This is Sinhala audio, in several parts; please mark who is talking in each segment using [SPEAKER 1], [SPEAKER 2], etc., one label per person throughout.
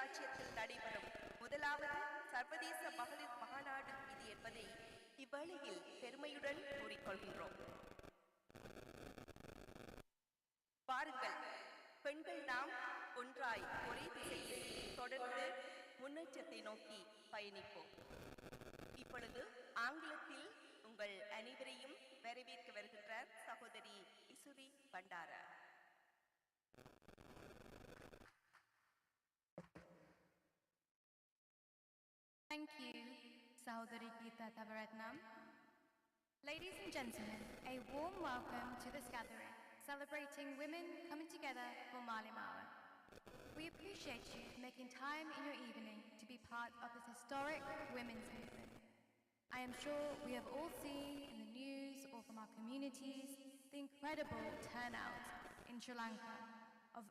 [SPEAKER 1] சாட்சியத்தில் நடைபெறும் முதலாவது சர்வதேச மகளிர் மாநாடு இது என்பதை இவ்வேளையில் பெருமையுடன் கூறிக்கொள்கின்றோம். பாருங்கள், பெண்கள் நாம் ஒன்றாய் ஒரே திசையில் தொடர்ந்து முன்னேற்றத்தை நோக்கி பயணிப்போம். இப்பொழுது ஆங்கிலத்தில் உங்கள் அனைவரையும் வரவேற்க வருகின்றார் சகோதரி இசுரி Bhandara.
[SPEAKER 2] Thank you, Sahodari Geeta Tavaratnam. Ladies and gentlemen, a warm welcome to this gathering, celebrating women coming together for Mali Mawa. We appreciate you making time in your evening to be part of this historic women's movement. I am sure we have all seen in the news or from our communities the incredible turnout in Sri Lanka of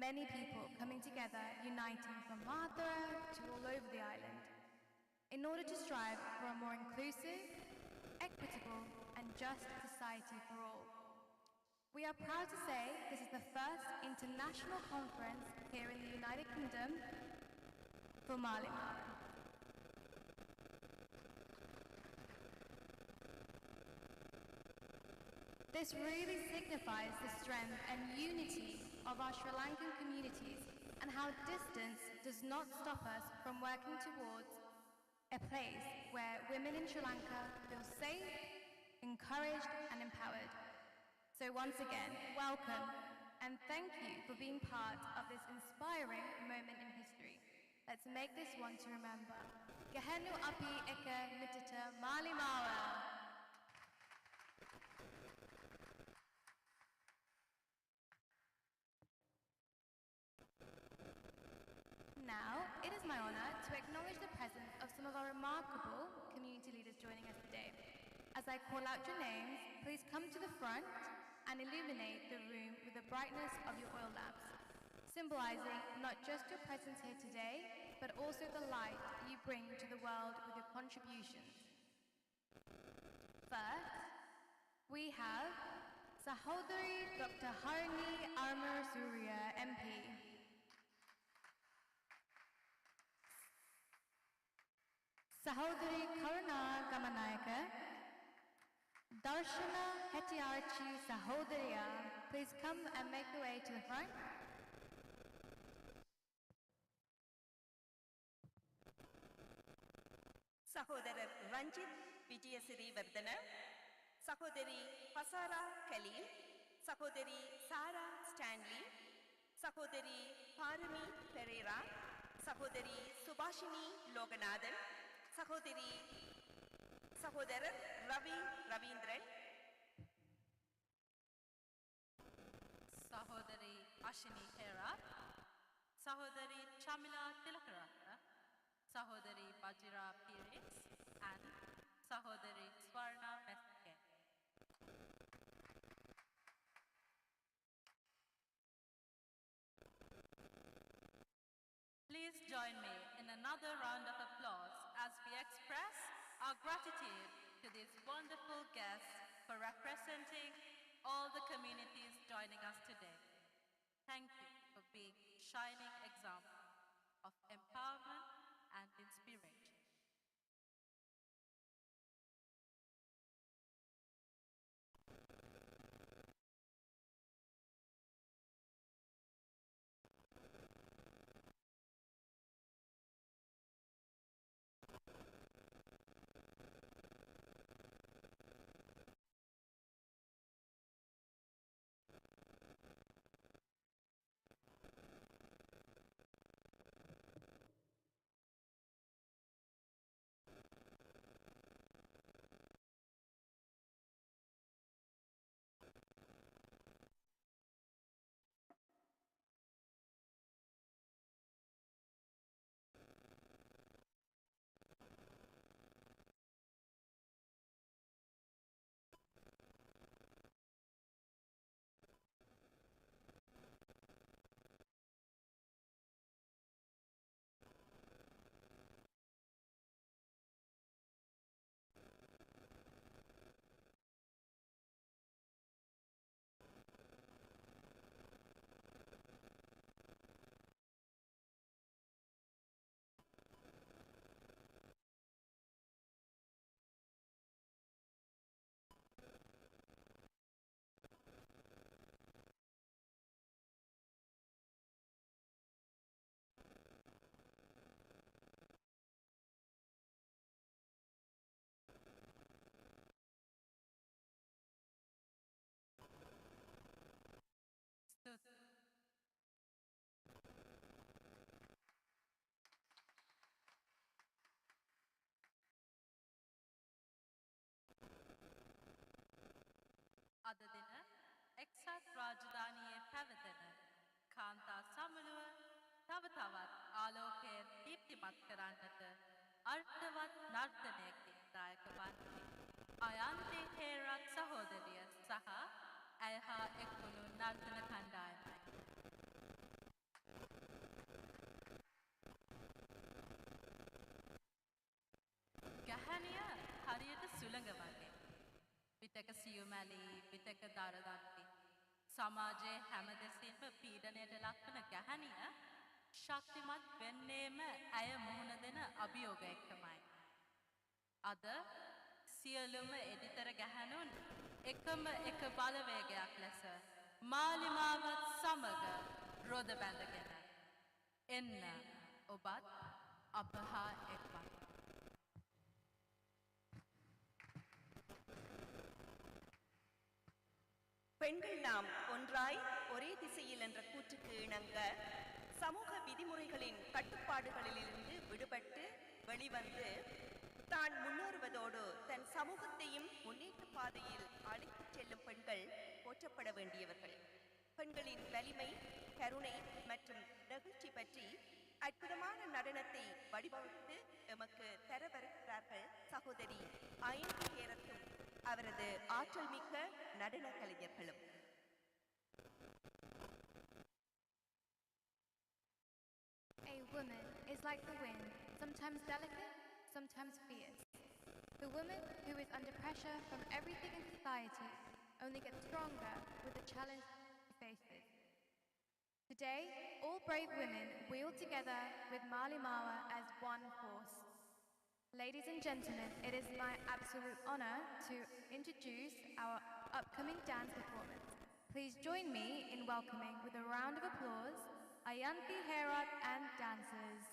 [SPEAKER 2] many people coming together, uniting from Mathura to all over the island, in order to strive for a more inclusive, equitable and just society for all. We are proud to say this is the first international conference here in the United Kingdom for Mali Mawa. This really signifies the strength and unity of our Sri Lankan communities and how distance does not stop us from working towards a place where women in Sri Lanka feel safe, encouraged and empowered. So once again, welcome and thank you for being part of this inspiring moment in history. Let's make this one to remember. Gahenu api eka mitita Mali Mawa. Now, it is my honor to acknowledge the presence of some of our remarkable community leaders joining us today. As I call out your names, please come to the front and illuminate the room with the brightness of your oil lamps, symbolizing not just your presence here today, but also the light you bring to the world with your contributions. First, we have Sahodari Dr. Harini Armour Surya, MP. Sahodari Karuna Gamanayaka, Darshana Hetiarchi Sahodariya, please come and make your way to the front.
[SPEAKER 1] சகோதரர் ரஞ்சித் விஜயசிறி வர்தன, சகோதரி பசாரா கலீல், சகோதரி சாரா ஸ்டான்லி, சகோதரி பாருமி பெரேரா, சகோதரி சுபாஷினி லோகநாதன், சகோதரர் ரவி ரவீந்திரன்,
[SPEAKER 3] சகோதரி அஷினி ஹேரா, சகோதரி Chamila Tilakaraka, சகோதரி Bajira Pires, and சகோதரி Swarna Meske. Please join me in another round of applause as we express our gratitude to these wonderful guests for representing all the communities joining us today. Thank you for being shining examples of empowerment and inspiration. තවත් ආලෝකයෙන් දීප්තිමත් කරන්නට අර්ථවත් නර්තනයකින් දායක වන්නේ අයන්ති හේරත් සහෝදරිය සහ ඇය හා එක්වුණු නර්තන කණ්ඩායමයි. ගැහැණිය හරියට සුළඟ වගේ. විටක සියුමැලි, විටක දරදත්ති. සමාජයේ හැම දෙසින්ම පීඩනයට ලක්වන ගැහැණිය ශක්තිමත් වෙන්නේම ඇය මුහුණ දෙන අභියෝග එක්කමයි. අද සියලුම එඩිතර ගැහැණුන් එකම එක බලවේගයක් ලෙස මාලිමාවත් සමග රොද බැඳගෙන එන්න ඔබත් අප හා එක්වන්න.
[SPEAKER 1] பெண்கள் நாம் ஒன்றாய் ஒரே திசையில் என்ற கூற்றுக்கு இணங்க சமூக விதிமுறைகளின் கட்டுப்பாடுகளிலிருந்து விடுபட்டு வெளிவந்து தான் முன்னேறுவதோடு தன் சமூகத்தையும் முன்னேற்ற பாதையில் அழைத்துச் செல்லும் பெண்கள் போற்றப்பட வேண்டியவர்கள். பெண்களின் வலிமை, கருணை மற்றும் நெகிழ்ச்சி பற்றி அற்புதமான நடனத்தை வடிவமைத்து எமக்கு தரவருகிறார்கள் சகோதரி அயந்தி ஹேரத்தும் அவரது ஆற்றல் மிக்க நடன கலைஞர்களும்.
[SPEAKER 2] A woman is like the wind, sometimes delicate, sometimes fierce. The woman who is under pressure from everything in society only gets stronger with the challenge she faces. Today, all brave women wheel together with Malimawa as one force. Ladies and gentlemen, it is my absolute honor to introduce our upcoming dance performance. Please join me in welcoming with a round of applause Ayanti Herat and dancers.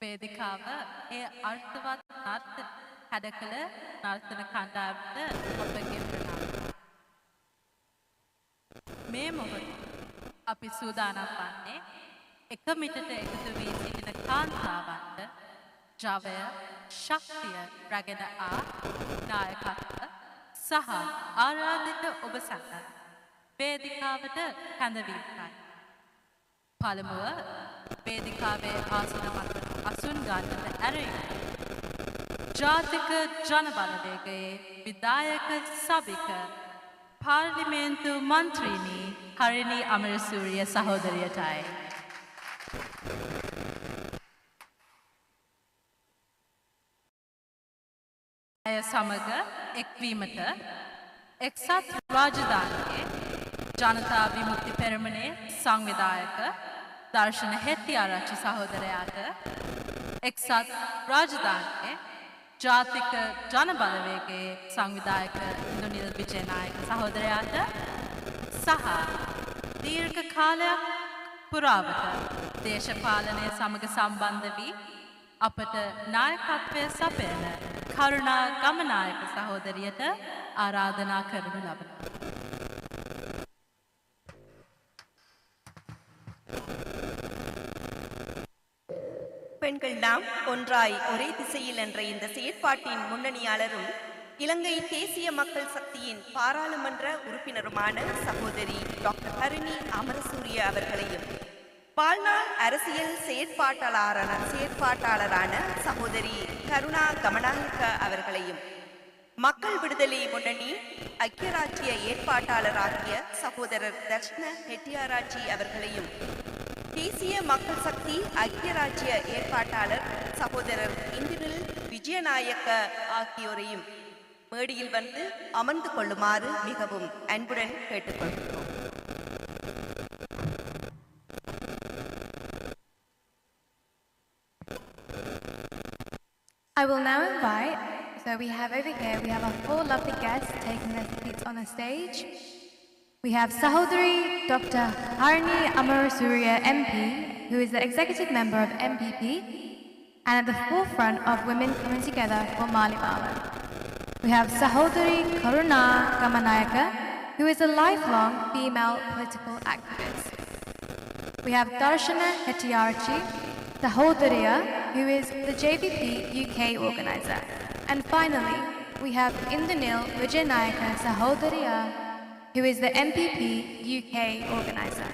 [SPEAKER 3] වේදිකාව ඒ අර්ථවත් නර්තන හැඩකළ නර්තන කණ්ඩායමට ඔබගේ ප්‍රණාමය. මේ මොහොත අපි සූදානම් වන්නේ එක මිටට එකතු වී සිටින කාන්තාවන්ට ජවය ශක්තිය රැගෙන නායකත්ව සහ ආරාධිත ඔබ සැම වේදිකාවට කැඳවීමයි. පළමුව වේදිකාවේ ආසන මත අසුන් ගන්නට ඇරයුම ජාතික ජනබලවේගයේ විධායක සභික පාර්ලිමේන්තු මන්ත්‍රීනි හරිනි අමරසූරිය සහෝදරියටයි. ඇය සමග එක්වීමට එක්සත් රාජධානියේ ජනතා විමුක්ති පෙරමුණේ සංවිධායක දර්ශන හෙට්ටිආරච්චි සහෝදරයාට එක්සත් රාජධානියේ ජාතික ජනබලවේගයේ සංවිධායක ඉන්දුනිල් විජේනායක සහෝදරයාට සහ දීර්ඝ කාලයක් පුරාවට දේශපාලනය සමග සම්බන්ධ වී අපට නායකත්වය සපයන කරුණා ගමනායක සහෝදරියට ආරාධනා කරනු ලබනවා.
[SPEAKER 1] பெண்கள் நாம் ஒன்றாய் ஒரே திசையில் என்ற இந்த செயற்பாட்டின் முன்னணியாளரும் இலங்கை தேசிய மக்கள் சக்தியின் பாராளுமன்ற உறுப்பினருமான சகோதரி டாக்டர் ஹரிணி அமரசூரிய அவர்களையும் வாழ்நாள் அரசியல் செயற்பாட்டாளரான சகோதரி கருணா கமநாயக்க அவர்களையும் மக்கள் விடுதலை முன்னணி ஐக்கிய ராஜ்ய ஏற்பாட்டாளராகிய சகோதரர் தர்ஷன ஹெட்டியாராச்சி அவர்களையும் தேசிய மக்கள் சக்தி ஐக்கிய ராஜ்ய ஏற்பாட்டாளர் சகோதரர் இந்திரில் விஜயநாயக்க ஆகியோரையும் மேடையில் வந்து அமர்ந்து கொள்ளுமாறு மிகவும் அன்புடன் கேட்டுக்கொள்கிறோம்.
[SPEAKER 2] I will now invite, so we have over here, we have our four lovely guests taking their seats on the stage. We have Sahodari Dr. Harini Amarasuriya MP, who is the executive member of NPP and at the forefront of women coming together for Mali Mala. We have Sahodari Karuna Gamanayaka, who is a lifelong female political activist. We have Darshana Hettiarchi Sahodariya, who is the JVP UK organizer. And finally, we have Indanil Vijayanayaka Sahodariya, who is the NPP UK organizer.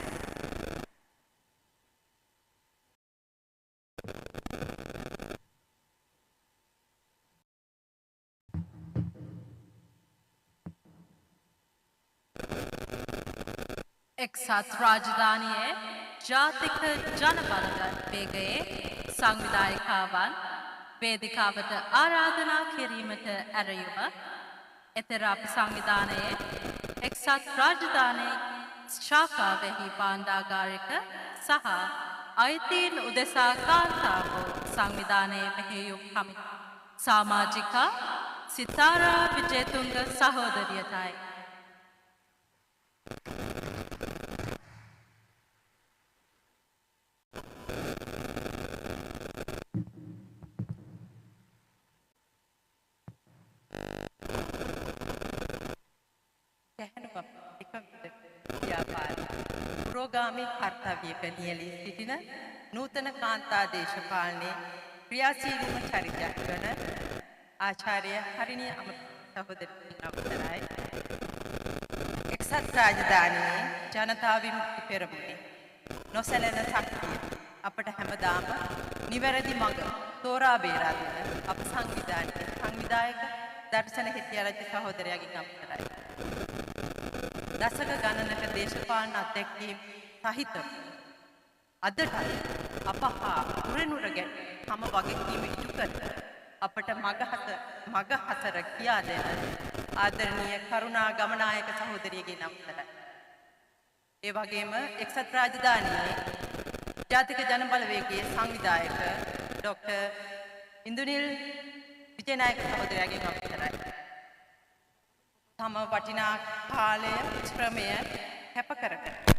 [SPEAKER 3] එක්සත් රාජධානියේ ජාතික ජනබලවේගයේ සංවිධායකාවන් වේදිකාවට ආරාධනා කිරීමට ඇරයුම එතර අප සංවිධානයේ එක්සත් රාජධානයේ ශාඛාවෙහි භාණ්ඩාගාරික සහ අයිතීන් උදෙසා කාන්තාවෝ සංවිධානයේ මෙහෙයුම් කමිටු සමාජිකා සිතාරා විජේතුංග සහෝදරියටයි.
[SPEAKER 4] පුරෝගාමී කර්තව්‍යයක නියැලී සිටින නූතන කාන්තා දේශපාලනයේ ක්‍රියාශීලීම චරිතයක් වන ආචාර්ය හරිණි සහෝදරියන් අවසරයි. එක්සත් රාජධානියේ ජනතා විමුක්ති පෙරමුණේ නොසැලෙන ශක්තිය අපට හැමදාම නිවැරදි මඟ තෝරා බේරා දෙන අප සංවිධානයේ සංවිධායක දර්ශන හෙට්ටිආරච්චි සහෝදරයාගෙන් අවසරයි. දශක ගණනක දේශපාලන අත්දැකීම් සහිතව අදට අප හා උරෙනුර ගැන තම වගකීම ඉටු කර අපට මගහසර කියා දෙන ආදරණීය කරුණා ගමනායක සහෝදරියගෙන් අවසරයි. ඒ වගේම එක්සත් රාජධානියේ ජාතික ජනබලවේගයේ සංවිධායක ඩොක්ටර් ඉන්දුනිල් විජේනායක සහෝදරයාගෙන් අවසරයි. තම වටිනා කාලය ශ්‍රමය කැප කරගෙන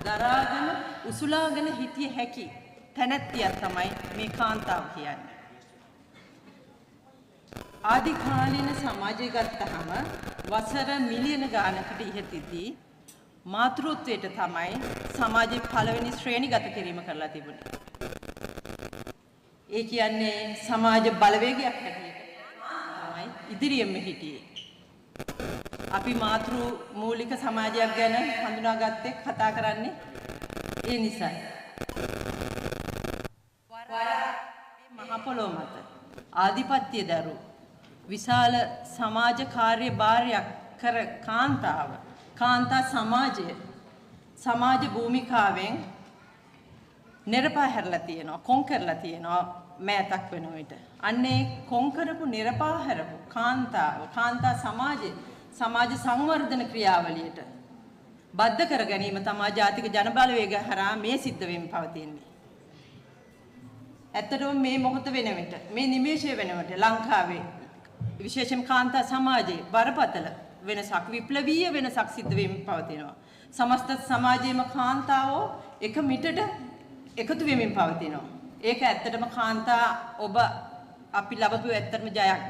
[SPEAKER 5] දරාගෙන උසුලාගෙන හිටිය හැකි තැනැත්තියක් තමයි මේ කාන්තාව කියන්නේ. ආදි කාලීන සමාජය ගත්තහම වසර මිලියන ගානකට ඉහතදී මාතෘත්වයට තමයි සමාජයේ පළවෙනි ශ්‍රේණිගත කිරීම කරලා තිබුණේ. ඒ කියන්නේ සමාජ බලවේගයක් හැටියට තමයි ඉදිරියෙම හිටියේ. අපි මාතෘ මූලික සමාජයක් ගැන හඳුනාගත්තේ කතා කරන්නේ ඒ නිසායි. මහ පොළොව මත ආධිපත්‍ය දරු විශාල සමාජ කාර්යභාරයක් කර කාන්තා සමාජය සමාජ භූමිකාවෙන් නිරපා හැරලා තියෙනවා, කොන් කරලා තියෙනවා මෑතක් වෙන විට. අන්නේ කොන් කරපු නිරපා හැරපු කාන්තා සමාජ සංවර්ධන ක්‍රියාවලියට බද්ධ කර ගැනීම තමයි ජාතික ජනබලවේග හරහා මේ සිද්ධ වෙමින් පවතින්නේ. ඇත්තටම මේ මොහොත වෙන විට මේ නිමේෂය වෙන විට ලංකාවේ විශේෂයෙන් කාන්තා සමාජයේ බරපතල වෙනසක් විප්ලවීය වෙනසක් සිද්ධ වෙමින් පවතිනවා. සමස්ත සමාජයේම කාන්තාවෝ එක මිටට එකතු වෙමින් පවතිනවා. ඒක ඇත්තටම කාන්තා ඔබ අපි ලැබපු ඇත්තටම ජයක්.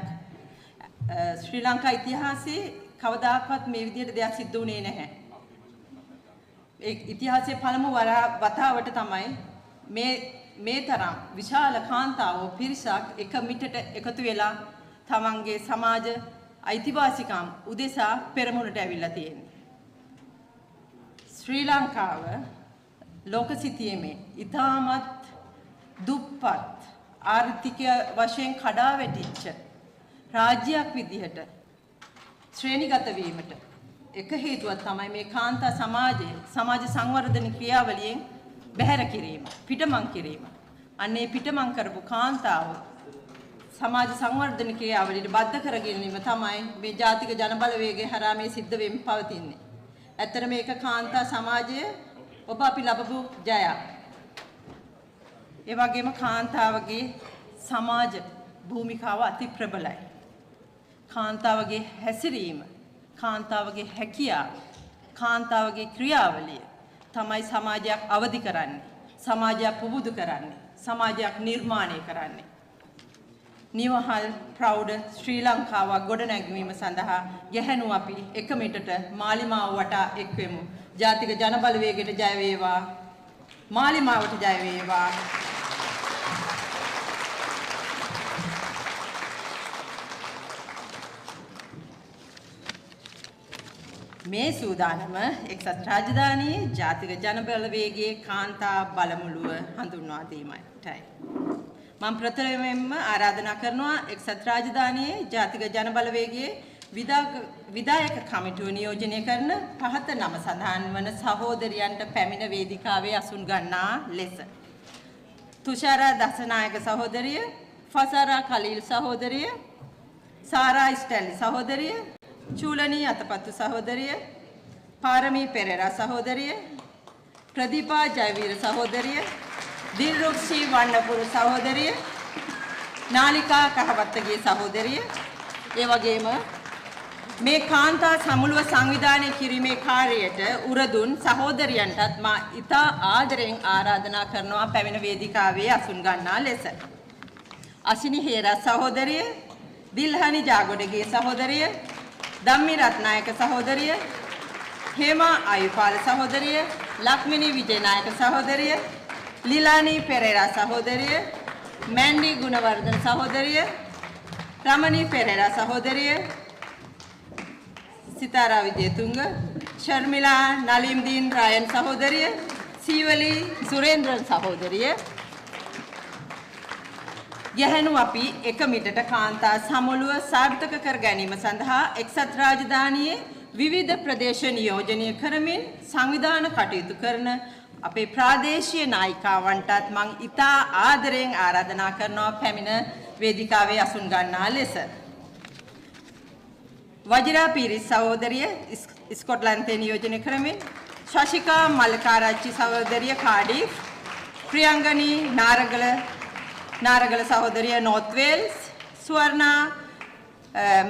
[SPEAKER 5] ශ්‍රී ලංකා ඉතිහාසයේ කවදාකවත් මේ විදිහට දෙයක් සිද්ධ වුණේ නැහැ. ඒ ඉතිහාසයේ පළමු වතාවට තමයි මේ තරම් විශාල කාන්තාවෝ පිරිසක් එක මිටට එකතු වෙලා තමන්ගේ සමාජ අයිතිවාසිකම් උදෙසා පෙරමුණට ඇවිල්ලා තියෙන්නේ. ශ්‍රී ලංකාව ලෝක සිතියමේ ඉතාමත් දුප්පත් ආර්ථික වශයෙන් කඩා වැටිච්ච රාජ්‍යයක් විදිහට ශ්‍රේණිගත වීමට එක හේතුවක් තමයි මේ කාන්තා සමාජ සංවර්ධන ක්‍රියාවලියෙන් බැහැර කිරීම, පිටමං කිරීම. අන්නේ පිටමං කරපු කාන්තාව සමාජ සංවර්ධන ක්‍රියාවලියට බද්ධ කර ගැනීම තමයි මේ ජාතික ජනබලවේගය හරහා මේ සිද්ධ වෙමින් පවතින්නේ. ඇත්තට මේක කාන්තා සමාජය ඔබ අපි ලැබපු ජයක්. ඒ වගේම කාන්තාවගේ සමාජ භූමිකාව අති ප්‍රබලයි. කාන්තාවගේ හැසිරීම, කාන්තාවගේ හැකියාව, කාන්තාවගේ ක්‍රියාවලිය තමයි සමාජයක් අවදි කරන්නේ, සමාජයක් පුබුදු කරන්නේ, සමාජයක් නිර්මාණය කරන්නේ. නිවහල් ප්‍රෞಢ ශ්‍රී ලංකාවක් ගොඩනැගීම සඳහා ගැහැණු අපි එක මිටට මාලිමාව වටා එක්වෙමු. ජාතික ජනබලවේගයට ජය වේවා. මාලිමාවට ජය වේවා. මේ සූදානම එක්සත් රාජධානියේ ජාතික ජනබලවේගයේ කාන්තා බලමුළුව හඳුන්වා දීමටයි. මම ප්‍රථමයෙන්ම ආරාධනා කරනවා එක්සත් රාජධානියේ ජාතික ජනබලවේගයේ විධායක කමිටුව නියෝජනය කරන පහත නම සඳහන් වන සහෝදරියන්ට පැමිණ වේදිකාවේ අසුන් ගන්නා ලෙස. තුෂාරා දසනායක සහෝදරිය, ෆසාරා කලීල් සහෝදරිය, සාරා ස්ටැලි සහෝදරිය, චූලනී අතපත්තු සහෝදරිය, පාරමී පෙරේරා සහෝදරිය, ප්‍රදීපා ජයවීර සහෝදරිය, දිල්රුක්ෂී වන්නපුර සහෝදරිය, නාලිකා කහවත්තගේ සහෝදරිය, ඒ වගේම මේ කාන්තා සමුළුව සංවිධානය කිරීමේ කාර්යයට උරදුන් සහෝදරියන්ටත් මා ඉතා ආදරයෙන් ආරාධනා කරනවා පැමිණ වේදිකාවේ අසුන් ගන්නා ලෙස. අසිනි හේරා සහෝදරිය, දිල්හනි ජාගොඩගේ සහෝදරිය, ධම්මි රත්නායක සහෝදරිය, හේමා ආයුපාල සහෝදරිය, ලක්මිනී විජේනායක සහෝදරිය, ලීලානී පෙරේරා සහෝදරිය, මැන්ඩි ගුණවර්ධන සහෝදරිය, රමණී පෙරේරා සහෝදරිය, සිතාරා විජේතුංග, ශර්මිලා නලිම්දීන් රායන් සහෝදරිය, සීවලී සුරේන්ද්‍රන් සහෝදරිය, ගැහැණු අපි එක මිටට කාන්තා සමුළුව සාර්ථක කර ගැනීම සඳහා එක්සත් රාජධානියේ විවිධ ප්‍රදේශ නියෝජනය කරමින් සංවිධාන කටයුතු කරන අපේ ප්‍රාදේශීය නායිකාවන්ටත් මං ඉතා ආදරයෙන් ආරාධනා කරනවා පැමිණ වේදිකාවේ අසුන් ගන්නා ලෙස. වජිරා පීරිස් සහෝදරිය ස්කොට්ලන්තයේ නියෝජනය කරමින්, ශශිකා මල්කාරච්චි සහෝදරිය කාඩිෆ්, ප්‍රියංගනී නාරගල සහෝදරිය නෝර්ත් වේල්ස්, ස්වර්ණා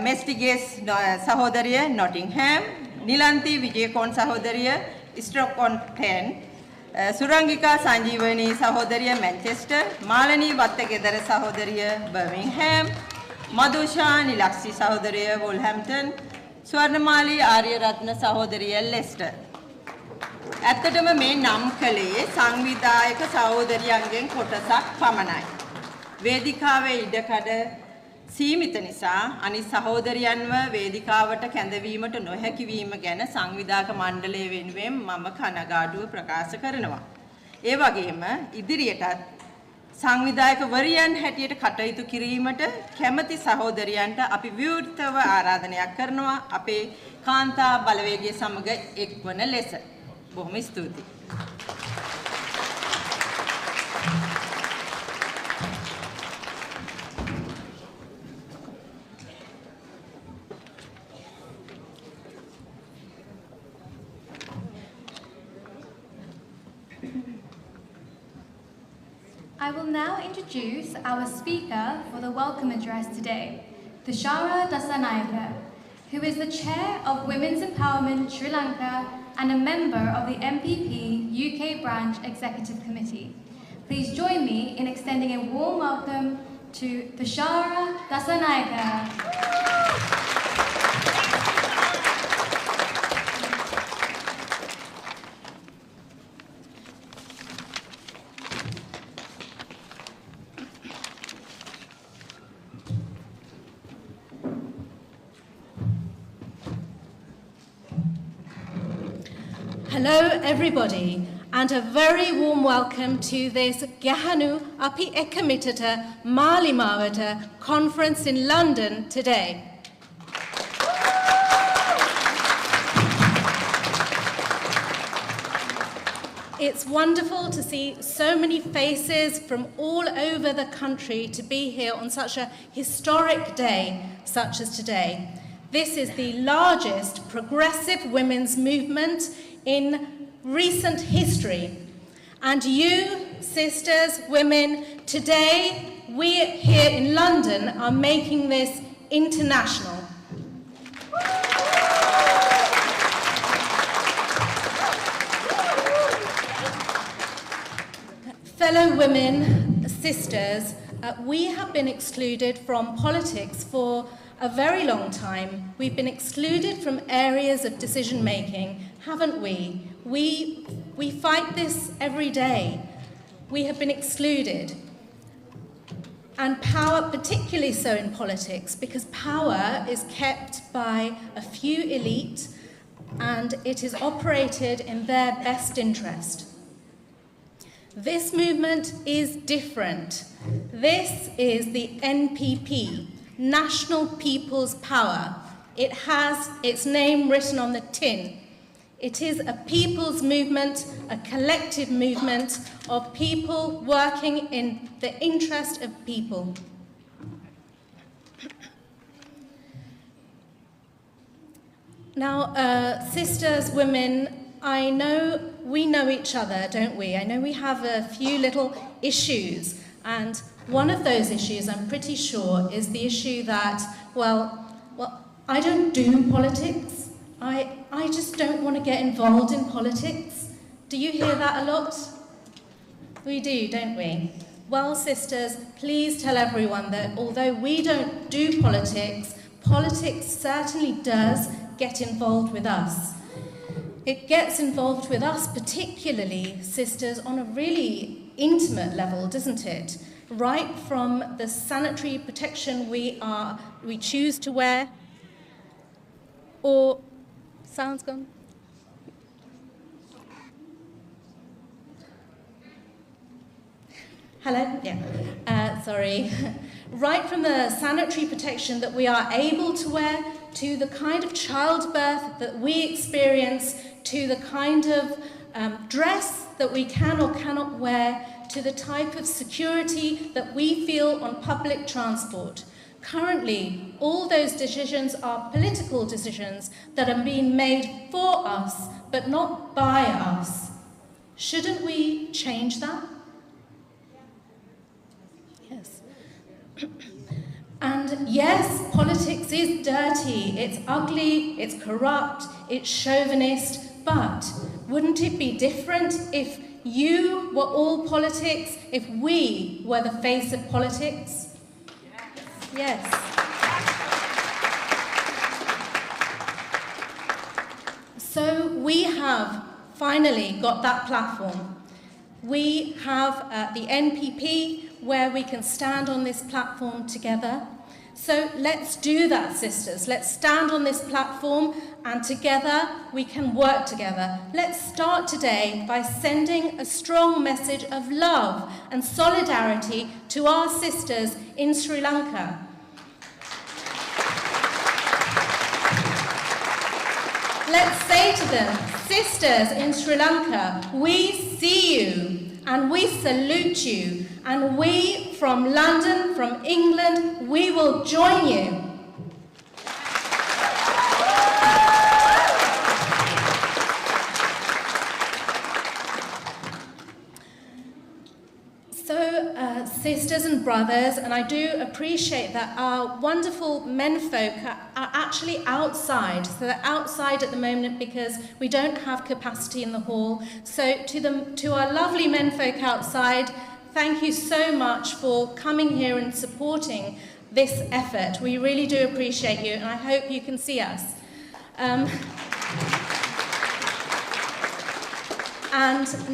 [SPEAKER 5] මෙස්ටිගේස් සහෝදරිය නොටින්හැම්, නිලන්ති විජේකෝන් සහෝදරිය ස්ට්‍රොක්කොන්ටෙන්, සුරංගිකා සංජීවනී සහෝදරිය මැන්චෙස්ටර්, මාලනී වත්තගෙදර සහෝදරිය බර්මින්ග්හැම්, මදුෂා නිලක්ෂි සහෝදරිය වොල්හැම්ටන්, ස්වර්ණමාලී ආර්යරත්න සහෝදරිය ලෙස්ටර්. ඇත්තටම මේ නම් කළේ සංවිධායක සහෝදරියන්ගෙන් කොටසක් පමණයි. වේදිකාවේ ඉඩකඩ සීමිත නිසා අනිත් සහෝදරියන්ව වේදිකාවට කැඳවීමට නොහැකි වීම ගැන සංවිධායක මණ්ඩලය වෙනුවෙන් මම කනගාටුව ප්‍රකාශ කරනවා. ඒ වගේම ඉදිරියටත් සංවිධායකවරියන් හැටියට කටයුතු කිරීමට කැමැති සහෝදරියන්ට අපි විවෘතව ආරාධනයක් කරනවා අපේ කාන්තා බලවේගය සමග එක්වන ලෙස. බොහොම ස්තුතියි.
[SPEAKER 2] I will now introduce our speaker for the welcome address today, Tushara Dasanayake, who is the chair of Women's Empowerment Sri Lanka and a member of the NPP UK Branch Executive Committee. Please join me in extending a warm welcome to Tushara Dasanayake.
[SPEAKER 6] Hello everybody, and a very warm welcome to this Gahanu Api Ekamitata Maalimawata conference in London today. It's wonderful to see so many faces from all over the country to be here on such a historic day such as today. This is the largest progressive women's movement in recent history. And you, sisters, women, today we here in London are making this international. Fellow women, sisters, we have been excluded from politics for a very long time. We've been excluded from areas of decision making, haven't we? We fight this every day. We have been excluded. And power, particularly so in politics, because power is kept by a few elite and it is operated in their best interest. This movement is different. This is the NPP, National People's Power. It has its name written on the tin. It is a people's movement, a collective movement of people working in the interest of people. Now, sisters, women, I know we know each other, don't we? I know we have a few little issues, and one of those issues, I'm pretty sure, is the issue that, well, I don't do politics. I just don't want to get involved in politics. Do you hear that a lot? We do, don't we? Well, sisters, please tell everyone that although we don't do politics, politics certainly does get involved with us. It gets involved with us, particularly, sisters, on a really intimate level, doesn't it? Right from the sanitary protection we choose to wear, or sound's gone. Hello? Yeah. Sorry. Right from the sanitary protection that we are able to wear, to the kind of childbirth that we experience, to the kind of dress that we can or cannot wear, to the type of security that we feel on public transport. Currently, all those decisions are political decisions that are being made for us, but not by us. Shouldn't we change that? Yes. And yes, politics is dirty, it's ugly, it's corrupt, it's chauvinist, but wouldn't it be different if you were all politics, if we were the face of politics? Yes. So we have finally got that platform. We have the NPP where we can stand on this platform together. So let's do that, sisters. Let's stand on this platform and together we can work together. Let's start today by sending a strong message of love and solidarity to our sisters in Sri Lanka. Let's say to them, sisters in Sri Lanka, we see you and we salute you, and we from London, from England, we will join you. So, sisters and brothers, and I do appreciate that our wonderful menfolk are actually outside. So they're outside at the moment because we don't have capacity in the hall. So to our lovely menfolk outside, thank you so much for coming here and supporting this effort. We really do appreciate you, and I hope you can see us. And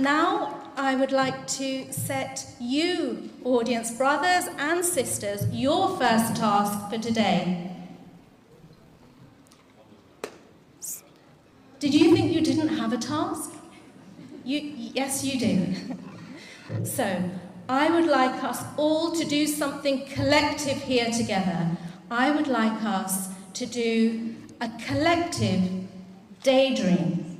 [SPEAKER 6] now I would like to set you, audience brothers and sisters, your first task for today. Did you think you didn't have a task? Yes, you do. So, I would like us all to do something collective here together. I would like us to do a collective daydream.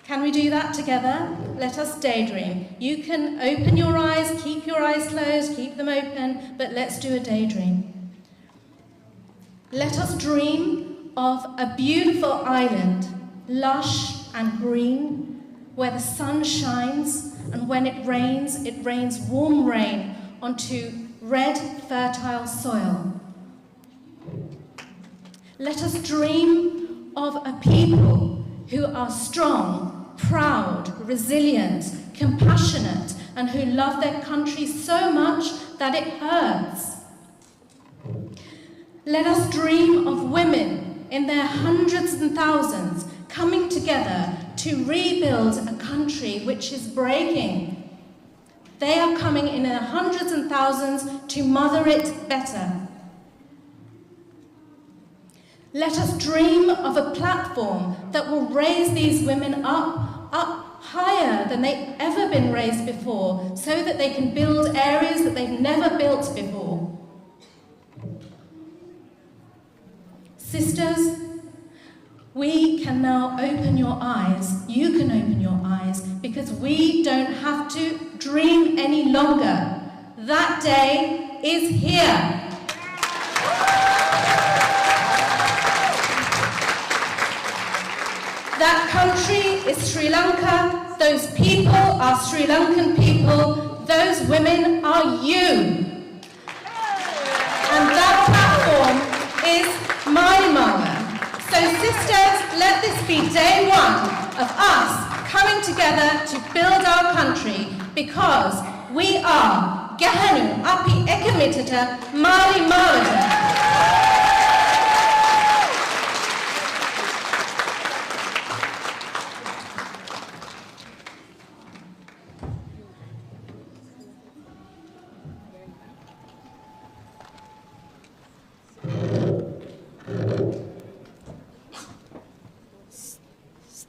[SPEAKER 6] Can we do that together? Let us daydream. You can open your eyes, keep your eyes closed, keep them open, but let's do a daydream. Let us dream of a beautiful island, lush and green, where the sun shines, and when it rains warm rain onto red, fertile soil. Let us dream of a people who are strong, proud, resilient, compassionate, and who love their country so much that it hurts. Let us dream of women in their hundreds and thousands coming together to rebuild a country which is breaking. They are coming in their hundreds and thousands to mother it better. Let us dream of a platform that will raise these women up higher than they've ever been raised before, so that they can build areas that they've never built before. Sisters, We can now open your eyes, you can open your eyes, because we don't have to dream any longer. That day is here. That country is Sri Lanka, those people are Sri Lankan people, those women are you. And that platform is Myanmar. So sisters, let this be day one of us coming together to build our country, because we are Gahanu Api Ekamitata Mali Malata.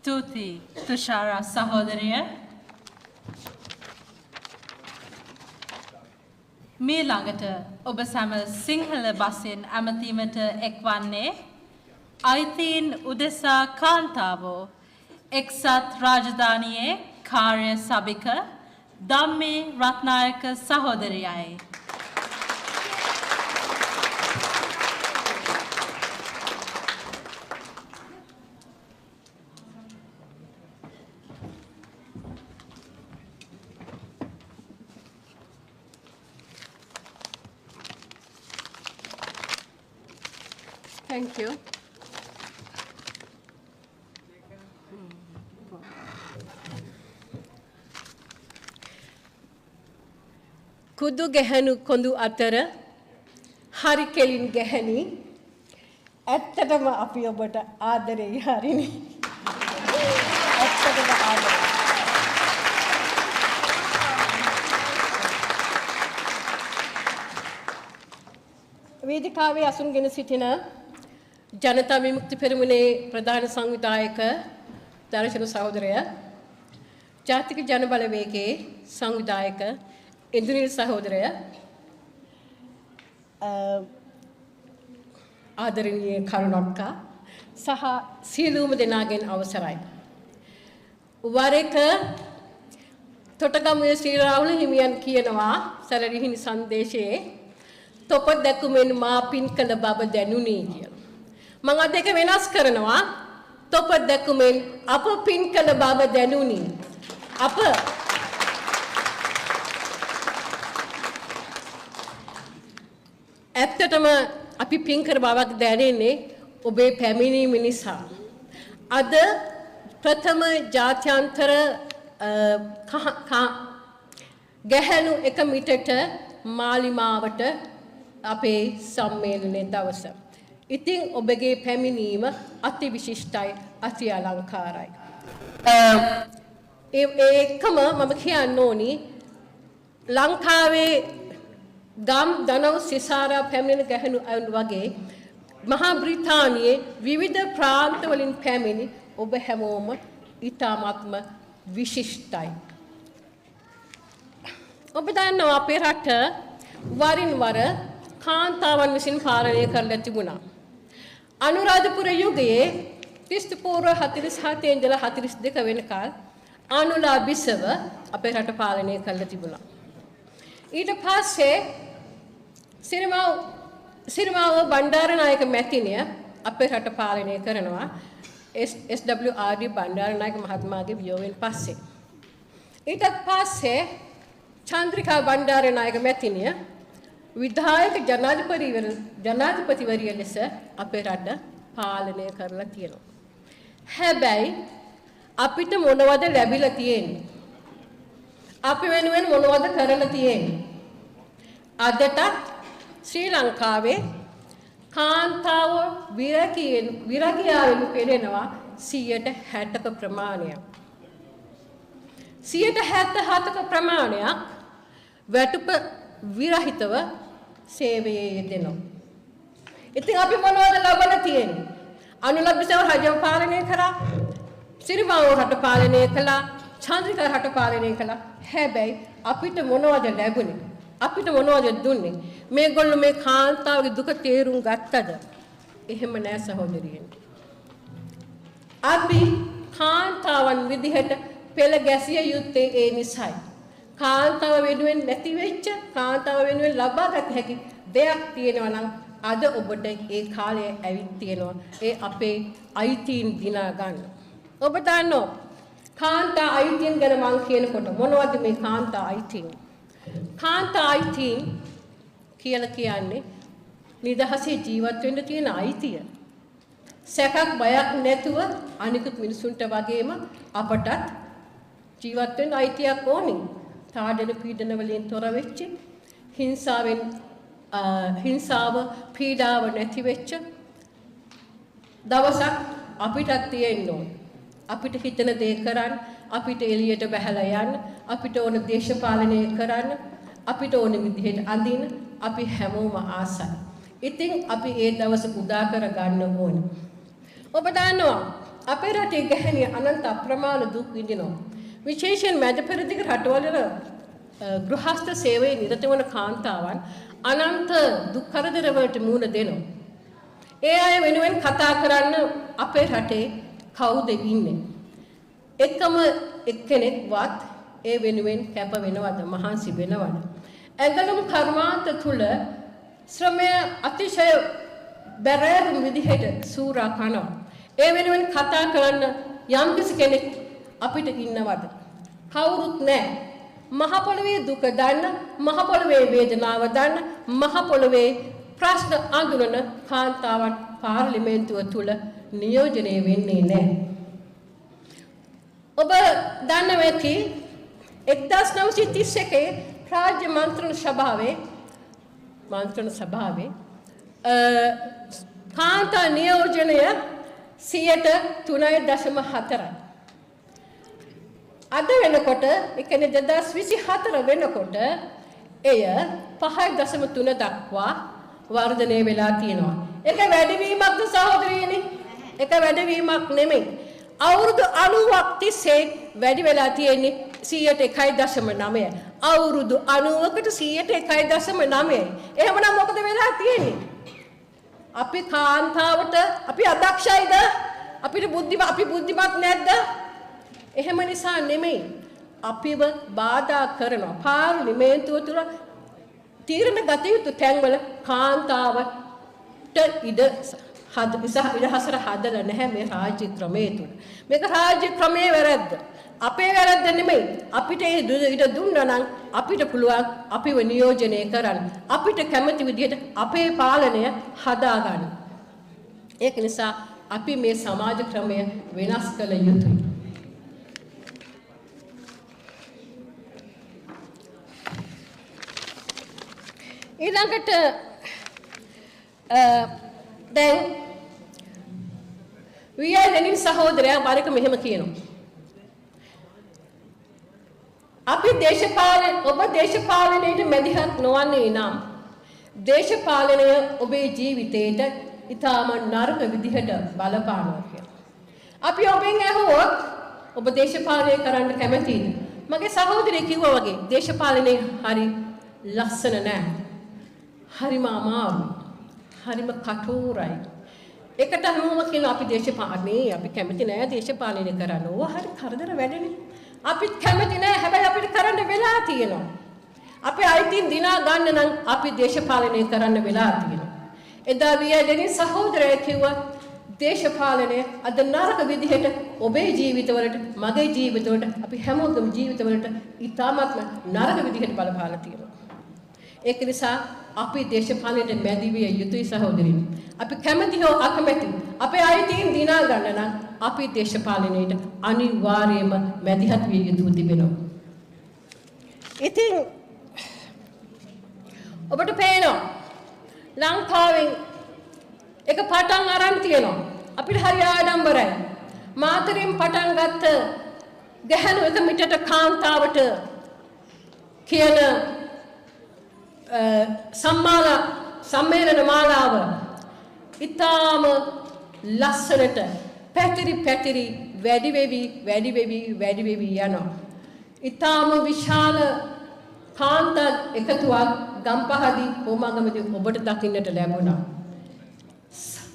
[SPEAKER 3] ස්තුතියි තුෂාරා සහෝදරිය. මේ ළඟට ඔබ සැම සිංහල බසින් ඇමතීමට එක්වන්නේ අයිතීන් උදෙසා කාන්තාවෝ එක්සත් රාජධානියේ කාර්ය සභික ධම්මේ Ratnayake සහෝදරියයි.
[SPEAKER 7] Thank you. Kudu gehanu kondu atara hari kelin gehani ඇත්තටම අපි ඔබට ආදරෙයි හරිනේ. ඇත්තටම ආදරෙයි. වේදිකාවේ අසුන්ගෙන සිටින ජනතා විමුක්ති පෙරමුණේ ප්‍රධාන සංවිධායක දර්ශන සහෝදරය, ජාතික ජන බලවේගයේ සංවිධායක ඉන්ද්‍රනීල් සහෝදරය, ආදරණීය කරුණක්කා සහ සියලුම දෙනාගෙන් අවසරයි. වර එක තොටගමුවේ ශ්‍රී රාහුල හිමියන් කියනවා සරරිහිණි සංදේශයේ තොප දැකුමෙන් මා පින් කළ බව දැනුනි කියලා. මම අද ඒක වෙනස් කරනවා. තොප දැකුමෙන් අප පින් කළ බව දැනුනි. අප ඇත්තටම අපි පින් කර බවක් දැනෙන්නේ ඔබේ පැමිණීම නිසා. අද ප්‍රථම ජාත්‍යන්තර ගැහැණු එක මිටට මාලිමාවට අපේ සම්මේලනයේ දවස. ඉතින් ඔබගේ පැමිණීම අති විශිෂ්ටයි, අති අලංකාරයි. ඒකම මම කියන්න ඕනි ලංකාවේ ගම් දනව් සිසාරා පැමිණෙන ගැහැණු අයුරු වගේ මහා බ්‍රිතාන්‍යයේ විවිධ ප්‍රාන්තවලින් පැමිණි ඔබ හැමෝම ඉතාමත්ම විශිෂ්ටයි. ඔබ දන්නවා අපේ රට වරින් වර කාන්තාවන් විසින් පාලනය කරලා තිබුණා. අනුරාධපුර යුගයේ ක්‍රිස්තු පූර්ව 47 ඉඳලා 42 වෙනකල් අනුලා බිසව අපේ රට පාලනය කරලා තිබුණා. ඊට පස්සේ සිරිමාව බණ්ඩාරනායක මැතිණිය අපේ රට පාලනය කරනවා SWRD බණ්ඩාරනායක මහත්මයාගේ වියෝවෙන් පස්සේ. ඊට පස්සේ චන්ද්‍රිකා බණ්ඩාරනායක මැතිණිය විධායක ජනාධිපතිවරිය ලෙස අපේ රට පාලනය කරලා තියෙනවා. හැබැයි අපිට මොනවද ලැබිලා තියෙන්නේ? අපි වෙනුවෙන් මොනවද කරලා තියෙන්නේ? අදට ශ්‍රී ලංකාවේ කාන්තාව විරගියාවෙන් පෙළෙනවා 60% ප්‍රමාණයක්. 77% ප්‍රමාණයක් වැටුප විරහිතව සේවයේ යෙදෙනවා. ඉතින් අපි මොනවද ලබලා තියෙන්නේ? අනුලබ්ධව රජව පාලනය කරා, සිරිමාව රට පාලනය කළා, චන්ද්‍රිකා රට පාලනය කළා. හැබැයි අපිට මොනවද ලැබුණේ? අපිට මොනවද දුන්නේ? මේගොල්ලෝ මේ කාන්තාවගේ දුක තේරුම් ගත්තද? එහෙම නෑ සහෝදරියනි. අපි කාන්තාවන් විදිහට පෙළ ගැසිය යුත්තේ ඒ නිසයි. කාන්තාව වෙනුවෙන් නැති වෙච්ච කාන්තාව වෙනුවෙන් ලබාගත හැකි දෙයක් තියෙනවා නම් අද ඔබට ඒ කාලය ඇවිත් තියෙනවා. ඒ අපේ අයිතීන් දිනා ගන්න. ඔබ දන්නෝ කාන්තා අයිතීන් ගැන මං කියනකොට මොනවද මේ කාන්තා අයිතීන්? කාන්තා අයිතීන් කියලා කියන්නේ නිදහසේ ජීවත් වෙන්න තියෙන අයිතිය. සැකක් බයක් නැතුව අනිකුත් මිනිසුන්ට වගේම අපටත් ජීවත් වෙන්න අයිතියක් ඕනේ. තාඩන පීඩන වලින් තොර වෙච්ච හිංසාව පීඩාව නැති වෙච්ච දවසක් අපිටත් තියෙන්න ඕනේ. අපිට හිතන දේ කරන්න, අපිට එළියට බහලා යන්න, අපිට ඕන දේශපාලනය කරන්න, අපිට ඕන විදිහට අඳින්න අපි හැමෝම ආසයි. ඉතින් අපි ඒ දවස උදා කර ගන්න ඕනේ. ඔබ දන්නවා අපේ රටේ ගැහැණිය අනන්ත අප්‍රමාණ දුක් විඳිනවා. විශේෂයෙන් මැද පෙරදිග රටවල ගෘහස්ත සේවයේ නිරත වන කාන්තාවන් අනන්ත දුක් කරදර වලට මුහුණ දෙනවා. ඒ අය වෙනුවෙන් කතා කරන්න අපේ රටේ කවුද ඉන්නේ? එකම එක්කෙනෙක්වත් ඒ වෙනුවෙන් කැප වෙනවද, මහන්සි වෙනවද? ඇඟලුම් කර්මාන්ත තුල ශ්‍රමය අතිශය බැරෑරුම් විදිහට සූරා කනවා. ඒ වෙනුවෙන් කතා කරන්න යම්කිසි කෙනෙක් අපිට ඉන්නවද? කවුරුත් නැහැ. මහ පොළවේ දුක දන්න, මහ පොළවේ වේදනාව දන්න, මහ පොළවේ ප්‍රශ්න අඳුරන කාන්තාවන් පාර්ලිමේන්තුව තුල නියෝජනය වෙන්නේ නැහැ. ඔබ දන්නවා ඇති 1931 රාජ්‍ය මන්ත්‍රණ සභාවේ කාන්තා නියෝජනය 3.4%. අද වෙනකොට ඒ කියන්නේ 2024 වෙනකොට එය 5.3 දක්වා වර්ධනය වෙලා තියෙනවා. ඒක වැඩිවීමක්ද සහෝදරියනි? ඒක වැඩිවීමක් නෙමෙයි. අවුරුදු 90ක් තිස්සේ වැඩි වෙලා තියෙන්නේ 101.9. අවුරුදු 90කට 101.9. එහෙමනම් මොකද වෙලා තියෙන්නේ? අපි කාන්තාවට අපි අදක්ෂයිද? අපි බුද්ධිමත් නැද්ද? එහෙම නිසා නෙමෙයි. අපිව බාධා කරනවා. පාර්ලිමේන්තුව තුල තීරණ ගත යුතු තැන්වල කාන්තාවට ඉඩහසර හදලා නැහැ මේ රාජ්‍ය ක්‍රමයේ තුල. මේක රාජ්‍ය ක්‍රමයේ වැරද්ද. අපේ වැරද්ද නෙමෙයි. අපිට ඒ ඉඩ දුන්නා නම් අපිට පුළුවන් අපිව නියෝජනය කරන්න. අපිට කැමති විදිහට අපේ පාලනය හදාගන්න. ඒක නිසා අපි මේ සමාජ ක්‍රමය වෙනස් කළ යුතුයි. ඊළඟට දැන් වියදෙනින් සහෝදරයා වරක මෙහෙම කියනවා. අපි ඔබ දේශපාලනයට මැදිහත් නොවන්නේ නම් දේශපාලනය ඔබේ ජීවිතයට ඉතාම නරක විදිහට බලපානවා කියලා. අපි ඔබෙන් ඇහුවොත් ඔබ දේශපාලනය කරන්න කැමතිද? මගේ සහෝදරයෙක් කිව්වා වගේ දේශපාලනය හරි ලස්සන නෑ. හරිම අමාරුයි. හරිම කටෝරයි. එකට හැමෝම කියනවා අපි අපි කැමති නෑ දේශපාලනය කරන්න. ඕවා හරි කරදර වැඩනේ. අපිත් කැමති නෑ. හැබැයි අපිට කරන්න වෙලා තියෙනවා. අපේ අයිතීන් දිනා ගන්න නම් අපි දේශපාලනය කරන්න වෙලා තියෙනවා. එදා වියදෙනින් සහෝදරයෙක් කිව්වා දේශපාලනය අද නරක විදිහට ඔබේ ජීවිතවලට, මගේ ජීවිතවලට, අපි හැමෝගේම ජීවිතවලට ඉතාමත්ම නරක විදිහට බලපාලා තියෙනවා. ඒක නිසා අපි දේශපාලනයට මැදි විය යුතුයි සහෝදරියනි. අපි කැමති හෝ අකමැති අපේ අයිතීන් දිනා ගන්න නම් අපි දේශපාලනයට අනිවාර්යයෙන්ම මැදිහත් විය යුතු තිබෙනවා. ඉතින් ඔබට පේනවා ලංකාවෙන් එක පටන් අරන් තියෙනවා. අපිට හරි ආඩම්බරයි. මාතරින් පටන් ගත්ත ගැහැණු එක මිටට කාන්තාවට කියන සම්මේලන මාලාව ඉතාම ලස්සනට පැතිරි වැඩි වෙවි යනවා. ඉතාම විශාල කාන්තා එකතුවක් ගම්පහදී හෝමාගමදී ඔබට දකින්නට ලැබුණා.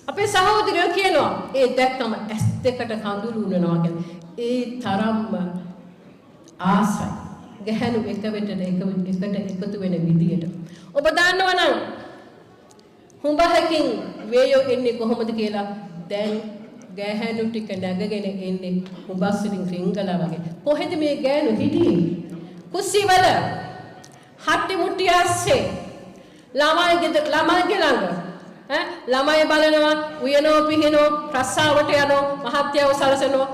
[SPEAKER 7] අපේ සහෝදරයෝ කියනවා ඒ දැක්කම ඇස් දෙකට කඳුළු උනනවා කියලා. ඒ තරම්ම ආසයි. ගැහණු එකට එකතු වෙන විදියට. ඔබ දන්නවා නම් හුඹහකින් වේයෝ එන්නේ කොහොමද කියලා දැන් ගැහණු ටික නැගගෙන එන්නේ හුඹස්සින් රිංගලා වගේ. කොහෙද මේ ගෑනු හිටියේ? කුස්සිවල හට්ටි මුට්ටි ඇස්සේ ළමයි ළඟ ළමයි බලනවා උයනෝ පිහිනෝ රස්සාවට යනවා මහත්යව සලසනවා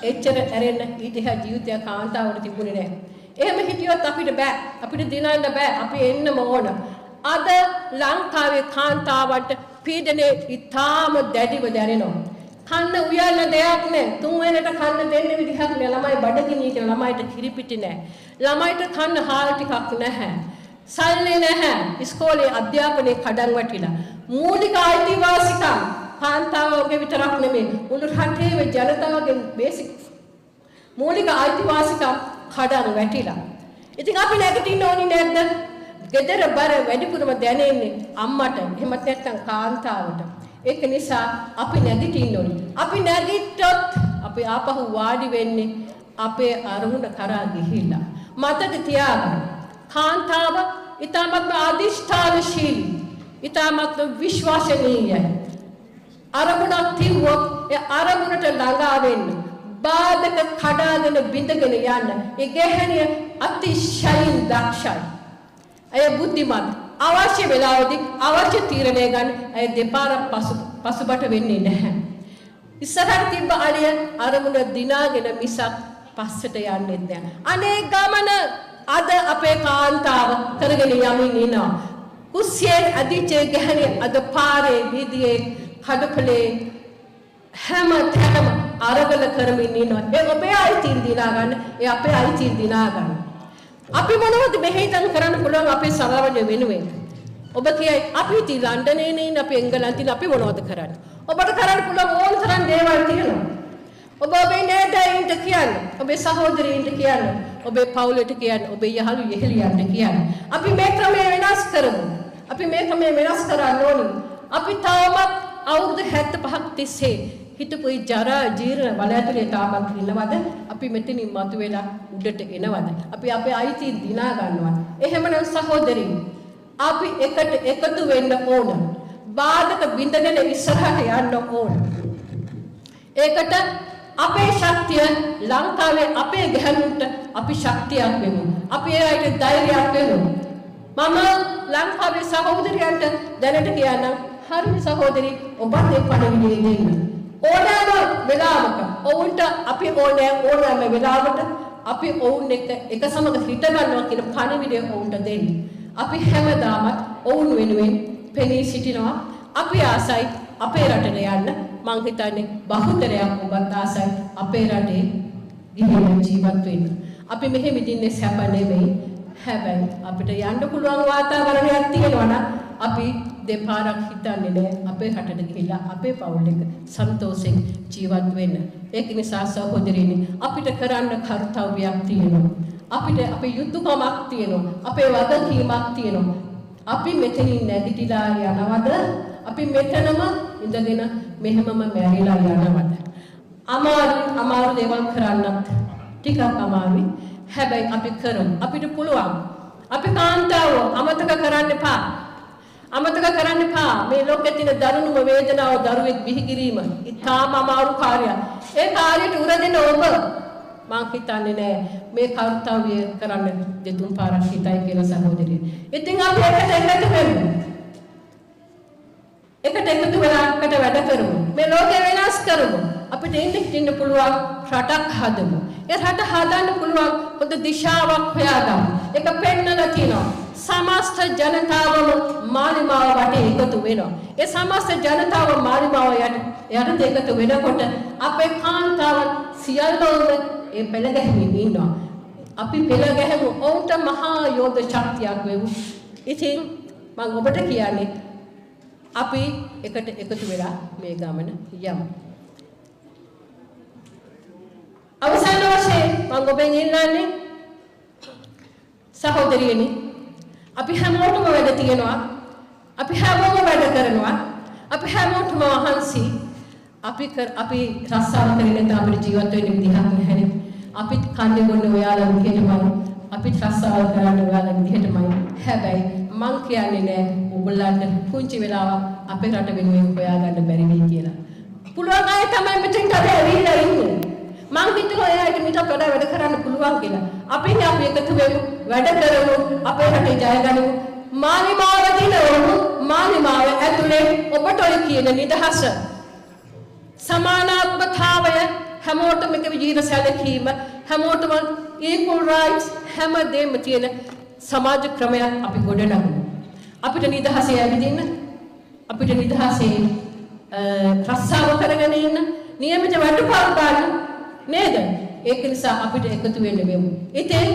[SPEAKER 7] එච්චර ඇරෙන්න ඊට එහා ජීවිතය කාන්තාවට තිබුණේ නැහැ. එහෙම හිටියොත් අපිට බෑ. අපිට දිනන්න බෑ. අපි එන්නම ඕන. අද ලංකාවේ කාන්තාවට පීඩනය ඉතාම දැඩිව දැනෙනවා. කන්න උයන්න දෙයක් නැහැ. තුන් වෙනට කන්න දෙන්න විදිහක් නැහැ. ළමයි බඩගිනි කියලා ළමයිට කිරිපිටි නැහැ. ළමයිට කන්න හාල් ටිකක් නැහැ. සල්ලි නැහැ. ඉස්කෝලේ අධ්‍යාපනයේ කඩන් වැටිලා. මූලික අයිතිවාසිකම් කාන්තාවගේ විතරක් නෙමෙයි මුළු රටේම ජනතාවගේ බේසික් මූලික අයිතිවාසිකම් කඩන් වැටිලා. ඉතින් අපි නැගිටින්න ඕනි නැද්ද? ගෙදර බර වැඩිපුරම දැනෙන්නේ අම්මට. එහෙම නැත්නම් කාන්තාවට. ඒක නිසා අපි නැගිටින්න ඕනි. අපි නැගිට්ටොත් අපි ආපහු වාඩි වෙන්නේ අපේ අරමුණ කරා ගිහිල්ලා. මතක තියාගන්න. කාන්තාව ඊටමත් අධිෂ්ඨානශීලී ඊටමත් විශ්වාසනීයයි. අරමුණක් තියුවොත් ඒ අරමුණට ළඟා වෙන්න බාධක කඩාගෙන බිඳගෙන යන්න ඒ ගැහණිය අතිශයින් දක්ෂයි. අය බුද්ධිමත් අවශ්‍ය වෙලාවදී අවශ්‍ය තීරණය ගන්න අය දෙපාරක් පසුබට වෙන්නේ නැහැ. ඉස්සරහට තිබ්බ අලිය අරමුණ දිනාගෙන මිසක් පස්සට යන්නේ නැහැ. අනේ ගමන අද අපේ කාන්තාව කරගෙන යමින් ඉනවා. කුස්සියෙන් අදිච්ච ගැහණිය අද පාරේ වීදියේ කඩපලේ හැම තැනම අරගල කරමින් ඉන්නවා. ඒ ඔබේ අයිතීන් දිනා ගන්න. ඒ අපේ අයිතීන් දිනා ගන්න. අපි මොනවද මෙහෙයන් කරන්න පුළුවන් අපේ සමාජය වෙනුවෙන්? ඔබ කියයි අපි ඉති ලන්ඩනේ නේ අපි එංගලන්තේ අපි මොනවද කරන්නේ? ඔබට කරන්න පුළුවන් ඕන තරම් දේවල් තියෙනවා. ඔබ ඔබේ නෑදෑයින්ට කියන්නේ, ඔබේ සහෝදරයින්ට කියන්නේ, ඔබේ පවුලට කියන්නේ, ඔබේ යහළු යෙහෙලියන්ට කියන්නේ. අපි මේ ක්‍රමය වෙනස් කරමු. අපි මේ ක්‍රමය වෙනස් කරන්න ඕනේ. අපි තාමත් අවුරුදු 75ක් තිස්සේ හිටපු ජරා ජීර්ණ වල ඇතුලේ තාමත් ඉන්නවද? අපි මෙතනින් මතුවෙලා උඩට එනවද? අපි අපේ අයිතීන් දිනා ගන්නවද? එහෙමනම් සහෝදරී අපි එකට එකතු වෙන්න ඕන. බාධක බින්දගෙන ඉස්සරහට යන්න ඕන. ඒකට අපේ ශක්තිය ලංකාවේ අපේ ගැහණුන්ට අපි ශක්තියක් වෙමු. අපි ඒ අයට ධෛර්යයක් වෙමු. මම ලංකාවේ සහෝදරයන්ට දැනට කියන්නම් හරිම සහෝදරි ඔබත් ඒ පණිවිඩය දෙන්න. ඕනෑම වෙලාවක ඔවුන්ට අපි ඕනෑම වෙලාවට අපි ඔවුන් එක්ක එක සමග හිට ගන්නවා කියන පණිවිඩය ඔවුන්ට දෙන්න. අපි හැමදාම ඔවුන් වෙනුවෙන් පෙනී සිටිනවා. අපි ආසයි අපේ රටට යන්න. මං හිතන්නේ බහුතරයක් ඔබත් ආසයි අපේ රටේ ගිහින් ජීවත් වෙන්න. අපි මෙහෙම ඉඳින්නේ සැප නෙවෙයි. හැබැයි අපිට යන්න පුළුවන් වාතාවරණයක් තියෙනවා නම් අපි දෙපාරක් හිතන්නේ නැහැ අපේ රටට ගිහිල්ලා අපේ පවුල් එක සන්තෝෂෙන් ජීවත් වෙන්න. ඒක නිසා සහෝදරියනි අපිට කරන්න කර්තව්‍යයක් තියෙනවා. අපිට අපේ යුතුයකමක් තියෙනවා. අපේ වගකීමක් තියෙනවා. අපි මෙතනින් නැගිටලා යනවද? අපි මෙතනම ඉඳගෙන මෙහෙමම මැරිලා යනවද? අමාරු දේවල් කරන්නත් ටිකක් අමාරුයි. හැබැයි අපි කරමු. අපිට පුළුවන්. අපි කාන්තාව අමතක කරන්න එපා. අමතක කරන්න එපා. මේ ලෝකයේ තියෙන දරුණුම වේදනාව දරුවෙක් බිහි කිරීම ඉතාම අමාරු කාර්යයක්. ඒ කාර්යයට උරදෙන ඔබ මං හිතන්නේ නෑ මේ කර්තව්‍ය කරන්න දෙතුන් පාරක් හිතයි කියලා සහෝදරිය. ඉතින් අපි එකට වෙමු. එකට එකතු වෙලා එකට වැඩ කරමු. මේ ලෝකය වෙනස් කරමු. අපිට ඉන්න පුළුවන් රටක් හදමු. ඒ රට හදන්න පුළුවන් පොද දිශාවක් හොයාගමු. ඒක පෙන්නලා තියෙනවා. සමස්ත ජනතාවම මාලිමාව වටේ එකතු වෙනවා. ඒ සමස්ත ජනතාව මාලිමාව යට එකතු වෙනකොට අපේ කාන්තාවන් සියල්ලම ඒ පෙළ ගැහිමින් ඉන්නවා. අපි පෙළ ගැහෙමු. ඔවුන්ට මහා යෝධ ශක්තියක් වෙමු. ඉතින් මම ඔබට කියන්නේ අපි එකට එකතු වෙලා මේ ගමන යමු. අවසාන වශයෙන් මම ඔබෙන් ඉල්ලන්නේ සහෝදරියනි අපි හැමෝටම වැඩ තියෙනවා. අපි හැමෝම වැඩ කරනවා. අපි හැමෝටම වහන්සි අපි රස්සාව කරගෙන නැත්නම් අපේ ජීවත් වෙන්න විදිහක් නැහැ. අපි කන්නේ බොන්නේ ඔයාලා විදිහටමයි. අපි රස්සාව කරන්නේ ඔයාලා විදිහටමයි. හැබැයි මං කියන්නේ නෑ ඔයගොල්ලන්ට පුංචි වෙලාවක් අපේ රට වෙනුවෙන් හොයාගන්න බැරි වෙයි කියලා. පුළුවන් අය තමයි මෙතෙන්ට ඇවිල්ලා ඉන්නේ. මං හිතනවා එයාට මීට වඩා වැඩ කරන්න පුළුවන් කියලා. අපි එකතු වෙමු, වැඩ කරමු, අපේ රටේ ජය ගනිමු. මාලිමාව දිනවමු. මාලිමාව ඇතුලේ ඔබට ඔය කියන නිදහස, සමානාත්මතාවය, හැමෝටම එක විදිහට සැලකීම, හැමෝටම equal rights හැමදේම තියෙන සමාජ ක්‍රමයක් අපි ගොඩනගමු. අපිට නිදහසේ ඇවිදින්න, අපිට නිදහසේ රස්සාව කරගෙන ඉන්න, නියමිත වැඩපොළ ගන්න නේද? ඒක නිසා අපිට එකතු වෙන්න වෙමු. ඉතින්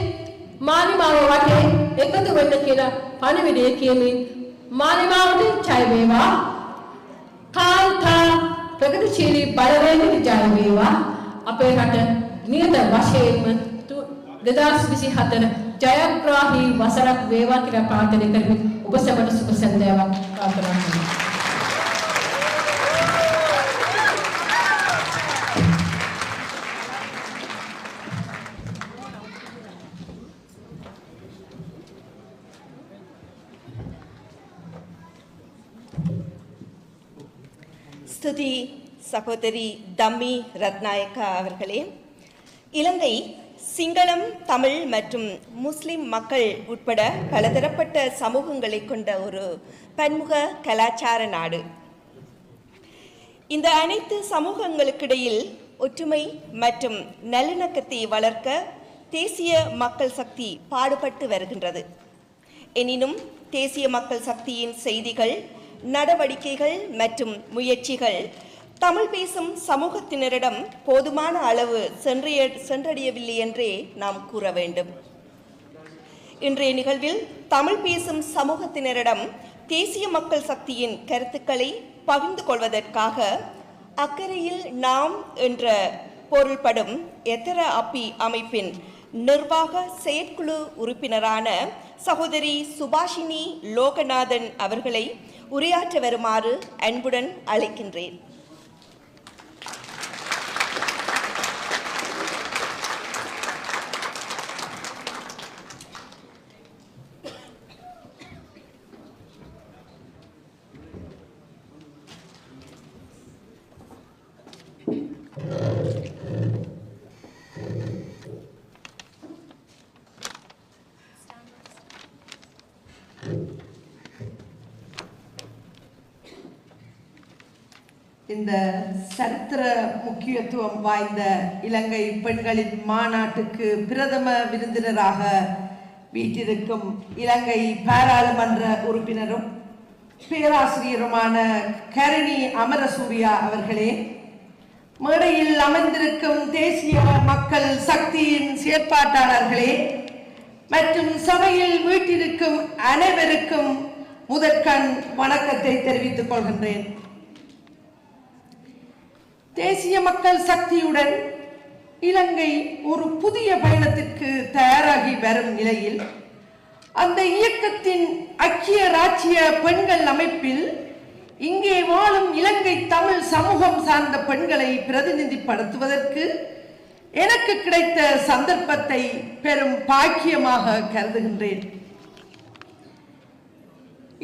[SPEAKER 7] මාලිමාව වටේ එකතු වෙන්න කියලා පණිවිඩය කියමින් මාලිමාවට ජය වේවා. කාන්තා ප්‍රගතිශීලී බලවේගයට ජය වේවා. අපේ රට නියත වශයෙන්ම 2024 ජයග්‍රාහී වසරක් වේවා කියලා ප්‍රාර්ථනා කරමින් ඔබ සැමට සුබ සන්ධ්‍යාවක් ප්‍රාර්ථනා කරමි.
[SPEAKER 1] ஸ்துதி சகோதரி தம்மி ரத்நாயக்கா அவர்களே. இலங்கை சிங்களம், தமிழ் மற்றும் முஸ்லிம் மக்கள் உட்பட பலதரப்பட்ட சமூகங்களை கொண்ட ஒரு பன்முக கலாச்சார நாடு. இந்த அனைத்து சமூகங்களுக்கிடையில் ஒற்றுமை மற்றும் நல்லிணக்கத்தை வளர்க்க தேசிய மக்கள் சக்தி பாடுபட்டு வருகின்றது. எனினும் தேசிய மக்கள் சக்தியின் செய்திகள், நடவடிக்கைகள் மற்றும் முயற்சிகள் தமிழ் பேசும் சமூகத்தினரிடம் போதுமான அளவு சென்றடையவில்லை என்றே நாம் கூற வேண்டும். இன்றைய நிகழ்வில் தமிழ் பேசும் சமூகத்தினரிடம் தேசிய மக்கள் சக்தியின் கருத்துக்களை பகிர்ந்து கொள்வதற்காக அக்கறையில் நாம் என்ற பொருள்படும் எத்தர அப்பி அமைப்பின் நிர்வாக செயற்குழு உறுப்பினரான சகோதரி சுபாஷினி லோகநாதன் அவர்களை உரையாற்ற வருமாறு அன்புடன் அழைக்கின்றேன்.
[SPEAKER 8] இந்த சரித்திர முக்கியத்துவம் வாய்ந்த இலங்கை பெண்களின் மாநாட்டுக்கு பிரதம விருந்தினராக வீற்றிருக்கும் இலங்கை பாராளுமன்ற உறுப்பினரும் பேராசிரியருமான ஹரிணி அமரசூரியா அவர்களே, மேடையில் அமர்ந்திருக்கும் தேசிய மக்கள் சக்தியின் செயற்பாட்டாளர்களே மற்றும் சபையில் வீற்றிருக்கும் அனைவருக்கும் முதற்கண் வணக்கத்தை தெரிவித்துக் கொள்கின்றேன். தேசிய மக்கள் சக்தியுடன் இலங்கை ஒரு புதிய பயணத்திற்கு தயாராகி வரும் நிலையில் அந்த இயக்கத்தின் ஐக்கிய ராச்சிய பெண்கள் அமைப்பில் இங்கே வாழும் இலங்கை தமிழ் சமூகம் சார்ந்த பெண்களை பிரதிநிதிப்படுத்துவதற்கு எனக்கு கிடைத்த சந்தர்ப்பத்தை பெரும் பாக்கியமாக கருதுகின்றேன்.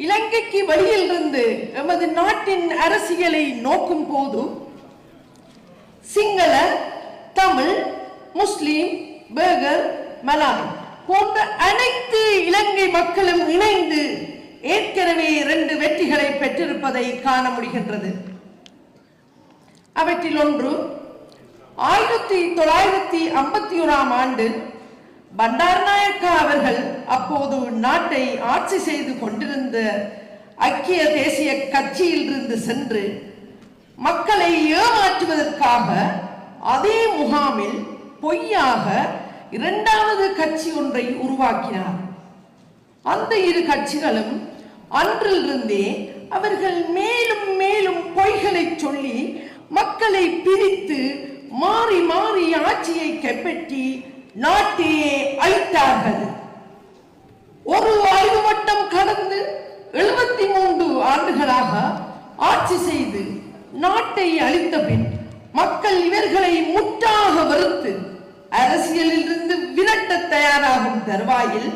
[SPEAKER 8] இலங்கைக்கு வெளியிலிருந்து எமது நாட்டின் அரசியலை நோக்கும் போது சிங்கள, தமிழ், முஸ்லிம், பேகர், மலாய் போன்ற அனைத்து இலங்கை மக்களும் இணைந்து ஏற்கனவே 2 வெற்றிகளை பெற்றிருப்பதை காண முடிகின்றது. அவற்றில் ஒன்று 1951ஆம் ஆண்டு பண்டாரநாயக்கா அவர்கள் அப்போது நாட்டை ஆட்சி செய்து கொண்டிருந்த ஐக்கிய தேசிய கட்சியிலிருந்து சென்று மக்களை ஏமாற்றுவதற்காக அதே முகாமில் பொய்யாக 2வது கட்சி ஒன்றை உருவாக்கினார். அந்த 2 கட்சிகளும் அன்றிலிருந்தே அவர்கள் மேலும் மேலும் பொய்களை சொல்லி மக்களை பிரித்து மாறி மாறி ஆட்சியை கைப்பற்றி நாட்டையே அழித்தார்கள். ஒரு ஆய்வு வட்டம் கடந்து 73 ஆண்டுகளாக ஆட்சி செய்து நாட்டை அழித்த பின் மக்கள் இவர்களை முற்றாக வெறுத்து அரசியலில் இருந்து விரட்ட தயாராகும் தருவாயில்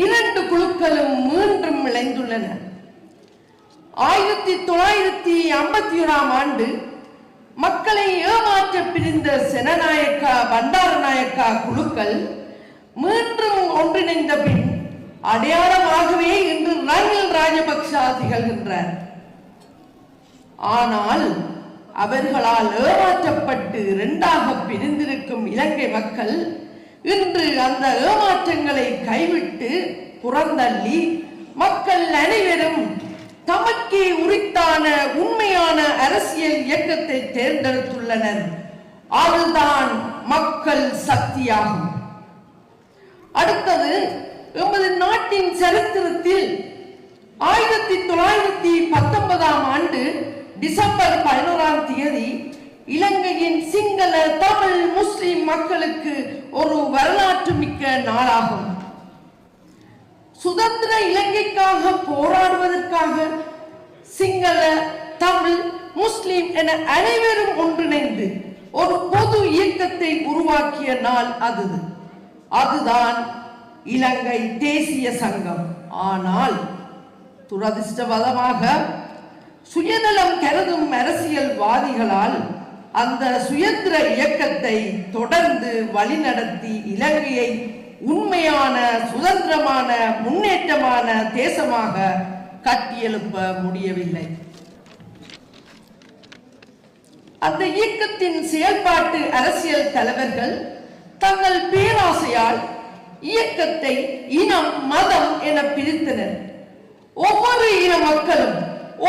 [SPEAKER 8] 2 குழுக்களும் மீண்டும் இணைந்துள்ளன. 1951ஆம் ஆண்டு மக்களை ஏமாற்ற பிரிந்த செனநாயக்கா பண்டாரநாயக்கா குழுக்கள் மீண்டும் ஒன்றிணைந்த பின் அடையாளமாகவே இன்று ரணில் ராஜபக்ஷ திகழ்கின்றார். ஆனால் அவர்களால் ஏமாற்றப்பட்டு 2ஆக பிரிந்திருக்கும் இலங்கை மக்கள் இன்று அந்த ஏமாற்றங்களை கைவிட்டு புறந்தள்ளி மக்கள் அனைவரும் தமக்கே உரித்தான உண்மையான அரசியல் இயக்கத்தை தேர்ந்தெடுத்துள்ளனர். அதுதான் மக்கள் சக்தியாகும். அடுத்தது, எமது நாட்டின் சரித்திரத்தில் 1919ஆம் ஆண்டு டிசம்பர் 11ஆம் தேதி இலங்கையின் சிங்கள, தமிழ், முஸ்லிம் மக்களுக்கு ஒரு வரலாற்று மிக்க நாளாகும். சுதந்திர இலங்கைக்காக போராடுவதற்காக சிங்கள, தமிழ், முஸ்லிம் என அனைவரும் ஒன்றிணைந்து ஒரு பொது இயக்கத்தை உருவாக்கிய நாள் அதுதான் இலங்கை தேசிய சங்கம். ஆனால் துரதிர்ஷ்டவசமாக சுயநலம் கருதும் அரசியல்வாதிகளால் அந்த சுயந்திர இயக்கத்தை தொடர்ந்து வழிநடத்தி இலங்கையை உண்மையான, சுதந்திரமான, முன்னேற்றமான தேசமாக கட்டியெழுப்ப முடியவில்லை. அந்த இயக்கத்தின் செயல்பாட்டு அரசியல் தலைவர்கள் தங்கள் பேராசையால் இயக்கத்தை இனம், மதம் என பிரித்தனர். ஒவ்வொரு இன மக்களும்,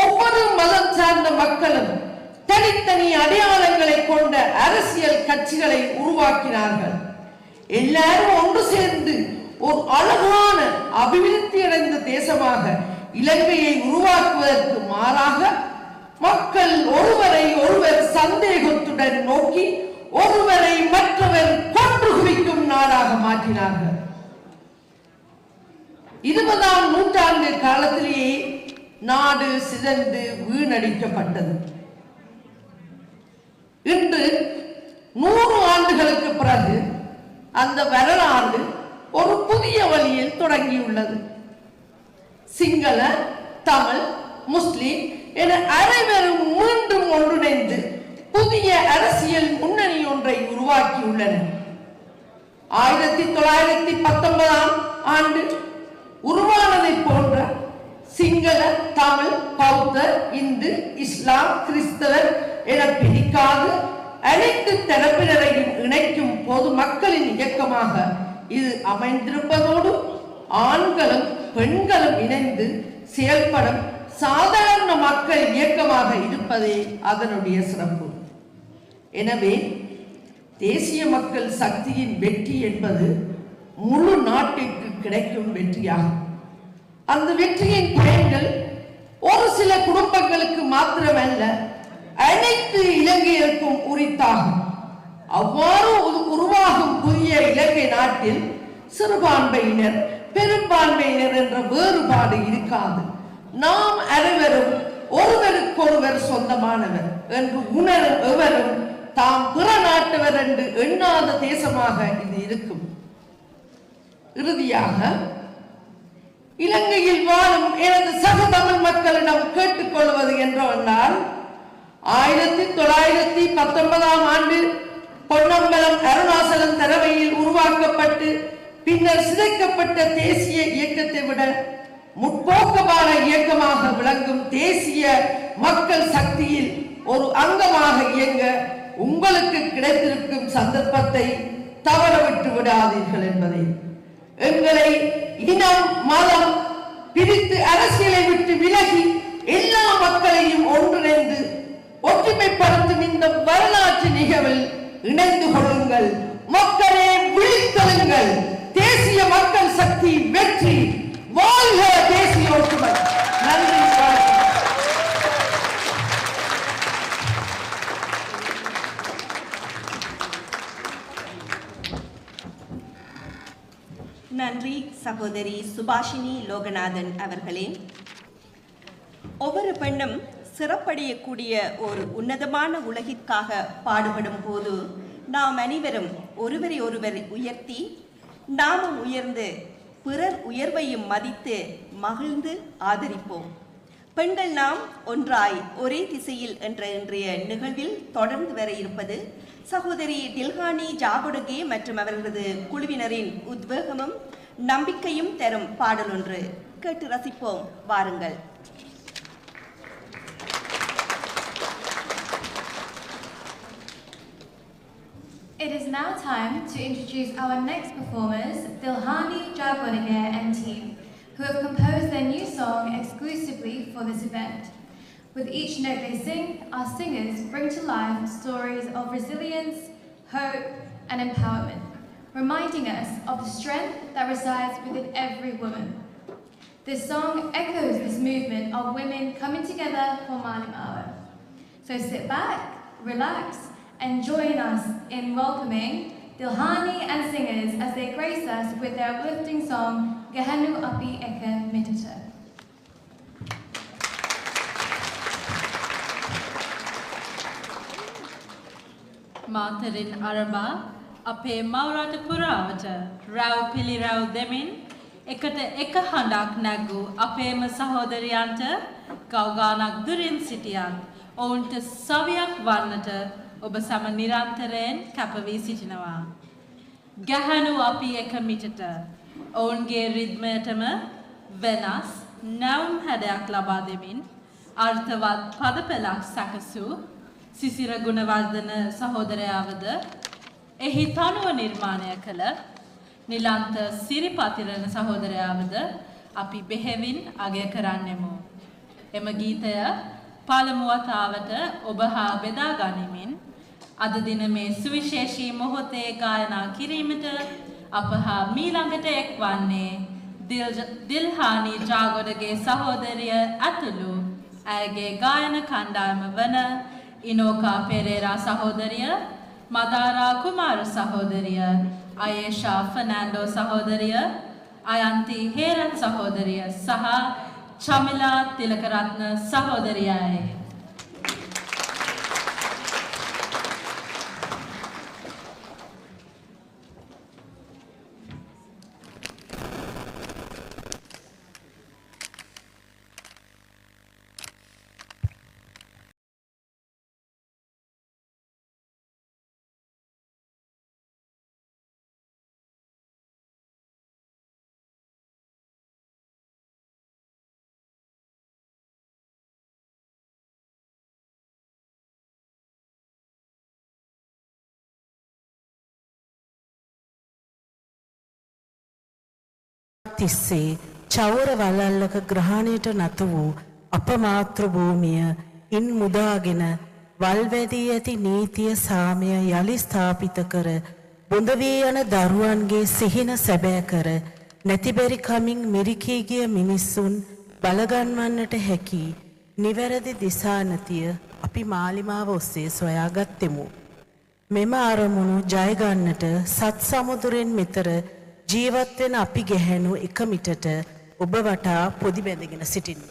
[SPEAKER 8] ஒவ்வொரு மதம் சார்ந்த மக்களும் தனித்தனி அடையாளங்களை கொண்ட அரசியல் கட்சிகளை உருவாக்கினார்கள். எல்லாரும் ஒன்று சேர்ந்து ஒரு அழகான அபிவிருத்தி அடைந்த தேசமாக இலங்கையை உருவாக்குவதற்கு மாறாக மக்கள் ஒருவரை ஒருவர் சந்தேகத்துடன் நோக்கி ஒருவரை மற்றவர் கொன்று குவிக்கும் நாடாக மாற்றினார்கள். 20ஆம் நூற்றாண்டு காலத்திலேயே நாடு சிதைந்து வீணடிக்கப்பட்டது. இன்று 100 ஆண்டுகளுக்கு பிறகு அந்த வரலாறு ஒரு புதிய வழியில் தொடங்கியுள்ளது. சிங்கள, தமிழ், முஸ்லிம் என அனைவரும் மீண்டும் ஒன்றிணைந்து புதிய அரசியல் முன்னணி ஒன்றை உருவாக்கியுள்ளனர். 1919ஆம் ஆண்டு உருவானதை போன்ற சிங்கள, தமிழ், பௌத்த, இந்து, இஸ்லாம், கிறிஸ்தவர் என பிரிக்காது அனைத்து தரப்பினரையும் இணைக்கும் பொது மக்களின் இயக்கமாக இது அமைந்திருப்பதோடு ஆண்களும் பெண்களும் இணைந்து செயல்படும் சாதாரண மக்கள் இயக்கமாக இருப்பதே அதனுடைய சிறப்பு. எனவே தேசிய மக்கள் சக்தியின் வெற்றி என்பது முழு நாட்டிற்கு கிடைக்கும் வெற்றியாகும். அந்த வெற்றியின் பயன்கள் ஒரு சில குடும்பங்களுக்கு மாத்திரமல்ல, அனைத்து இலங்கையருக்கும் உரித்தாகும். அவ்வாறு உருவாகும் புதிய இலங்கை நாட்டில் சிறுபான்மையினர், பெரும்பான்மையினர் என்ற வேறுபாடு இருக்காது. நாம் அனைவரும் ஒருவருக்கொருவர் சொந்தமானவர் என்று உணரும் எவரும் தாம் பிற நாட்டவர் என்று எண்ணாத தேசமாக இது இருக்கும். இறுதியாக இலங்கையில் வாழும் எனது சக தமிழ் மக்களிடம் கேட்டுக்கொள்வது என்றால் 1919ஆம் ஆண்டு பொன்னம்பலம் அருணாசலம் தலைமையில் உருவாக்கப்பட்டு பின்னர் சிதைக்கப்பட்ட தேசிய இயக்கத்தை விட முற்போக்கமான இயக்கமாக விளங்கும் தேசிய மக்கள் சக்தியில் ஒரு அங்கமாக இயங்க உங்களுக்கு கிடைத்திருக்கும் சந்தர்ப்பத்தை தவறவிட்டு விடாதீர்கள் என்பதை, எங்களை இனம், மதம் பிரித்து அரசியலை விட்டு விலகி எல்லா மக்களையும் ஒன்றிணைந்து ஒற்றுமைப்படுத்தும் இந்த வரலாற்று நிகழ்வில் இணைந்து கொள்ளுங்கள். மக்களே விழித்தெழுங்கள். தேசிய மக்கள் சக்தி வெற்றி. வாழ்க தேசிய ஒற்றுமை. நன்றி.
[SPEAKER 1] நன்றி சகோதரி சுபாஷினி லோகநாதன் அவர்களே. ஒவ்வொரு பெண்ணும் சிறப்படையக்கூடிய ஒரு உன்னதமான உலகிற்காக பாடுபடும் போது நாம் அனைவரும் ஒருவரை ஒருவர் உயர்த்தி நாமும் உயர்ந்து பிறர் உயர்வையும் மதித்து மகிழ்ந்து ஆதரிப்போம். பெண்கள் நாம் ஒன்றாய் ஒரே திசையில் என்ற இன்றைய நிகழ்வில் தொடர்ந்து வர இருப்பது சகோதரி தில்ஹானி ஜாகொடகே மற்றும் அவர்களது குழுவினரின் உத்வேகமும் நம்பிக்கையும் தரும் பாடல் ஒன்று. கேட்டு ரசிப்போம் வாருங்கள்.
[SPEAKER 2] It is now time to introduce our next performers, Dilhani Jagwadage and team, who have composed their new song exclusively for this event. With each note they sing, our singers bring to life stories of resilience, hope, and empowerment, reminding us of the strength that resides within every woman. This song echoes this movement of women coming together for Malimawa. So sit back, relax, and join us in welcoming Dilhani and singers as they grace us with their uplifting song, Gehanu Api Eka Mitata.
[SPEAKER 3] මාතරින් අරබා අපේ මවරට පුරාවට රැව් පිළිරැව් දෙමින් එකට එක හඬක් නැගූ අපේම සහෝදරයන්ට ගෞගානක් දුරින් සිටියන් ඔවුන්ට සවියක් වන්නට ඔබ සම නිරන්තරයෙන් කැපවී සිටිනවා. ගැහැණු අපි එක මිටට ඔවුන්ගේ රිද්මයටම වෙනස් නැවුම් හැඩයක් ලබා දෙමින් අර්ථවත් පදපෙළක් සැකසූ සිසිර ගුණවර්ධන සහෝදරයාවද එහි තනුව නිර්මාණය කළ නිලන්ත සිරිපතිරණ සහෝදරයාවද අපි බෙහෙවින් අගය කරන්නෙමු. එම ගීතය පළමු වතාවට ඔබ හා බෙදා ගනිමින් අද දින මේ සුවිශේෂී මොහොතේ ගායනා කිරීමට අප හා මීළඟට එක්වන්නේ දිල්හානි ජාගොඩගේ සහෝදරිය ඇතුළු ඇයගේ ගායන කණ්ඩායම වන ඉනෝකා පෙරේරා සහෝදරිය, මදාරා කුමාර සහෝදරිය, අයේෂා ෆර්නෑන්ඩෝ සහෝදරිය, අයන්ති හේරත් සහෝදරිය සහ චමිලා තිලකරත්න සහෝදරියයි.
[SPEAKER 9] තිස්සේ චෞර වලල්ලක ග්‍රහණයට නතු වූ අපමාතෘ භූමිය ඉන් මුදාගෙන වල්වැදී ඇති නීතිය සාමය යලි ස්ථාපිත කර බොඳ වී යන දරුවන්ගේ සිහින සැබෑ කර නැතිබැරි කමින් මිරිකී ගිය මිනිස්සුන් බලගන්වන්නට හැකි නිවැරදි දිසානතිය අපි මාලිමාව ඔස්සේ සොයාගත්තෙමු. මෙම අරමුණු ජය ගන්නට සත් සමුදුරෙන් මෙතර ජීවත් වෙන අපි ගැහැණු එක මිටට ඔබ වටා පොදි බැඳගෙන සිටින්න.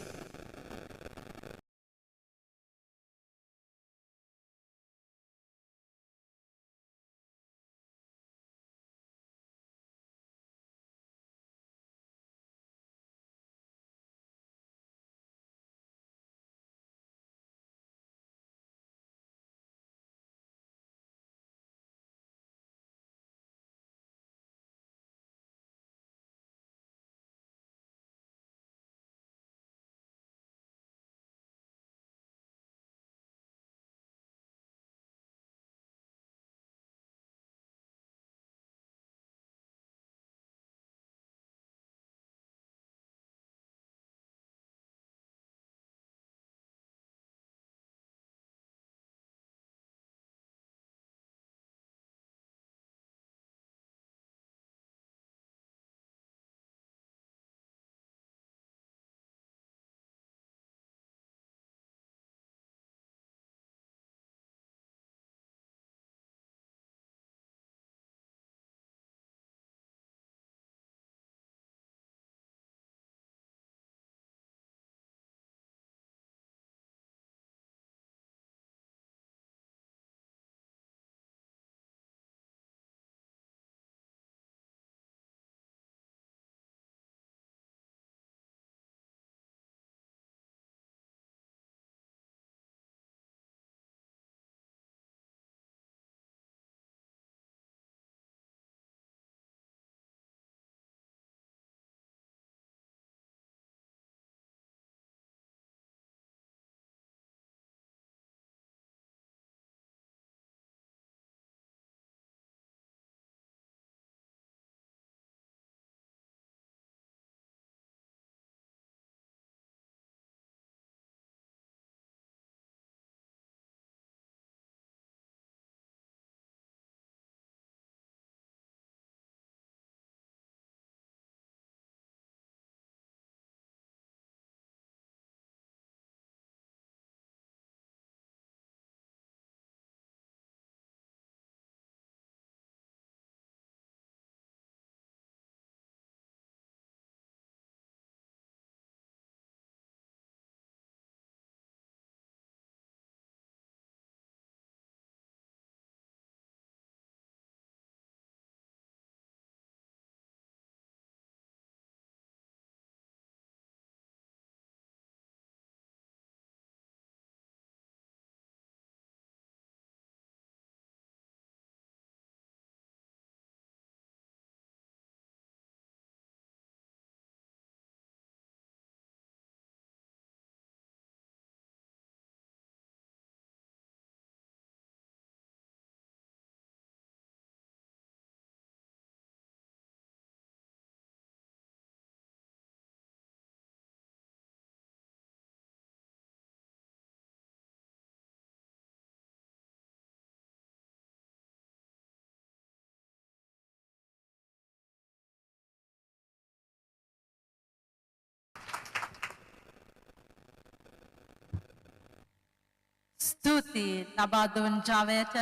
[SPEAKER 3] ස්තුතියි ලබා දුන් ජවයට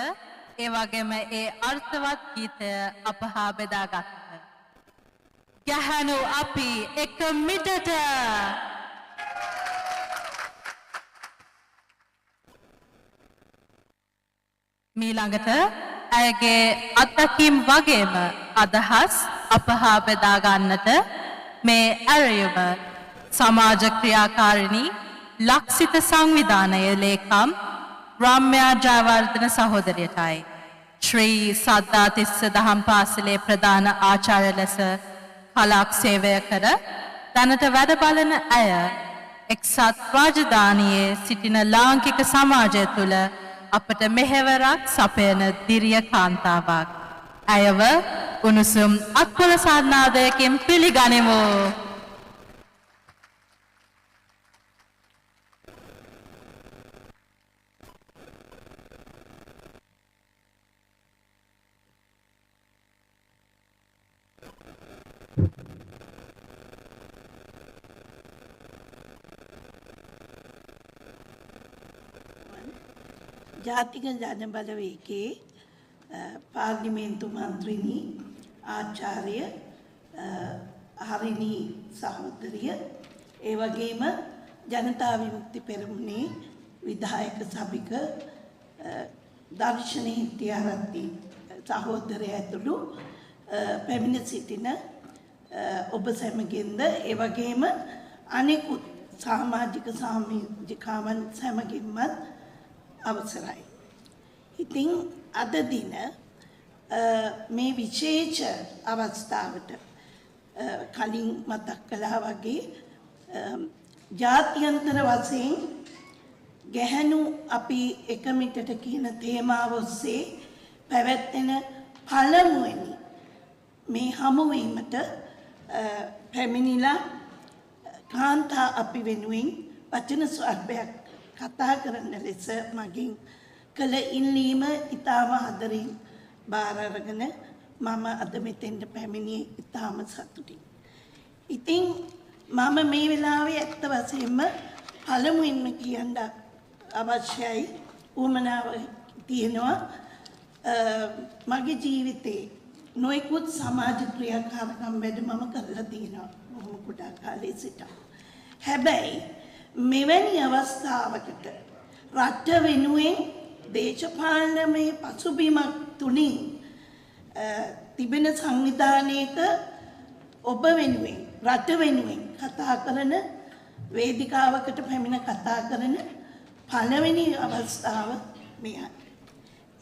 [SPEAKER 3] ඒ වගේම ඒ අර්ථවත් ගීතය අප හා බෙදාගත්ත. ගැහැණු අපි එක මිටට මීළඟට ඇයගේ අත්දැකීම් වගේම අදහස් අප හා බෙදා ගන්නට මේ ඇරයුම සමාජ ක්‍රියාකාරිණී ලක්සිත සංවිධානයේ ලේකම් රාම්‍යා ජයවර්ධන සහෝදරියටයි ශ්‍රී සද්ධාතිස්ස දහම් පාසලේ ප්‍රධාන ආචාර්ය ලෙස කලක් සේවය කර දැනට වැඩ බලන ඇය එක්සත් රාජධානියේ සිටින ලාංකික සමාජය තුළ අපට මෙහෙවරක් සපයන දිරිය කාන්තාවක්. ඇයව උණුසුම් අත්පොල සාධනාදයකින් පිළිගනිමු.
[SPEAKER 10] ජාතික ජනබලවේගයේ පාර්ලිමේන්තු මන්ත්‍රිනී ආචාර්ය හරිනී සහෝදරිය ඒ වගේම ජනතා විමුක්ති පෙරමුණේ විධායක සභික දර්ශනී තියාරත්ති සහෝදරය ඇතුළු පැමිණ සිටින ඔබ සැමගෙන්ද ඒ වගේම අනෙකුත් සමාජික සාමාජිකාවන් සැමගින්මත් අවසරයි. ඉතින් අද දින මේ විශේෂ අවස්ථාවට කලින් මතක් කළා වගේ ජාත්‍යන්තර වශයෙන් ගැහැණු අපි එක මිටට කියන තේමාව ඔස්සේ පැවැත්වෙන පළමුවෙනි මේ හමුවීමට පැමිණිලා කාන්තා අපි වෙනුවෙන් වචන ස්වල්පයක් කතා කරන්න ලෙස මගින් කළ ඉල්ලීම ඉතාම ආදරෙන් බාර අරගෙන මම අද මෙතෙන්ට පැමිණියේ ඉතාම සතුටින්. ඉතින් මම මේ වෙලාවේ ඇත්ත වශයෙන්ම පළමුවෙන්ම කියන්න අවශ්‍යයි උවමනාව තියෙනවා මගේ ජීවිතේ නොයෙකුත් සමාජ ක්‍රියාකාරකම් වැඩ මම කරලා තියෙනවා බොහොම කුඩා කාලේ සිට. හැබැයි මෙවැනි අවස්ථාවකට රට වෙනුවෙන් දේශපාලනමය පසුබිමක් තුලින් තිබෙන සංවිධානයක ඔබ වෙනුවෙන් රට වෙනුවෙන් කතා කරන වේදිකාවකට පැමිණ කතා කරන පළවෙනි අවස්ථාව මෙයයි.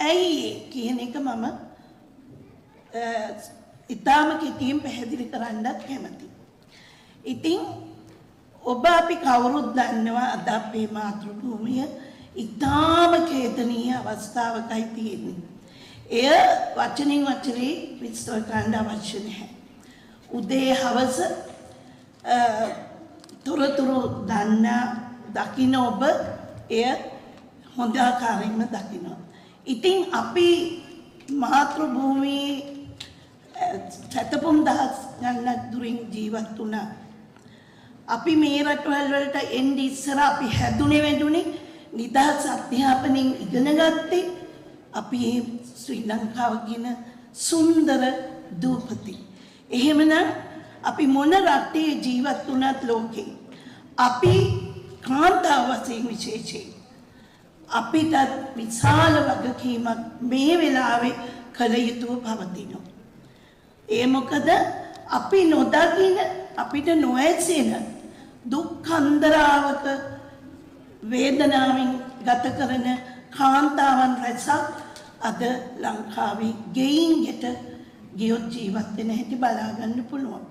[SPEAKER 10] ඇයි කියන එක මම ඉතාම කෙටියෙන් පැහැදිලි කරන්නත් කැමතියි. ඉතින් ඔබ අපි කවුරුත් දන්නවා අද අපේ මාතෘභූමිය ඉතාම ඛේදනීය අවස්ථාවකයි තියෙන්නේ. එය වචනින් වචනේ විස්තර කරන්න අවශ්‍ය නැහැ. උදේ හවස තොරතුරු දකින්න ඔබ එය හොඳ ආකාරයෙන්ම දකිනවා. ඉතින් අපි මාතෘභූමියේ සැතපුම් දහස් ගණනක් දුරින් ජීවත් වුණා. අපි මේ රටවල් වලට එන්නේ ඉස්සර අපි හැදුනේ වැදුනේ නිදහස් අධ්‍යාපනයෙන් ඉගෙන ගත්තේ අපි ශ්‍රී ලංකාව කියන සුන්දර දූපතේ. එහෙමනම් අපි මොන රටේ ජීවත් වුණත් ලෝකේ අපි කාන්තාව වශයෙන් විශේෂයෙන් අපිට විශාල වගකීමක් මේ වෙලාවේ කළ යුතුව පවතිනවා. ඒ මොකද අපි නොදකින අපිට නොඇසෙන දුක් කන්දරාවක වේදනාවෙන් ගත කරන කාන්තාවන් රැසක් අද ලංකාවේ ගෙයින් යට ගියොත් ජීවත් වෙන හැටි බලා ගන්න පුළුවන්.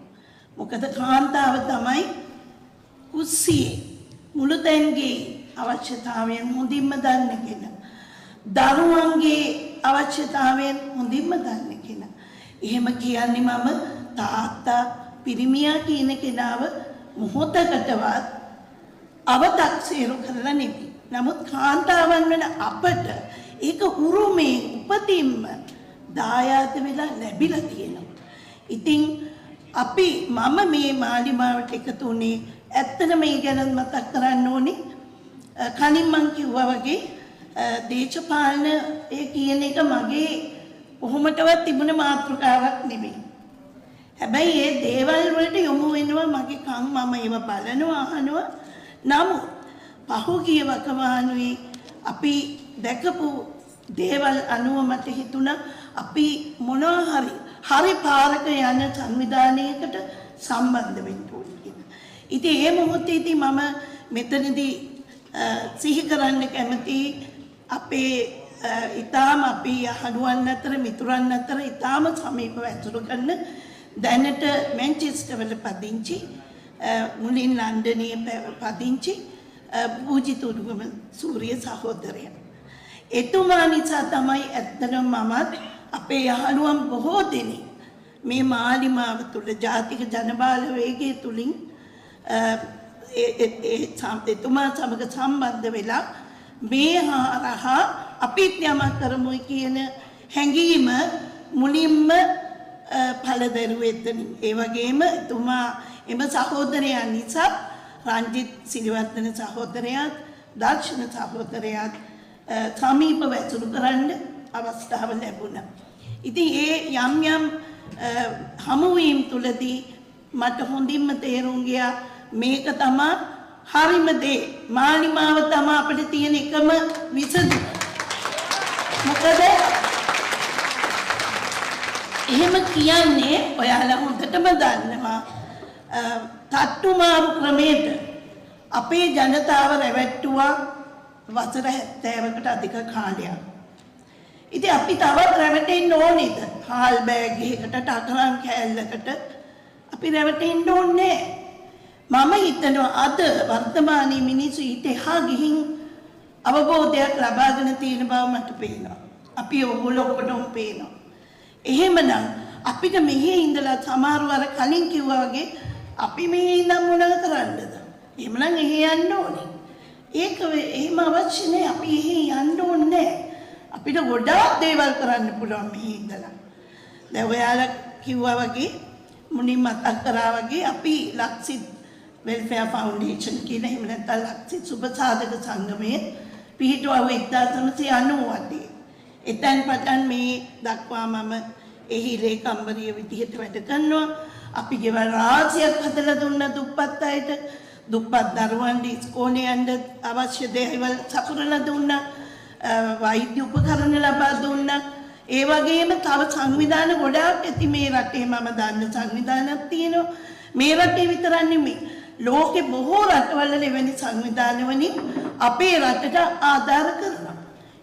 [SPEAKER 10] මොකද කාන්තාව තමයි කුස්සියේ මුළුතැන්ගේ අවශ්‍යතාවයන් හොඳින්ම දන්න කෙනා. දරුවන්ගේ අවශ්‍යතාවයන් හොඳින්ම දන්න කෙනා. එහෙම කියන්නේ මම තාත්තා පිරිමියා කියන කෙනාව මොහොතකටවත් අවතක්සේරු කරලා නෙමෙයි. නමුත් කාන්තාවන් වෙන අපට ඒක උරුමේ උපතින්ම දායාද වෙලා ලැබිලා තියෙනවා. ඉතින් අපි මම මේ මාලිමාවට එකතු වුණේ ඇත්තට මේ ගැන මතක් කරන්න ඕනේ. කලින් මං කිව්වා වගේ දේශපාලන ඒ කියන එක මගේ කොහොමදවත් තිබුණ මාතෘකාවක් නෙමෙයි. හැබැයි ඒ දේවල් වලට යොමු වෙනවා මගේ කන් මම ඒව බලනවා අහනවා. නමුත් පහුගිය වකවානුවේ අපි දැකපු දේවල් අනුව මට හිතුණා අපි මොනවා හරි පාරක යන සංවිධානයකට සම්බන්ධ වෙන්න ඕනේ කියලා. ඉතින් ඒ මොහොතේදී මම මෙතනදී සිහි කරන්න කැමති අපේ ඊටාම අපි යහළුවන් අතර මිතුරන් අතර ඊටාම සමීපව ඇසුරු කරන දැනට මැන්චෙස්ටර් වල පදිංචි මුලින් ලන්ඩනයේ පදිංචි පූජිත උඩුගම සූරිය සහෝදරයා. එතුමා නිසා තමයි ඇත්තටම මමත් අපේ යහළුවන් බොහෝ දෙනෙක් මේ මාලිමාව තුළ ජාතික ජනබාල වේගය තුලින් එතුමා සමග සම්බන්ධ වෙලා මේ හරහා අපිත් යමක් කරමුයි කියන හැඟීම මුලින්ම පළදරුව එතනින්. ඒ වගේම එතුමා එම සහෝදරයා නිසා රංජිත් සිරිවර්ධන සහෝදරයාත් දර්ශන සහෝදරයාත් සමීපව ඇසුරු කරන්න අවස්ථාව ලැබුණා. ඉතින් ඒ යම් හමුවීම් තුලදී මට හොඳින්ම තේරුම් ගියා මේක තමයි හරිම දේ. මාලිමාව තමයි අපිට තියෙන එකම විසඳුම. මොකද එහෙම කියන්නේ ඔයාලා හොඳටම දන්නවා තට්ටුමාරු ක්‍රමයට අපේ ජනතාව රැවට්ටුවා වසර 70කට අධික කාලයක්. ඉතින් අපි තවත් රැවටෙන්න ඕනේද? හාල් බෑග් එකකට ටකරන් කෑල්ලකට අපි රැවටෙන්න ඕනේ. මම හිතනවා අද වර්තමානයේ මිනිස්සු ඊට එහා ගිහින් අවබෝධයක් ලබාගෙන තියෙන බව මට පේනවා. අපි ඕගොල්ලෝ ඔක්කොටම පේනවා. එහෙමනම් අපිට මෙහි ඉඳලා සමහරව අර කලින් කිව්වා වගේ අපි මෙහි ඉඳන් මොනවද කරන්නද? එහෙමනම් එහි යන්න ඕනේ. ඒක එහෙම අවශ්‍ය නැහැ. අපි එහි යන්න ඕනේ. අපිට ගොඩාක් දේවල් කරන්න පුළුවන් මෙහි ඉඳලා. දැන් ඔයාලා කිව්වා වගේ මුලින් මතක් කරා වගේ අපි ලක්සිත් වෙල්ෆෙයාර් ෆවුන්ඩේෂන් කියන එහෙම නැත්නම් ලක්සිත් සුබසාධක සංගමයේ පිහිටුවා 1990 එතෙන් පටන් මේ දක්වා මම එහි ලේකම්වරිය විදිහට වැඩ කරනවා. අපි ගෙවල් රාශියක් හදලා දුන්න දුප්පත් අයට, දුප්පත් දරුවන්ට ඉස්කෝලේ යන්න අවශ්‍ය දේවල් සපුරලා දුන්නා. වෛද්‍ය උපකරණ ලබා දුන්නා. ඒ වගේම තව සංවිධාන ගොඩාක් ඇති මේ රටේ. මම දන්න සංවිධානයක් තියෙනවා. මේ රටේ විතරක් නෙමෙයි ලෝකේ බොහෝ රටවල එවැනි සංවිධාන වලින් අපේ රටට ආධාර කරනවා.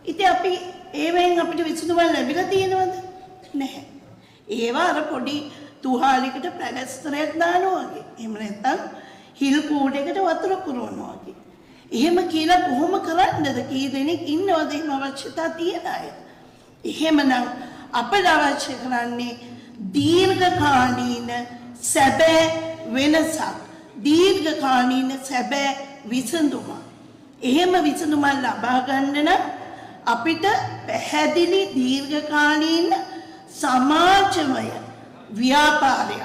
[SPEAKER 10] ඉතින් අපි ඒවෙන් අපිට විසඳුමක් ලැබිලා තියෙනවද? නැහැ. ඒවා අර පොඩි තුහාලයකට ප්ලාස්ටරයක් දානවා වගේ. එහෙම නැත්නම් හිල් කූඩයකට වතුර පුරවනවා වගේ. එහෙම කියලා කොහොම කරන්නද? කී දෙනෙක් ඉන්නවද එහෙම අවශ්‍යතා තියෙන අය? එහෙමනම් අපට අවශ්‍ය කරන්නේ දීර්ඝකාලීන සැබෑ වෙනසක්. දීර්ඝකාලීන සැබෑ විසඳුමක්. එහෙම විසඳුමක් ලබා ගන්න නම් අපිට පැහැදිලි දීර්ඝකාලීන සමාජමය ව්‍යාපාරයක්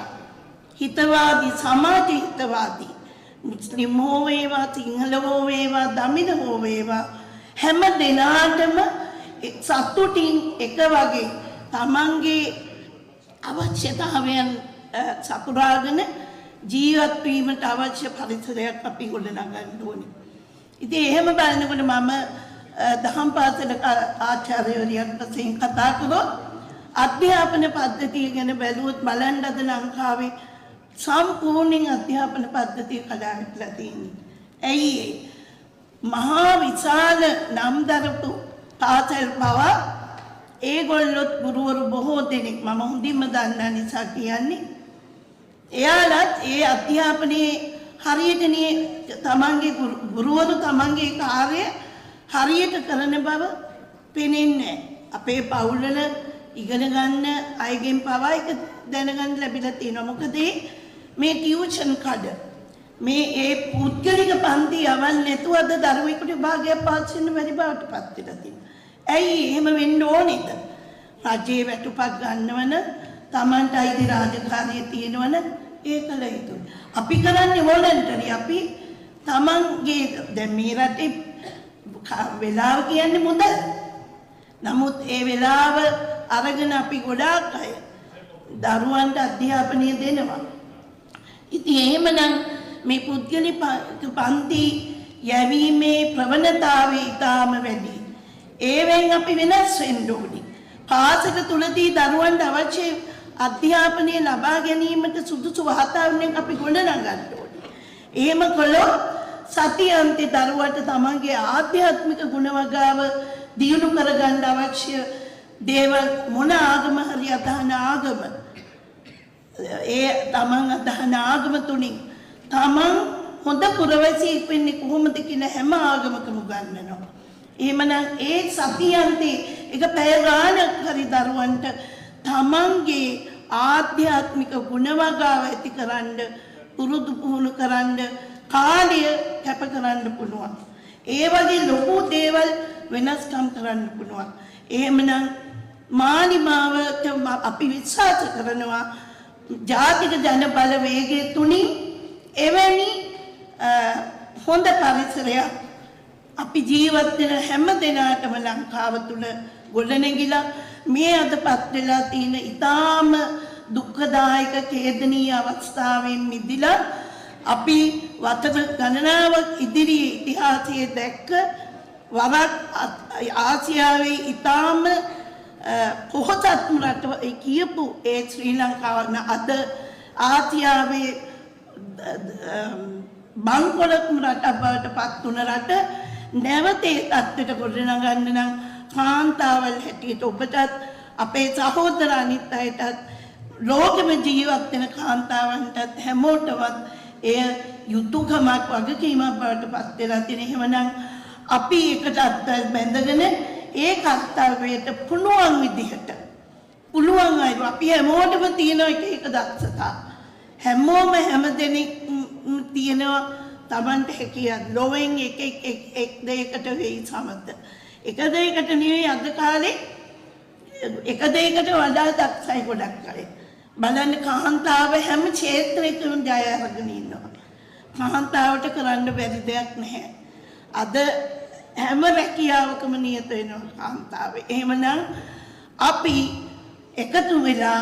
[SPEAKER 10] හිතවාදී සමාජ හිතවාදී මුස්ලිම් හෝ වේවා සිංහල හෝ වේවා දමිළ හෝ වේවා හැම දෙනාටම සතුටින් එක වගේ තමන්ගේ අවශ්‍යතාවයන් සපුරාගෙන ජීවත් වීමට අවශ්‍ය පරිසරයක් අපි ගොඩනගන්න ඕනේ. ඉතින් එහෙම බලනකොට මම දහම් පාසලක ආචාර්යවරියක් වශයෙන් කතා කරොත් අධ්‍යාපන පද්ධතිය ගැන බැලුවොත් බලන්න අද ලංකාවේ සම්පූර්ණ අධ්‍යාපන පද්ධතිය කඩාවැටලා තියෙන්නේ. ඇයි මහා විශාල නම් දරපු පාසල් පවා ඒගොල්ලොත් ගුරුවරු බොහෝ දෙනෙක් මම හොඳින්ම දන්නා නිසා කියන්නේ එයාලත් ඒ අධ්‍යාපනයේ හරියටනේ තමන්ගේ ගුරුවරු තමන්ගේ කාර්යය හරියට කරන බව පේන්නේ නැහැ. අපේ පවුල්වල ඉගෙන ගන්න අයගෙන් පවා එක දැනගන්න ලැබිලා තියෙනවා. මොකද මේ ටියුෂන් කඩ මේ ඒ පුද්ගලික පන්ති යවන්න නැතුව අද දරුවෙකුට භාගයක් පාස් වෙන්න බැරි බවට පත් වෙලා තියෙනවා. ඇයි එහෙම වෙන්න ඕනේද? රජයේ වැටුපක් ගන්නවන Tamanට අයිති රාජකාරිය තියෙනවන ඒකල යුතුයි. අපි කරන්නේ වොලන්ටරි. අපි Tamanගේ දැන් මේ රටේ වෙලාව කියන්නේ මුදල්. නමුත් ඒ වෙලාව අරගෙන අපි ගොඩාක් අය දරුවන්ට අධ්‍යාපනය දෙනවා. ඉතින් එහෙමනම් මේ පුද්ගලික පන්ති යැවීමේ ප්‍රවණතාවය ඉතාම වැඩි. ඒවෙන් අපි වෙනස් වෙන්න ඕනේ. පාසල තුලදී දරුවන්ට අවශ්‍ය අධ්‍යාපනය ලබා ගැනීමට සුදුසු වාතාවරණයක් අපි ගොඩනගන්න ඕනේ. එහෙම කළොත් සතියන්තේ දරුවට තමන්ගේ ආධ්‍යාත්මික ගුණ වගාව දියුණු කරගන්න අවශ්‍ය දේවල් මොන ආගම හරි අදහන ආගම ඒ තමන් අදහන ආගම තුලින් තමන් හොඳ පුරවැසියෙක් වෙන්නේ කොහොමද කියලා හැම ආගමකම උගන්වනවා. එහෙමනම් ඒ සතියන්තේ එක පැය ගානක් හරි දරුවන්ට තමන්ගේ ආධ්‍යාත්මික ගුණ වගාව ඇතිකරන්න පුරුදු පුහුණු කරන්න කාලය කැප කරන්න පුළුවන්. ඒ වගේ ලොකු දේවල් වෙනස්කම් කරන්න පුළුවන්. එහෙමනම් මාලිමාවට අපි විශ්වාස කරනවා ජාතික ජන බලවේගය තුලින් එවැනි හොඳ පරිසරයක් අපි ජීවත් වෙන හැම දිනකටම ලංකාව තුල ගොඩනැගිලා මේ අදපත් වෙලා තියෙන ඊටාම දුක්ඛදායක ඛේදනීය අවස්ථාවෙන් මිදිලා අපි වසර ගණනාවක් ඉදිරියේ ඉතිහාසයේ දැක්ක වරක් ආසියාවේ ඊටාම පොහොසත් රට කියපු ඒ ශ්‍රී ලංකාව අද ආසියාවේ බංකොලොත්ම රට බවට පත් වුණ රට නැවතේ තත්ත්වයට ගොඩනගන්න නම් කාන්තාවල් හැටියට ඔබටත් අපේ සහෝදර අනිත් අයටත් ලෝකෙම ජීවත් වෙන කාන්තාවන්ටත් හැමෝටවත් එය යුතුයකමක් වගකීමක් බවට පත් වෙලා තියෙන. එහෙමනම් අපි එකට අත්වැල් බැඳගෙන ඒ කර්තව්‍යයට පුළුවන් විදිහට පුළුවන් අය අපි හැමෝටම තියෙන එක දක්ෂතා හැමෝම හැමදෙනෙක් තියෙනවා Tamanට හැකියාව ලෝවෙන් එක දෙයකට වෙයි සමත එක දෙයකට නෙවෙයි අද කාලේ එක දෙයකට වඩා දක්ෂයි ගොඩක් අය බලන්න කාන්තාව හැම ක්ෂේත්‍රයකම ජය අරගෙන ඉන්නවා කාන්තාවට කරන්න බැරි දෙයක් නැහැ අද හැම රැකියාවකම නියත වෙනවා කාන්තාව එහෙමනම් අපි එකතු වෙලා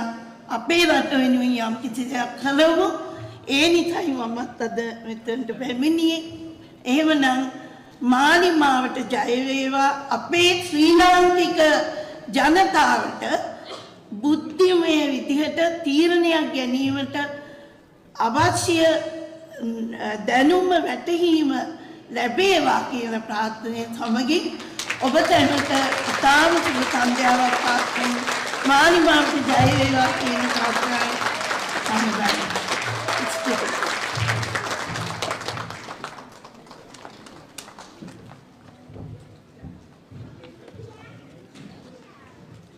[SPEAKER 10] අපේ රට වෙනුවෙන් යම් කිසි දෙයක් කළොත් ඒ නිසයි මමත් අද මෙතනට පැමිණියේ. එහෙමනම් මාලිමාවට ජය වේවා අපේ ශ්‍රී ලාංකික ජනතාවට බුද්ධිමය විදිහට තීරණයක් ගැනීමට අවශ්‍ය දැනුම වැටහීම ලැබේවා කියන ප්‍රාර්ථනාවෙන් සමගින් ඔබ සැමට ඉතාම සුබ සන්ධ්‍යාවක් පාත්වන මාලිමාවට ජය වේවා කියන ප්‍රාර්ථනාවෙන් සමගයි.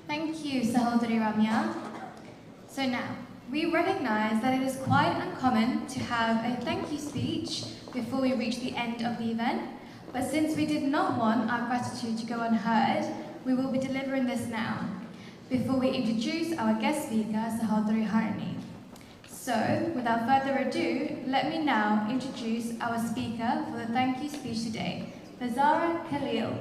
[SPEAKER 2] Thank you, Sahodari Ramya. So now, we recognize that it is quite uncommon to have a thank you speech before we reach the end of the event, but since we did not want our gratitude to go unheard, we will be delivering this now, before we introduce our guest speaker, Sahodari Harini. So, without further ado, let me now introduce our speaker for the thank you speech today, Fazara Khalil.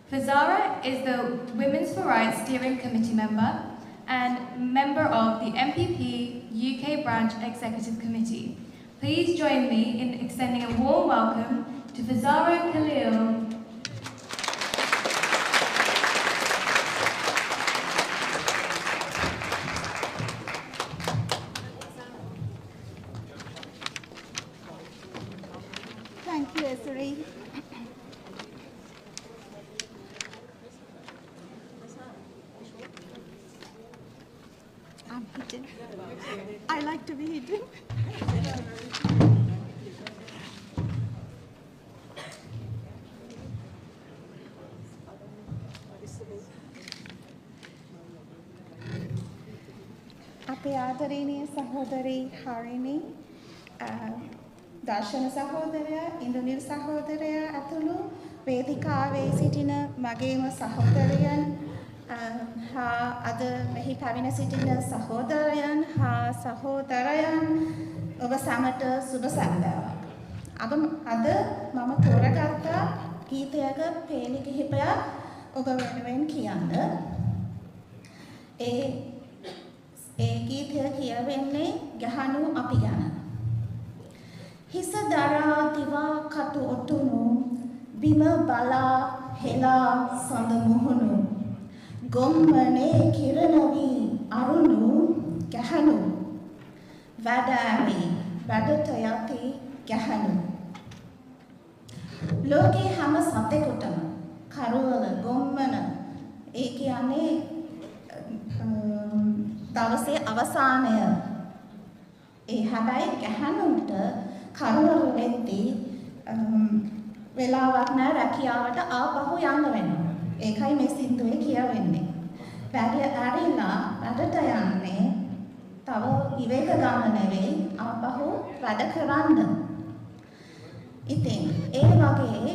[SPEAKER 2] Fazara is the Women's for Rights Steering Committee member and member of the NPP UK Branch Executive Committee. Please join me in extending a warm welcome to Fazara Khalil.
[SPEAKER 11] Thank you, Esri. I'm hidden. I like to be hidden. අපේ ආදරණීය සහෝදරි හරිනි දර්ශන සහෝදරයා ඉන්දුනිල් සහෝදරයා ඇතුළු වේදිකාවේ සිටින මගේම සහෝදරයන් හා අද මෙහි පැමිණ සිටින සහෝදරයන් හා සහෝදරයන් ඔබ සැමට සුබ සන්ධ්‍යාවක්. අද මම තෝරගත්ත ගීතයක පේලි කිහිපයක් ඔබ වෙනුවෙන් කියන්න. ඒ ගීතය කියවෙන්නේ ගැහණු අපි ගැන. හිස දරා දිවා කටු ඔටුනු බිම බලා හෙලා සඳ මුහුණු ගොම්මනේ කිරණ වී අරුණු ගැහණු වැඩෑමි වැඩට යති ගැහණු ලෝකේ හැම සතෙකුටම කරවල ගොම්මන ඒ කියන්නේ දවසේ අවසානය ඒ හැබැයි ගැහණුන්ට කරවල වෙද්දී වෙලාවක් නැහැ රැකියාවට ආපහු යන්න වෙනවා. ඒකයි මේ සින්දුවේ කියවෙන්නේ. වැඩ ඇරිලා වැඩට යන්නේ තව විවේක ගන්න නෙවෙයි ආපහු වැඩ කරන්න. ඉතින් ඒ වගේ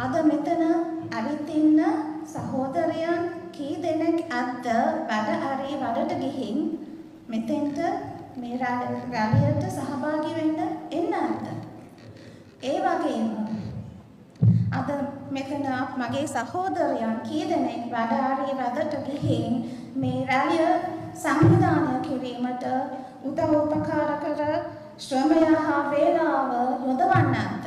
[SPEAKER 11] අද මෙතන ඇවිත් ඉන්න සහෝදරයන් කී දෙනෙක් ඇද්ද වැඩ ඇරී වැඩට ගිහින් මෙතෙන්ට මේ රැළියට සහභාගී වෙන්න එන්න ඇද්ද? ඒ වගේම අද මෙතන මගේ සහෝදරයන් කී දෙනෙක් වැඩ ඇරී වැඩට ගිහින් මේ රැළිය සංවිධානය කිරීමට උදව් උපකාර කර ශ්‍රමය හා වේලාව යොදවන්න ඇද්ද?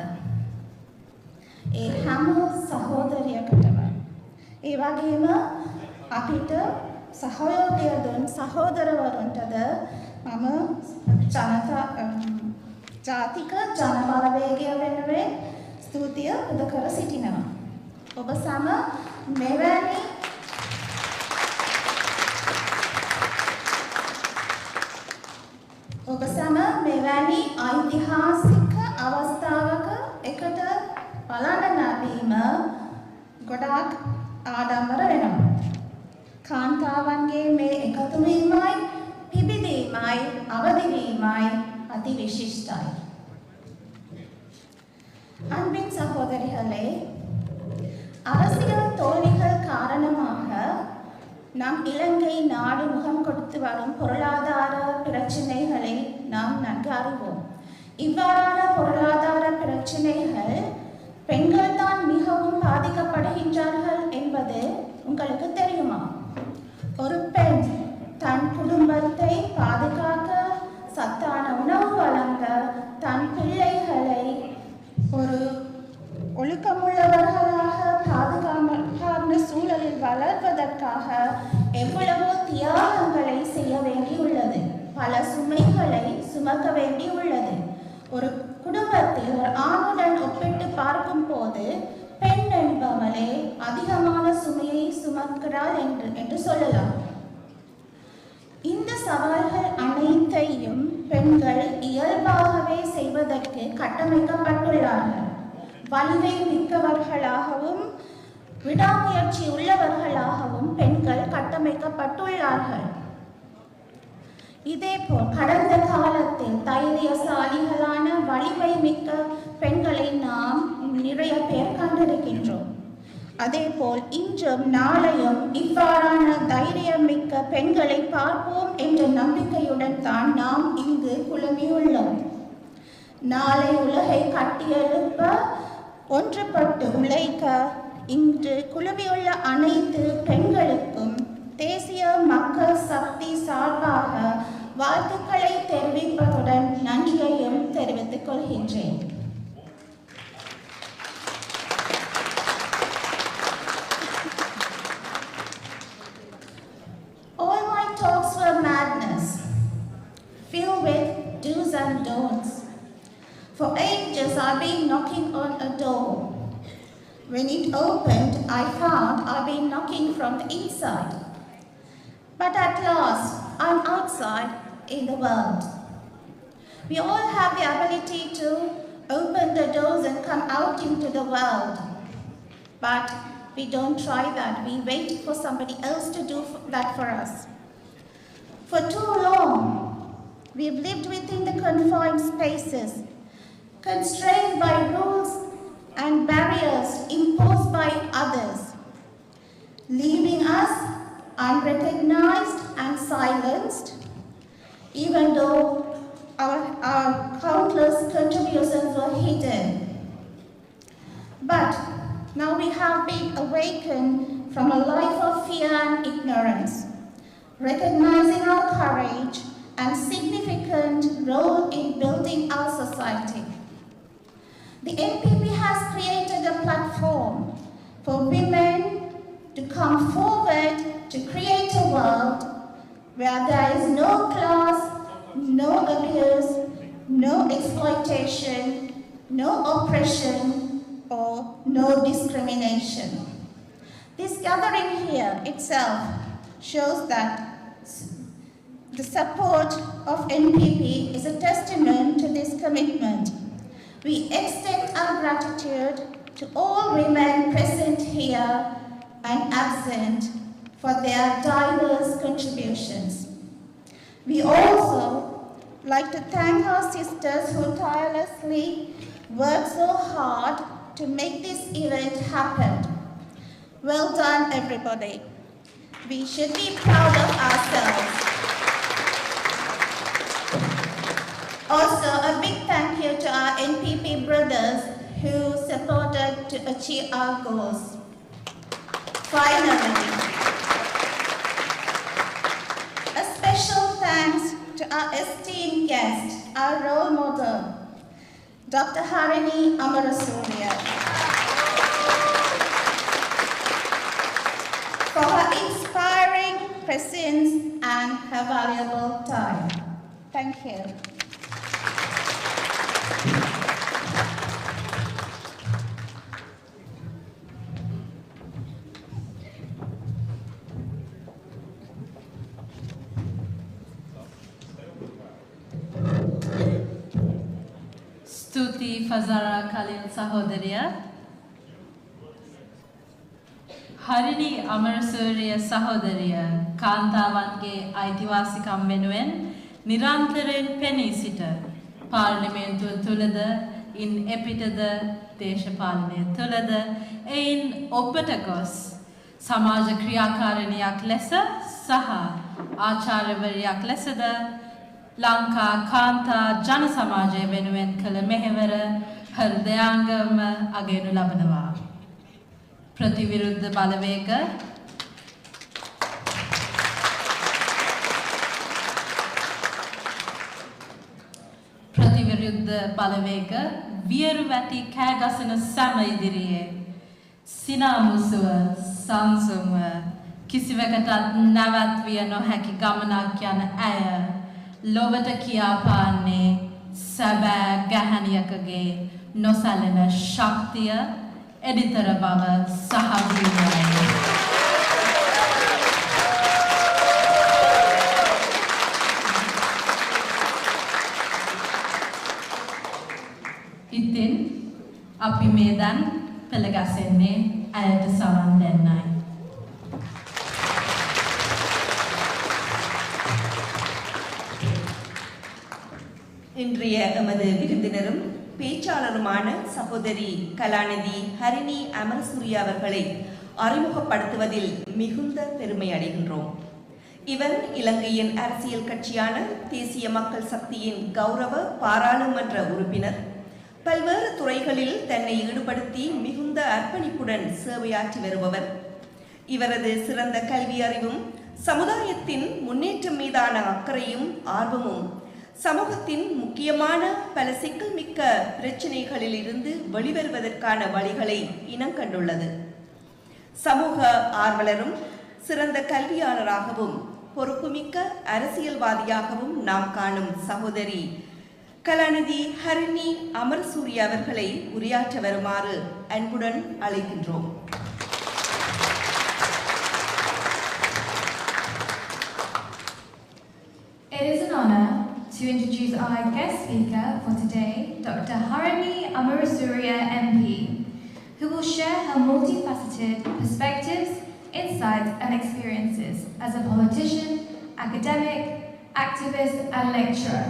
[SPEAKER 11] ඒ හැම සහෝදරයකටම ඒ වගේම අපිට සහයෝගය දුන් සහෝදරවරුන්ටද මම ජාතික ජනබලවේගය වෙනුවෙන් ස්තුතිය පුද කර සිටිනවා. ඔබ සම මෙවැනි ඓතිහාසික අවස්ථාවක එකට බලන්න ලැබීම ගොඩාක් ආඩම්බර වෙනවා. කාන්තාවන්ගේ මේ එකතු වීමයි පිබිදීමයි අවදිවීමයි අති විශිෂ්ටයි. அன்பின் சகோதரிகளே, அரசியல் தோல்விகள் காரணமாக நம் இலங்கை நாடு முகம் கொடுத்து வரும் பொருளாதார பிரச்சனைகளை நாம் நன்கு அறிவோம். இவ்வாறான பொருளாதார பிரச்சனைகள் பெண்கள் தான் மிகவும் பாதிக்கப்படுகின்றார்கள் என்பது உங்களுக்கு தெரியுமா? ஒரு பெண் தன் குடும்பத்தை பாதுகாக்க, சத்தான உணவு வழங்க, தன் பிள்ளைகளை ஒரு ஒழுக்கமுள்ளவர்களாக பாதுகாப்பான சூழலில் வளர்வதற்காக எவ்வளவோ தியாகங்களை செய்ய வேண்டியுள்ளது. பல சுமைகளை சுமக்க வேண்டியுள்ளது. ஒரு குடும்பத்தில் ஒரு ஆணுடன் ஒப்பிட்டு பார்க்கும் போது பெண் என்பவளே அதிகமான சுமையை சுமக்கிறாள் என்று சொல்லலாம். இந்த சவால்கள் அனைத்தையும் பெண்கள் இயல்பாகவே செய்வதற்கு கட்டமைக்கப்பட்டுள்ளார்கள். வலிமை மிக்கவர்களாகவும் விடாமுயற்சி உள்ளவர்களாகவும் பெண்கள் கட்டமைக்கப்பட்டுள்ளார்கள். இதேபோல் கடந்த காலத்தில் தைரியசாலிகளான வலிமை மிக்க பெண்களை நாம் நிறைய பேர் கண்டிருக்கின்றோம். அதேபோல் இன்றும் நாளையும் இவ்வாறான தைரியமிக்க பெண்களை பார்ப்போம் என்ற நம்பிக்கையுடன் தான் நாம் இங்கு குழுமியுள்ளோம். நாளை உலகை கட்டியெழுப்ப ஒன்றுபட்டு உழைக்க இன்று குழுமியுள்ள அனைத்து பெண்களுக்கும் தேசிய மக்கள் சக்தி சார்பாக வாழ்த்துக்களை தெரிவிப்பதுடன் நன்றியையும் தெரிவித்துக் கொள்கின்றேன். All my talks were madness, filled with do's and don'ts. For ages I've been knocking on a door. When it opened, I found I've been knocking from the inside. But at last, I'm outside in the world. We all have the ability to open the doors and come out into the world. But we don't try that. We wait for somebody else to do that for us. For too long, we've lived within the confined spaces, constrained by rules and barriers imposed by others, leaving us unrecognized and silenced, even though our countless contributions were hidden. But Now we have been awakened from a life of fear and ignorance, recognizing our courage and significant role in building our society. The NPP has created a platform for women to come forward to create a world where there is no class, no abuse, no exploitation, no oppression, or no discrimination. This gathering here itself shows that the support of NPP is a testament to this commitment. We extend our gratitude to all women present here and absent for their diverse contributions. We also like to thank our sisters who tirelessly worked so hard to make this event happen. Well done, everybody. We should be proud of ourselves. Also, a big thank you to our NPP brothers who supported to achieve our goals. Finally, a special thanks to our esteemed guest, our role model, Dr. Harini Amarasuriya, for her inspiring presence and her valuable time. Thank you.
[SPEAKER 12] Stuti Fazara Kalin Sahodariya, Harini Amarasuriya Sahodariya, Kantawange Aitiwasikam Venuen, Nirantaren Penny Sitter, Parliamentu Tulada, in Epitada, Deshapalane Tulada, Ein Opatagos, Samaja Kriyakaraniyak Lesa, Saha, Acharavayak Lesada, Lanka Kanta Jana Samaje Venuen Kala Mehevera Hardayangam Agenu Labanava Prativirudha Balavega Prativirudha Balavega Virvati Kagasana Samaidiriye Sinamusua Sansumwa Kisivekatat Navatvia no Haki Gamanakyan Aya Lovata Kiapane Saba Gahaniyakage Nosalena Shaktiya Editara Baba Sahabina Itin Api Medan Pelagasene Ayat Sawan Denai
[SPEAKER 1] இன்றைய எமது விருந்தினரும் பேச்சாளருமான சகோதரி கலாநிதி ஹரிணி அமரசூரியா அவர்களை அறிமுகப்படுத்துவதில் மிகுந்த பெருமை அடைகின்றோம். இவர் இலங்கையின் அரசியல் கட்சியான தேசிய மக்கள் சக்தியின் கௌரவ பாராளுமன்ற உறுப்பினர். பல்வேறு துறைகளில் தன்னை ஈடுபடுத்தி மிகுந்த அர்ப்பணிப்புடன் சேவையாற்றி வருபவர். இவரது சிறந்த கல்வி அறிவும் சமுதாயத்தின் முன்னேற்றம் மீதான அக்கறையும் ஆர்வமும் சமூகத்தின் முக்கியமான பல சிக்கல்மிக்க பிரச்சினைகளில் இருந்து வெளிவருவதற்கான வழிகளை இனங்கண்டுள்ளது. சமூக ஆர்வலரும் சிறந்த கல்வியாளராகவும் பொறுப்புமிக்க அரசியல்வாதியாகவும் நாம் காணும் சகோதரி கலாநிதி ஹரிணி அமரசூரியா அவர்களை உரையாற்ற வருமாறு அன்புடன் அழைக்கின்றோம்.
[SPEAKER 2] It is an honor to introduce our guest speaker for today, Dr. Harini Amarasuriya MP, who will share her multifaceted perspectives, insights and experiences as a politician, academic, activist and lecturer.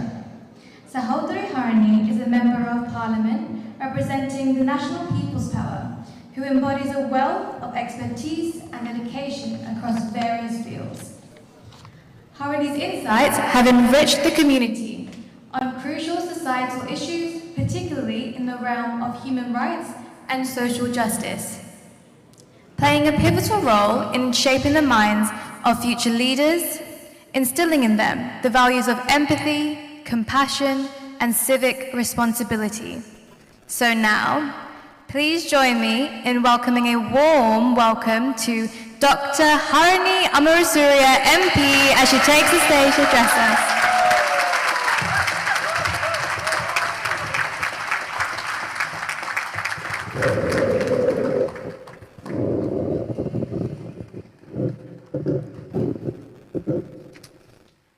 [SPEAKER 2] Sahodari Harini is a member of parliament representing the National People's Power, who embodies a wealth of expertise and dedication across various fields. Harini's insights have enriched the community on crucial societal issues, particularly in the realm of human rights and social justice. playing a pivotal role in shaping the minds of future leaders, instilling in them the values of empathy, compassion, and civic responsibility. So now, please join me in welcoming a warm welcome to Dr. Harini Amarasuriya MP as she takes the stage to address us.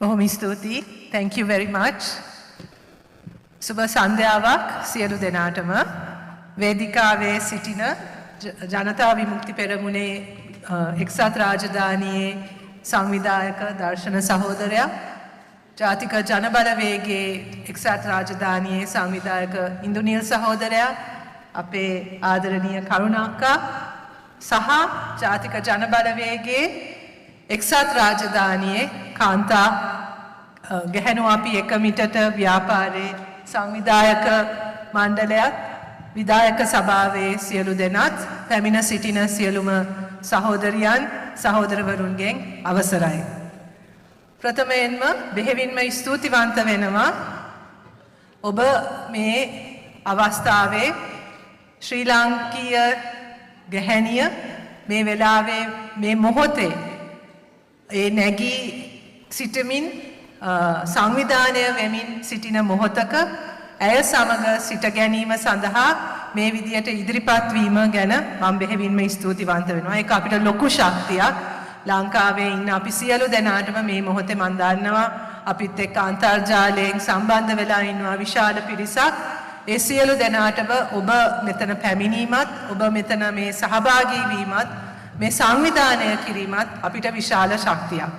[SPEAKER 13] බොහොම ස්තුතියි. Thank you very much. සුබ සන්ධ්‍යාවක් සියලු දෙනාටම. වේදිකාවේ සිටින ජනතා විමුක්ති පෙරමුණේ එක්සත් රාජධානියේ සංවිධායක දර්ශන සහෝදරයා, ජාතික ජනබලවේගයේ එක්සත් රාජධානියේ සංවිධායක ඉන්දුනිල් සහෝදරයා, අපේ ආදරණීය කරුණාක්කා සහ ජාතික ජනබලවේගයේ එක්සත් රාජධානියේ කාන්තා ගැහැණු අපි එකමිටට ව්‍යාපාරයේ සංවිධායක මණ්ඩලයත් විධායක සභාවේ සියලු දෙනාත් පැමිණ සිටින සියලුම සහෝදරියන් සහෝදරවරුන්ගෙන් අවසරයි. ප්‍රථමයෙන්ම බෙහෙවින්ම ස්තුතිවන්ත වෙනවා ඔබ මේ අවස්ථාවේ ශ්‍රී ලාංකීය ගැහැණිය මේ වෙලාවේ මේ මොහොතේ ඒ නැගී සිටමින් සංවිධානය වෙමින් සිටින මොහොතක ඇය සමග සිට ගැනීම සඳහා මේ විදියට ඉදිරිපත් වීම ගැන මම බෙහෙවින්ම ස්තුතිවන්ත වෙනවා. ඒක අපිට ලොකු ශක්තියක්. ලංකාවේ ඉන්න අපි සියලු දෙනාටම මේ මොහොතේ මම දන්නවා අපිත් එක්ක අන්තර්ජාලයෙන් සම්බන්ධ වෙලා ඉන්නවා විශාල පිරිසක්. ඒ සියලු දෙනාටම ඔබ මෙතන පැමිණීමත්, ඔබ මෙතන මේ සහභාගී වීමත්, මේ සංවිධානය කිරීමත් අපිට විශාල ශක්තියක්.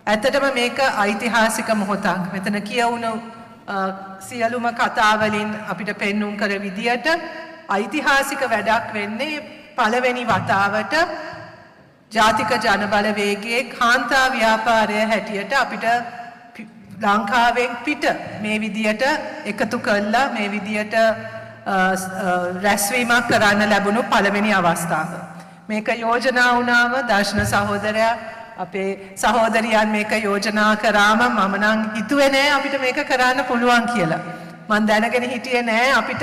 [SPEAKER 13] ඇත්තටම මේක ඓතිහාසික මොහොතක්. මෙතන කියවුණු සියලුම කතාවලින් අපිට පෙන්눔 කර විදියට ඓතිහාසික වැඩක් වෙන්නේ පළවෙනි වතාවට ජාතික ජනබලවේගයේ කාන්තා ව්‍යාපාරය හැටියට අපිට ලංකාවෙන් පිට මේ විදියට එකතු කළා මේ විදියට රැස්වීමක් කරන්න ලැබුණු පළවෙනි අවස්ථාව. මේක යෝජනා වුණාම දර්ශන සහෝදරයා අපේ සහෝදරියන් මේක යෝජනා කරාම මම නම් හිතුවේ නෑ අපිට මේක කරන්න පුළුවන් කියලා. මම දැනගෙන හිටියේ නෑ අපිට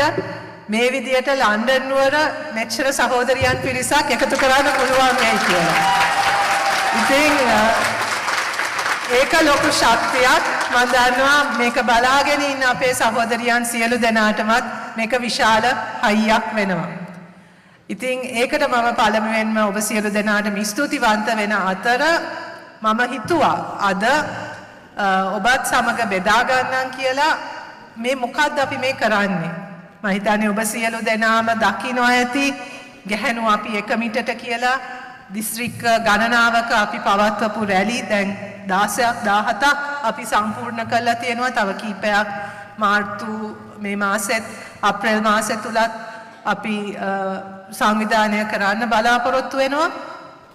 [SPEAKER 13] මේ විදියට ලන්ඩන් නුවර මෙච්චර සහෝදරියන් පිරිසක් එකතු කරන්න පුළුවන් යයි කියලා. ඉතින් ඒක ලොකු ශක්තියක්. මම දන්නවා මේක බලාගෙන ඉන්න අපේ සහෝදරියන් සියලු දෙනාටමත් මේක විශාල හයියක් වෙනවා. ඉතින් ඒකට මම පළමුවෙන්ම ඔබ සියලු දෙනාටම ස්තුතිවන්ත වෙන අතර මම හිතුවා අද ඔබත් සමග බෙදා ගන්නම් කියලා මේ මොකද්ද අපි මේ කරන්නේ. මම හිතන්නේ ඔබ සියලු දෙනාම දකින්න ඇති ගැහැණු අපි එකමිටට කියලා දිස්ත්‍රික්ක ගණනාවක අපි පවත්වපු රැලි දැන් 16ක් 17ක් අපි සම්පූර්ණ කරලා තියෙනවා. තව කීපයක් මාර්තු මේ මාසෙත් අප්‍රේල් මාසෙ තුලත් අපි සංවිධානය කරන්න බලාපොරොත්තු වෙනවා.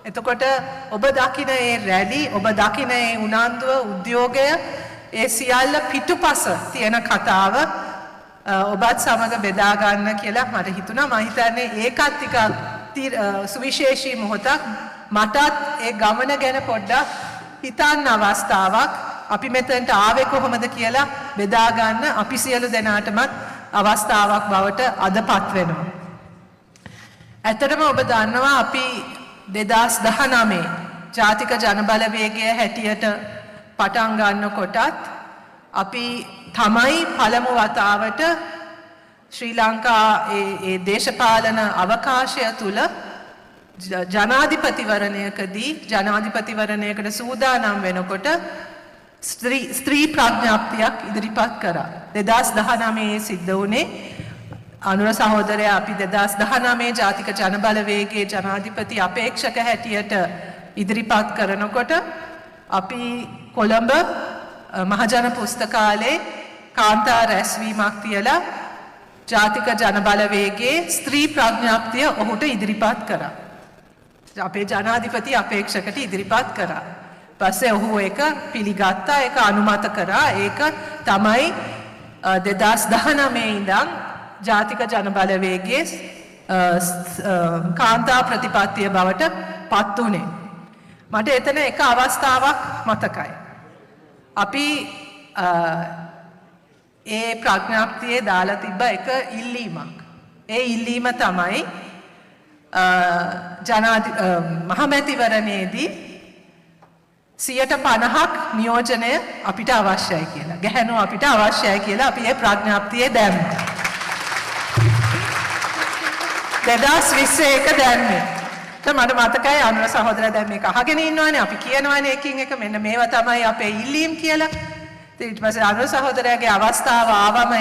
[SPEAKER 13] එතකොට ඔබ දකින ඒ රැලි, ඔබ දකින ඒ උනන්දුව, උද්‍යෝගය, ඒ සියල්ල පිටුපස තියෙන කතාව ඔබත් සමග බෙදා ගන්න කියලා මට හිතුණා. මම හිතන්නේ ඒකත් ටිකක් සුවිශේෂී මොහොතක්. මටත් ඒ ගමන ගැන පොඩ්ඩක් හිතන්න අවස්ථාවක්. අපි මෙතනට ආවේ කොහොමද කියලා බෙදා ගන්න අපි සියලු දෙනාටමත් අවස්ථාවක් බවට අදපත් වෙනවා. ඇත්තටම ඔබ දන්නවා අපි 2019 ජාතික ජනබලවේගය හැටියට පටන් ගන්නකොටත් අපි තමයි පළමු වතාවට ශ්‍රී ලංකා ඒ දේශපාලන අවකාශය තුල ජනාධිපතිවරණයකදී ජනාධිපතිවරණයකට සූදානම් වෙනකොට ස්ත්‍රී ප්‍රඥාප්තියක් ඉදිරිපත් කරා. 2019 සිද්ධ වුණේ අනුර සහෝදරයා අපි 2019 ජාතික ජනබලවේගයේ ජනාධිපති අපේක්ෂක හැටියට ඉදිරිපත් කරනකොට අපි කොළඹ මහජන පුස්තකාලයේ කාන්තා රැස්වීමක් තියලා ජාතික ජනබලවේගයේ ස්ත්‍රී ප්‍රඥාප්තිය ඔහුට ඉදිරිපත් කරා. අපේ ජනාධිපති අපේක්ෂකට ඉදිරිපත් කරා. පස්සේ ඔහු ඒක පිළිගත්තා, ඒක අනුමත කරා. ඒක තමයි 2019 ඉඳන් ජාතික ජනබලවේගයේ කාන්තා ප්‍රතිපත්තිය බවට පත් වුණේ. මට එතන එක අවස්ථාවක් මතකයි. අපි ඒ ප්‍රඥාප්තියේ දාලා තිබ්බ එක ඉල්ලීමක්. ඒ ඉල්ලීම තමයි මහමැතිවරණයේදී 50% නියෝජනය අපිට අවශ්‍යයි කියලා. ගැහැණු අපිට අවශ්‍යයි කියලා අපි ඒ ප්‍රඥාප්තියේ දැම්මා. 2021 දැම්මේ. මට මතකයි අනුර සහෝදරයා දැන් මේක අහගෙන ඉන්නවානේ අපි කියනවානේ එකින් එක මෙන්න මේවා තමයි අපේ ඉල්ලීම් කියලා. ඊට පස්සේ අනුර සහෝදරයාගේ අවස්ථාව ආවම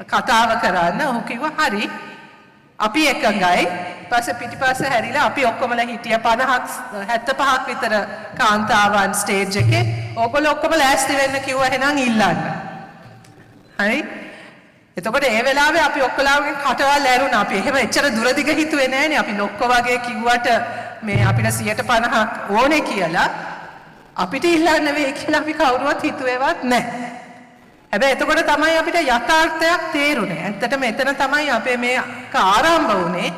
[SPEAKER 13] කතාව කරන්න ඔහු කිව්වා හරි අපි එකඟයි. ඊපස්සේ පිටිපස්සේ හැරිලා අපි ඔක්කොමලා හිටිය 75ක් විතර කාන්තාවන් ස්ටේජ් එකේ. ඕගොල්ලෝ ඔක්කොම ලෑස්ති වෙන්න කිව්වා එහෙනම් ඉල්ලන්න. හරි? එතකොට ඒ වෙලාවේ අපි ඔක්කොලාගේ කටවල් ඇරුණා. අපි එහෙම එච්චර දුරදිග හිතුවේ නෑනේ. අපි ලොක්කෝ වගේ කිව්වට මේ අපිට 50% ඕනේ කියලා අපිට ඉල්ලන්න වෙයි කියලා අපි කවුරුවත් හිතුවේවත් නැහැ. හැබැයි එතකොට තමයි අපිට යථාර්ථයක් තේරුනේ. ඇත්තටම එතන තමයි අපේ මේ ආරම්භ වුනේ.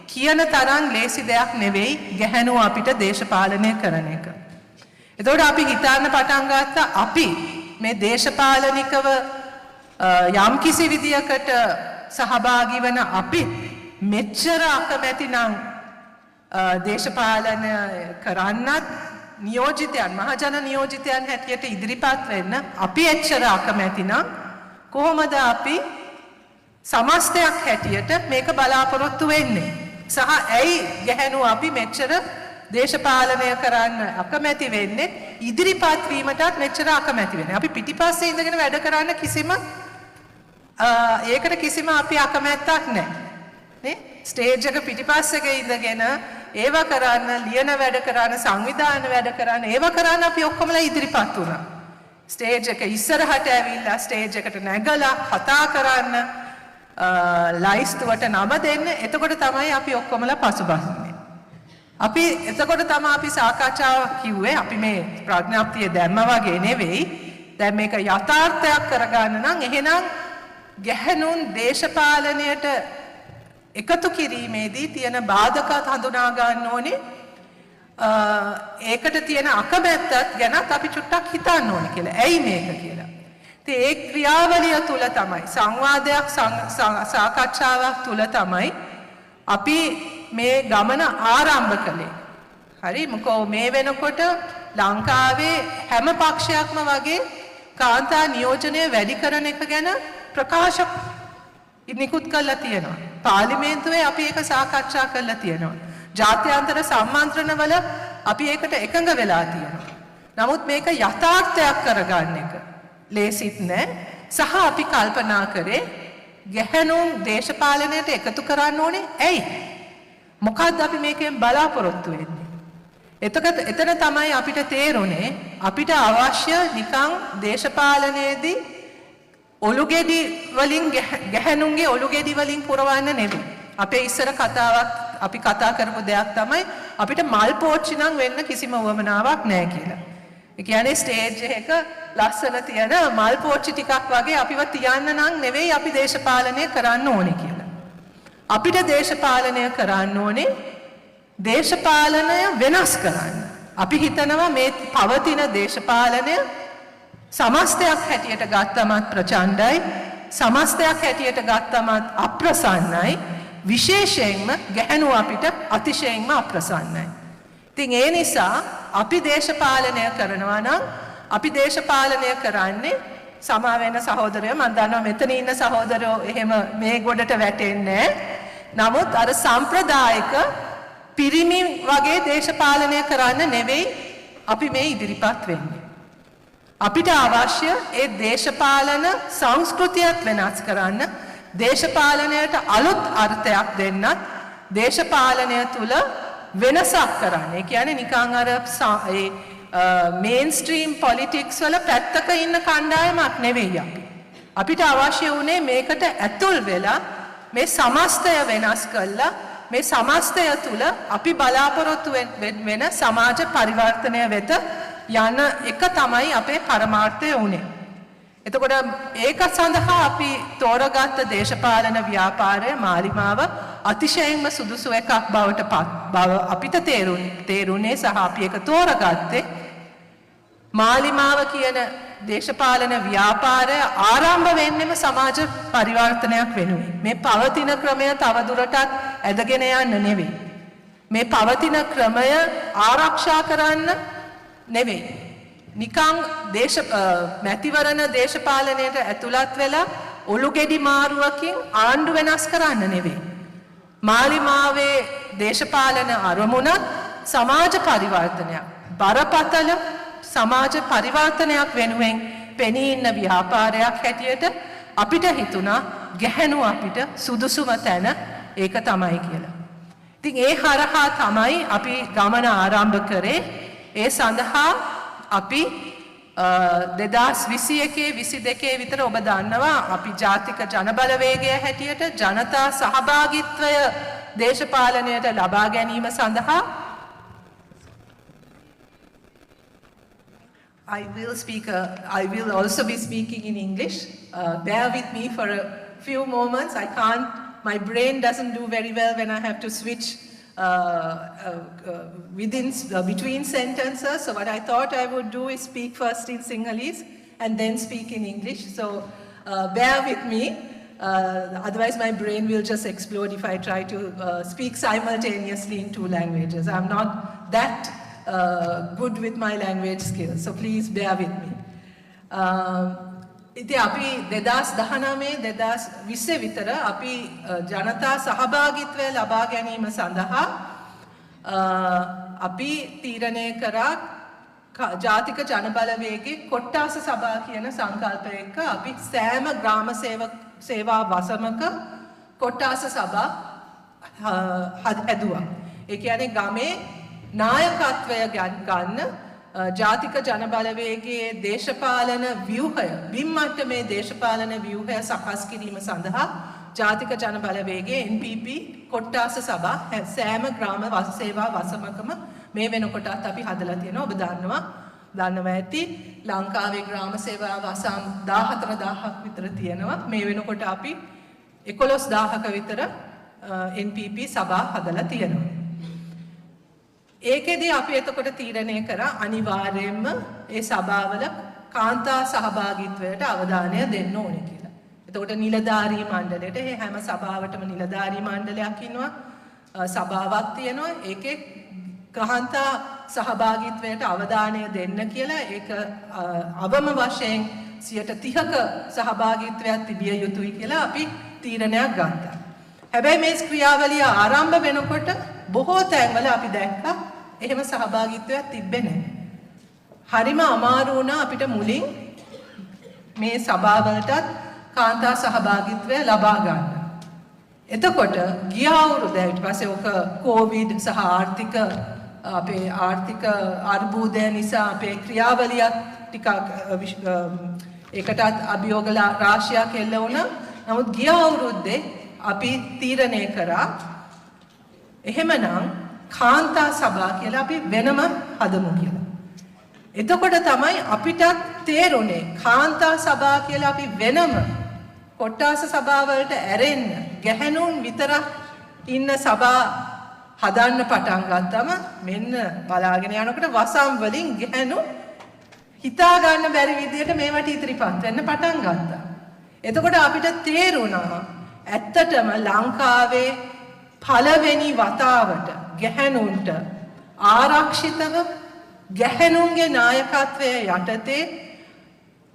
[SPEAKER 13] කියන තරම් ලේසි දෙයක් නෙවෙයි ගැහැණුව අපිට දේශපාලනය කරන එක. එතකොට අපි හිතන්න පටන් ගත්තා අපි මේ දේශපාලනිකව යම් කිසි විදියකට සහභාගී වන අපි මෙච්චර අකමැති නම් දේශපාලන කරන්නත් නියෝජිතයන් මහජන නියෝජිතයන් හැටියට ඉදිරිපත් වෙන්න අපි එච්චර අකමැති නම් කොහොමද අපි සමස්තයක් හැටියට මේක බලාපොරොත්තු වෙන්නේ සහ ඇයි ගැහැණුව අපි මෙච්චර දේශපාලනය කරන්න අකමැති වෙන්නේ ඉදිරිපත් වීමටත් මෙච්චර අකමැති වෙන්නේ අපි පිටිපස්සේ ඉඳගෙන වැඩ කරන්න ඒකට කිසිම අපි අකමැත්තක් නැහැ නේ ස්ටේජ් එක පිටිපස්සක ඉඳගෙන ඒව කරන්න ලියන වැඩ කරන්න සංවිධාන වැඩ කරන්න ඒව කරන්න අපි ඔක්කොමලා ඉදිරිපත් වුණා ස්ටේජ් එක ඉස්සරහට ඇවිල්ලා ස්ටේජ් එකට නැගලා කතා කරන්න ලයිස්තුවට නම දෙන්න එතකොට තමයි අපි ඔක්කොමලා පසුබහින්නේ අපි එතකොට තමයි අපි සාකච්ඡාවක් කිව්වේ අපි මේ ප්‍රඥාප්තිය දැම්ම වගේ නෙවෙයි දැන් මේක යථාර්ථයක් කරගන්න නම් එහෙනම් ගැහැණුන් දේශපාලනයට එකතු කිරීමේදී තියෙන බාධකත් හඳුනා ගන්න ඕනේ ඒකට තියෙන අකමැත්තත් ගැනත් අපි චුට්ටක් හිතන්න ඕනේ කියලා. ඇයි මේක කියලා. ඉතින් ඒ ක්‍රියාවලිය තුල තමයි සංවාදයක් සාකච්ඡාවක් තුල තමයි අපි මේ ගමන ආරම්භ කළේ. හරි මොකෝ මේ වෙනකොට ලංකාවේ හැම පක්ෂයක්ම වගේ කාන්තා නියෝජනය වැඩි කරන එක ගැන ප්‍රකාශ නිකුත් කළා තියෙනවා. පාර්ලිමේන්තුවේ අපි ඒක සාකච්ඡා කළා තියෙනවා. ජාත්‍යන්තර සම්මන්ත්‍රණවල අපි ඒකට එකඟ වෙලා තියෙනවා. නමුත් මේක යථාර්ථයක් කරගන්න එක ලේසිත් නෑ. සහ අපි කල්පනා කරේ ගැහැණුන් දේශපාලනයට එකතු කරන්න ඕනේ. ඇයි? මොකද්ද අපි මේකෙන් බලාපොරොත්තු වෙන්නේ? එතන තමයි අපිට තේරුනේ අපිට අවශ්‍ය නිකන් දේශපාලනයේදී ඔලුගෙඩි වලින් ගැහැණුන්ගේ ඔලුගෙඩි වලින් පුරවන්න නෙවෙයි. අපේ ඉස්සර කතාවක් අපි කතා කරපු දෙයක් තමයි අපිට මල් පෝච්චි නම් වෙන්න කිසිම උවමනාවක් නැහැ කියලා. ඒ කියන්නේ ස්ටේජ් එක ලස්සන තියෙන මල් පෝච්චි ටිකක් වගේ අපිව තියන්න නම් නෙවෙයි අපි දේශපාලනය කරන්න ඕනේ කියලා. අපිට දේශපාලනය කරන්න ඕනේ දේශපාලනය වෙනස් කරන්න. අපි හිතනවා මේ පවතින දේශපාලනය සමස්තයක් හැටියට ගත්තමත් ප්‍රචණ්ඩයි සමස්තයක් හැටියට ගත්තමත් අප්‍රසන්නයි විශේෂයෙන්ම ගැහැණුව අපිට අතිශයින්ම අප්‍රසන්නයි. ඉතින් ඒ නිසා අපි දේශපාලනය කරනවා නම් අපි දේශපාලනය කරන්නේ සමා වෙන සහෝදරයෝ මම දන්නවා මෙතන ඉන්න සහෝදරයෝ එහෙම මේ ගොඩට වැටෙන්නේ නමුත් අර සම්ප්‍රදායික පිරිමි වගේ දේශපාලනය කරන්න නෙවෙයි අපි මේ ඉදිරිපත් වෙන්නේ. අපිට අවශ්‍ය ඒ දේශපාලන සංස්කෘතියත් වෙනස් කරන්න දේශපාලනයට අලුත් අර්ථයක් දෙන්නත් දේශපාලනය තුල වෙනසක් කරන්න. ඒ කියන්නේ නිකන් අර මේන්ස්ට්‍රීම් පොලිටික්ස් වල පැත්තක ඉන්න කණ්ඩායමක් නෙවෙයි අපි. අපිට අවශ්‍ය වුණේ මේකට ඇතුල් වෙලා මේ සමස්තය වෙනස් කළා මේ සමස්තය තුල අපි බලාපොරොත්තු වෙන සමාජ පරිවර්තනය වෙත යන එක තමයි අපේ පරමාර්ථය වුණේ. එතකොට ඒක සඳහා අපි තෝරගත්ත දේශපාලන ව්‍යාපාරය මාලිමාව අතිශයින්ම සුදුසු එකක් බවට බව අපිට තේරුණේ සහ අපි ඒක තෝරගත්තේ මාලිමාව කියන දේශපාලන ව්‍යාපාරය ආරම්භ වෙන්නෙම සමාජ පරිවර්තනයක් වෙනුවෙන්. මේ පවතින ක්‍රමය තවදුරටත් ඇදගෙන යන්න නෙවෙයි. මේ පවතින ක්‍රමය ආරක්ෂා කරන්න නෙවෙයි. නිකං මැතිවරණ දේශපාලනයට ඇතුළත් වෙලා ඔළුගෙඩි මාරුවකින් ආණ්ඩු වෙනස් කරන්න නෙවෙයි. මාලිමාවේ දේශපාලන අරමුණත් සමාජ පරිවර්තනයක්. බරපතල සමාජ පරිවර්තනයක් වෙනුවෙන් පෙනී ඉන්න ව්‍යාපාරයක් හැටියට අපිට හිතුණා ගැහැණු අපිට සුදුසුම තැන ඒක තමයි කියලා. ඉතින් ඒ හරහා තමයි අපි ගමන ආරම්භ කරේ. ඒ සඳහා අපි 2021-22 විතර ඔබ දන්නවා අපි ජාතික ජනබලවේගය හැටියට ජනතා සහභාගීත්වය දේශපාලනයට ලබා ගැනීම සඳහා I will also be speaking in English. Bear with me for a few moments. My brain doesn't do very well when I have to switch between sentences. So what I thought I would do is speak first in Sinhalese and then speak in English. So bear with me. Otherwise my brain will just explode if I try to speak simultaneously in two languages. I'm not that good with my language skills, so please bear with me. ඉතින් අපි 2019-2020 විතර අපි ජනතා සහභාගීත්වය ලබා ගැනීම සඳහා අපි තීරණය කරා ජාතික ජනබලවේගයේ කොට්ටාස සභා කියන සංකල්පය එක්ක අපි සෑම ග්‍රාම සේවා වසමක කොට්ටාස සභා හැදුවා. ඒ කියන්නේ ගමේ නායකත්වය ගන්න ජාතික ජනබලවේගයේ දේශපාලන ව්‍යුහය බිම්මට්ටමේ දේශපාලන ව්‍යුහය සකස් කිරීම සඳහා ජාතික ජනබලවේගයේ NPP කොට්ටාස සභා සෑම ග්‍රාම සේවා වසමකම මේ වෙනකොටත් අපි හදලා තියෙනවා. ඔබ දන්නවා ඇති ලංකාවේ ග්‍රාම සේවා වසම් 14000ක් විතර තියෙනවා. මේ වෙනකොට අපි 11000ක විතර NPP සභා හදලා තියෙනවා. ඒකෙදී අපි එතකොට තීරණය කරා අනිවාර්යයෙන්ම ඒ සභාවල කාන්තා සහභාගීත්වයට අවධානය දෙන්න ඕනේ කියලා. එතකොට නිලධාරී මණ්ඩලයට මේ හැම සභාවටම නිලධාරී මණ්ඩලයක් ඉන්නවා. සභාවක් තියෙනවා. ඒකේ කාන්තා සහභාගීත්වයට අවධානය දෙන්න කියලා ඒක අවම වශයෙන් 30%ක සහභාගීත්වයක් තිබිය යුතුයි කියලා අපි තීරණයක් ගත්තා. හැබැයි මේ ක්‍රියාවලිය ආරම්භ වෙනකොට බොහෝ තැන්වල අපි දැක්කා එහෙම සහභාගීත්වයක් තිබ්බේ නැහැ. හරිම අමාරු වුණා අපිට මුලින් මේ සභාවලටත් කාන්තා සහභාගීත්වය ලබා ගන්න. එතකොට ගිය අවුරුද්ද ඊට පස්සේ ඔක කොවිඩ් සහ අපේ ආර්ථික අර්බුදය නිසා අපේ ක්‍රියාවලියත් ටිකක් ඒකටත් අභියෝග රාශියක් එල්ල වුණා. නමුත් ගිය අවුරුද්දේ අපි තීරණය කරා එහෙමනම් කාන්තා සභා කියලා අපි වෙනම හදමු කියලා. එතකොට තමයි අපිට තේරුනේ කාන්තා සභා කියලා අපි වෙනම කොට්ටාස සභාවලට ඇරෙන්න ගැහැණුන් විතරක් ඉන්න සභා හදන්න පටන් ගත්තම මෙන්න බලාගෙන යනකොට වසම් වලින් ගැහැණු හිතා ගන්න බැරි විදියට මේවට ඉදිරිපත් වෙන්න පටන් ගත්තා. එතකොට අපිට තේරුණා ඇත්තටම ලංකාවේ පළවෙනි වතාවට ගැහැණුන්ට ආරක්ෂිතව ගැහැණුන්ගේ නායකත්වයේ යටතේ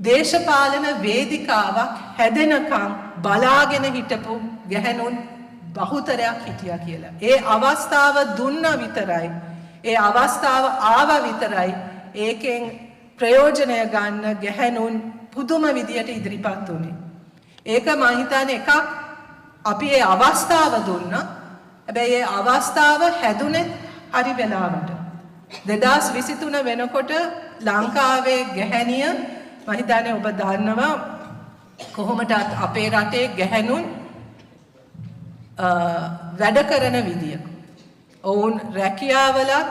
[SPEAKER 13] දේශපාලන වේදිකාවක් හැදෙනකම් බලාගෙන හිටපු ගැහැණුන් බහුතරයක් හිටියා කියලා. ඒ අවස්ථාව දුන්නා විතරයි. ඒ අවස්ථාව ආවා විතරයි. ඒකෙන් ප්‍රයෝජනය ගන්න ගැහැණුන් පුදුම විදියට ඉදිරිපත් වුණේ. ඒක මම හිතන්නේ එකක් අපි ඒ අවස්ථාව දුන්නා. හැබැයි ඒ අවස්ථාව හැදුනේ හරි වෙලාවට. 2023 වෙනකොට ලංකාවේ ගැහැණිය මම හිතන්නේ ඔබ දන්නවා කොහොමදත් අපේ රටේ ගැහැණුන් වැඩ කරන විදිය. ඔවුන් රැකියාවලත්,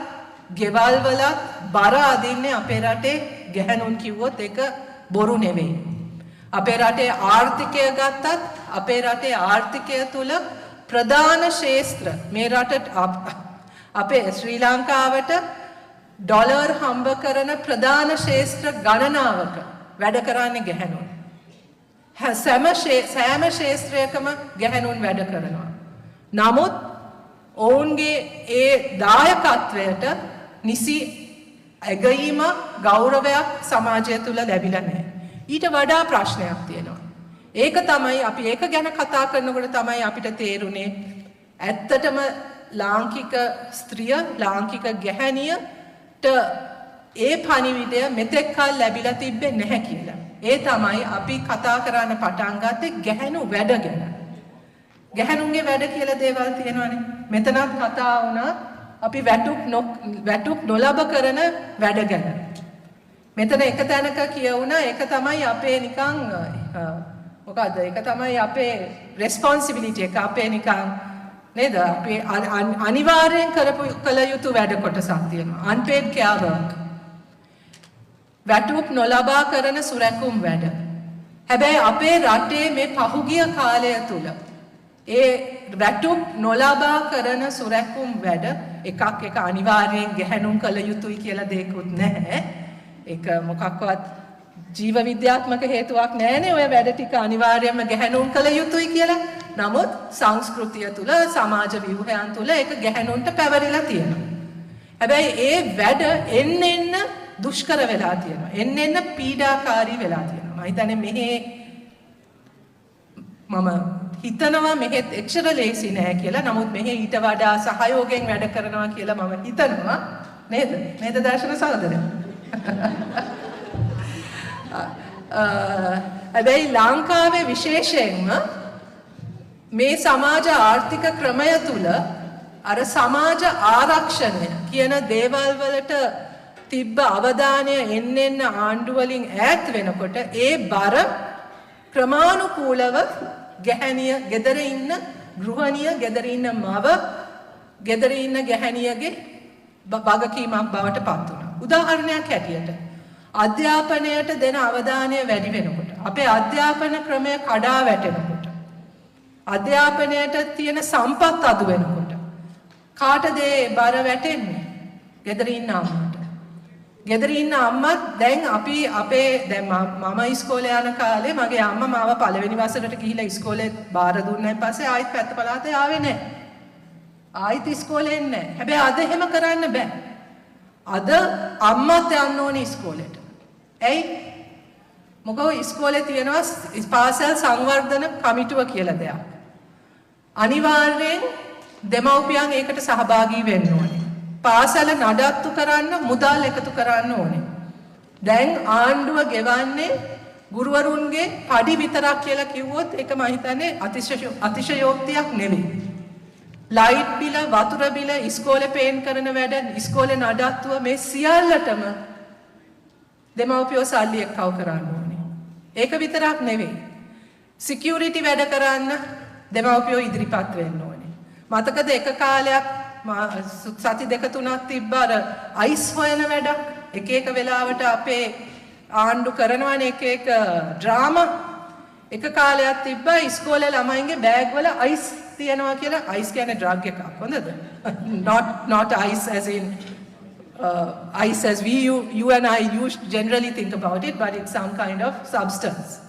[SPEAKER 13] ගෙවල්වලත් බර අදින්නේ අපේ රටේ ගැහැණුන් කිව්වොත් ඒක බොරු නෙවෙයි. අපේ රටේ ආර්ථිකය ගත්තත් අපේ රටේ ආර්ථිකය තුල ප්‍රධාන ශේස්ත්‍ර මේ රටට අපේ ශ්‍රී ලංකාවට ඩොලර් හම්බ කරන ප්‍රධාන ශේස්ත්‍ර ගණනාවක වැඩ කරන්නේ ගැහැණුන්. සෑම ශේස්ත්‍රයකම ගැහැණුන් වැඩ කරනවා. නමුත් ඔවුන්ගේ ඒ දායකත්වයට නිසි ඇගීම ගෞරවයක් සමාජය තුළ ලැබිලා නැහැ. ඊට වඩා ප්‍රශ්නයක් තියෙනවා. ඒක තමයි අපි ඒක ගැන කතා කරනකොට තමයි අපිට තේරුනේ ඇත්තටම ලාංකික ස්ත්‍රිය ලාංකික ගැහැණියට ඒ පණිවිඩය මෙතෙක් කල් ලැබිලා තිබෙන්නේ නැහැ කියලා. ඒ තමයි අපි කතා කරන්න පටන් ගත්තේ ගැහැණු වැඩ ගැන. ගැහැණුන්ගේ වැඩ කියලා දේවල් තියෙනවානේ. මෙතනත් කතා වුණා අපි වැටුප් නොලබ කරන වැඩ ගැන. මෙතන එක තැනක කියවුණා ඒක තමයි අපේ නිකන් මොකද්ද? ඒක තමයි අපේ responsibility එක අපේ නිකන් නේද? අපේ අනිවාර්යෙන් කළ යුතු වැඩ කොටසක් තියෙනවා. unpaid care work. වැටුප් නොලබා කරන සුරැකුම් වැඩ. හැබැයි අපේ රටේ මේ පහුගිය කාලය තුල ඒ වැටුප් නොලබා කරන සුරැකුම් වැඩ එකක් අනිවාර්යෙන් ගැහැණුන් කළ යුතුයි කියලා දෙයක්වත් නැහැ. ඒක මොකක්වත් ජීව විද්‍යාත්මක හේතුවක් නැහැනේ ඔය වැඩ ටික අනිවාර්යයෙන්ම ගැහැණුන් කළ යුතුයි කියලා. නමුත් සංස්කෘතිය තුල සමාජ ව්‍යුහයන් තුල ඒක ගැහැණුන්ට පැවරිලා තියෙනවා. හැබැයි ඒ වැඩ එන්න දුෂ්කර වෙලා තියෙනවා. එන්න පීඩාකාරී වෙලා තියෙනවා. මම හිතන්නේ මම හිතනවා මෙහෙත් එච්චර ලේසි නෑ කියලා. නමුත් මෙහෙ ඊට වඩා සහයෝගයෙන් වැඩ කරනවා කියලා මම හිතනවා. නේද? නේද දර්ශන සහෝදරයා? හැබැයි ලංකාවේ විශේෂයෙන්ම මේ සමාජ ආර්ථික ක්‍රමය තුල අර සමාජ ආරක්ෂණය කියන දේවල් වලට තිබ්බ අවධානය එන්න ආණ්ඩු වලින් ඈත් වෙනකොට ඒ බර ක්‍රමානුකූලව ගැහැණිය ගෙදර ඉන්න ගෘහණිය ගෙදර ඉන්න මව ගෙදර ඉන්න ගැහැණියගේ වගකීමක් බවට පත් වුණා. උදාහරණයක් හැටියට අධ්‍යාපනයට දෙන අවධානය වැඩි වෙනකොට අපේ අධ්‍යාපන ක්‍රමය කඩා වැටෙනකොට අධ්‍යාපනයට තියෙන සම්පත් අඩු වෙනකොට කාටද ඒ බර වැටෙන්නේ? ගෙදර ඉන්න අම්මට. ගෙදර ඉන්න අම්මත් දැන් දැන් මම ඉස්කෝලේ යන කාලේ මගේ අම්මා මාව පළවෙනි වසරට ගිහිලා ඉස්කෝලේ බාර දුන්නායින් පස්සේ ආයෙත් පැත්ත පළාතේ ආවේ නැහැ. ආයෙත් ඉස්කෝලේ එන්නේ නැහැ. හැබැයි අද එහෙම කරන්න බෑ. අද අම්මත් යන්න ඕනේ ඉස්කෝලේට. ඇයි? මොකද ඉස්කෝලේ තියෙනවා පාසල් සංවර්ධන කමිටුව කියලා දෙයක්. අනිවාර්යෙන් දෙමව්පියන් ඒකට සහභාගී වෙන්න ඕනේ. පාසල නඩත්තු කරන්න මුදල් එකතු කරන්න ඕනේ. දැන් ආණ්ඩුව ගෙවන්නේ ගුරුවරුන්ගේ පඩි විතරක් කියලා කිව්වොත් ඒක මම හිතන්නේ අතිශයෝක්තියක් නෙවෙයි. ලයිට් බිල, වතුර බිල, ඉස්කෝලේ පේන් කරන වැඩ, ඉස්කෝලේ නඩත්තුව මේ සියල්ලටම දෙමව්පියෝ සල්ලි එක්කව කරන්න ඕනේ. ඒක විතරක් නෙවෙයි. සිකියුරිටි වැඩ කරන්න දෙමව්පියෝ ඉදිරිපත් වෙන්න ඕනේ. මතකද එක කාලයක් සති දෙක තුනක් තිබ්බ අර අයිස් හොයන වැඩ එක වෙලාවට අපේ ආණ්ඩු කරනවනේ එක ඩ්‍රාමා එක කාලයක් තිබ්බා ඉස්කෝලේ ළමයින්ගේ බෑග් වල අයිස් තියනවා කියලා. අයිස් කියන්නේ ඩ්‍රග් එකක්. හොඳද? not ice as in ice as you and I generally think about it, but it's some kind of substance,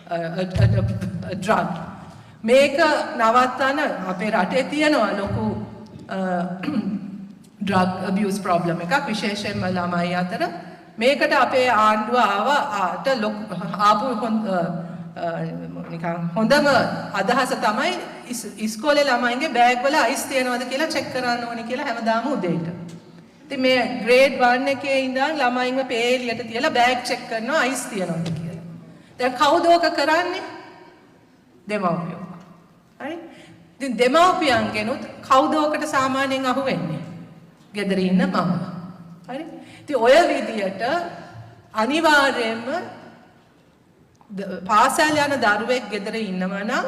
[SPEAKER 13] a drug. මේක නවත්තන අපේ රටේ තියෙනවා ලොකු drug abuse problem එකක් විශේෂයෙන්ම ළමයි අතර. මේකට අපේ ආණ්ඩුව ආපු නිකන් හොඳම අදහස තමයි ඉස්කෝලේ ළමයින්ගේ බෑග් වල අයිස් තියනවද කියලා චෙක් කරන්න ඕනේ කියලා හැමදාම උදේට. ඉතින් මේ ග්‍රේඩ් 1 එකේ ඉඳන් ළමයින්ව පේලියට තියලා බෑග් චෙක් කරනවා අයිස් තියනවද කියලා. දැන් කවුද ඕක කරන්නේ? දෙමව්පියෝ. හරි? ඉතින් දෙමව්පියන්ගෙනුත් කවුද ඕකට සාමාන්‍යයෙන් අහු වෙන්නේ? ගෙදර ඉන්න මම. හරි? ඉතින් ඔය විදියට අනිවාර්යයෙන්ම පාසල් යන දරුවෙක් ගෙදර ඉන්නවා නම්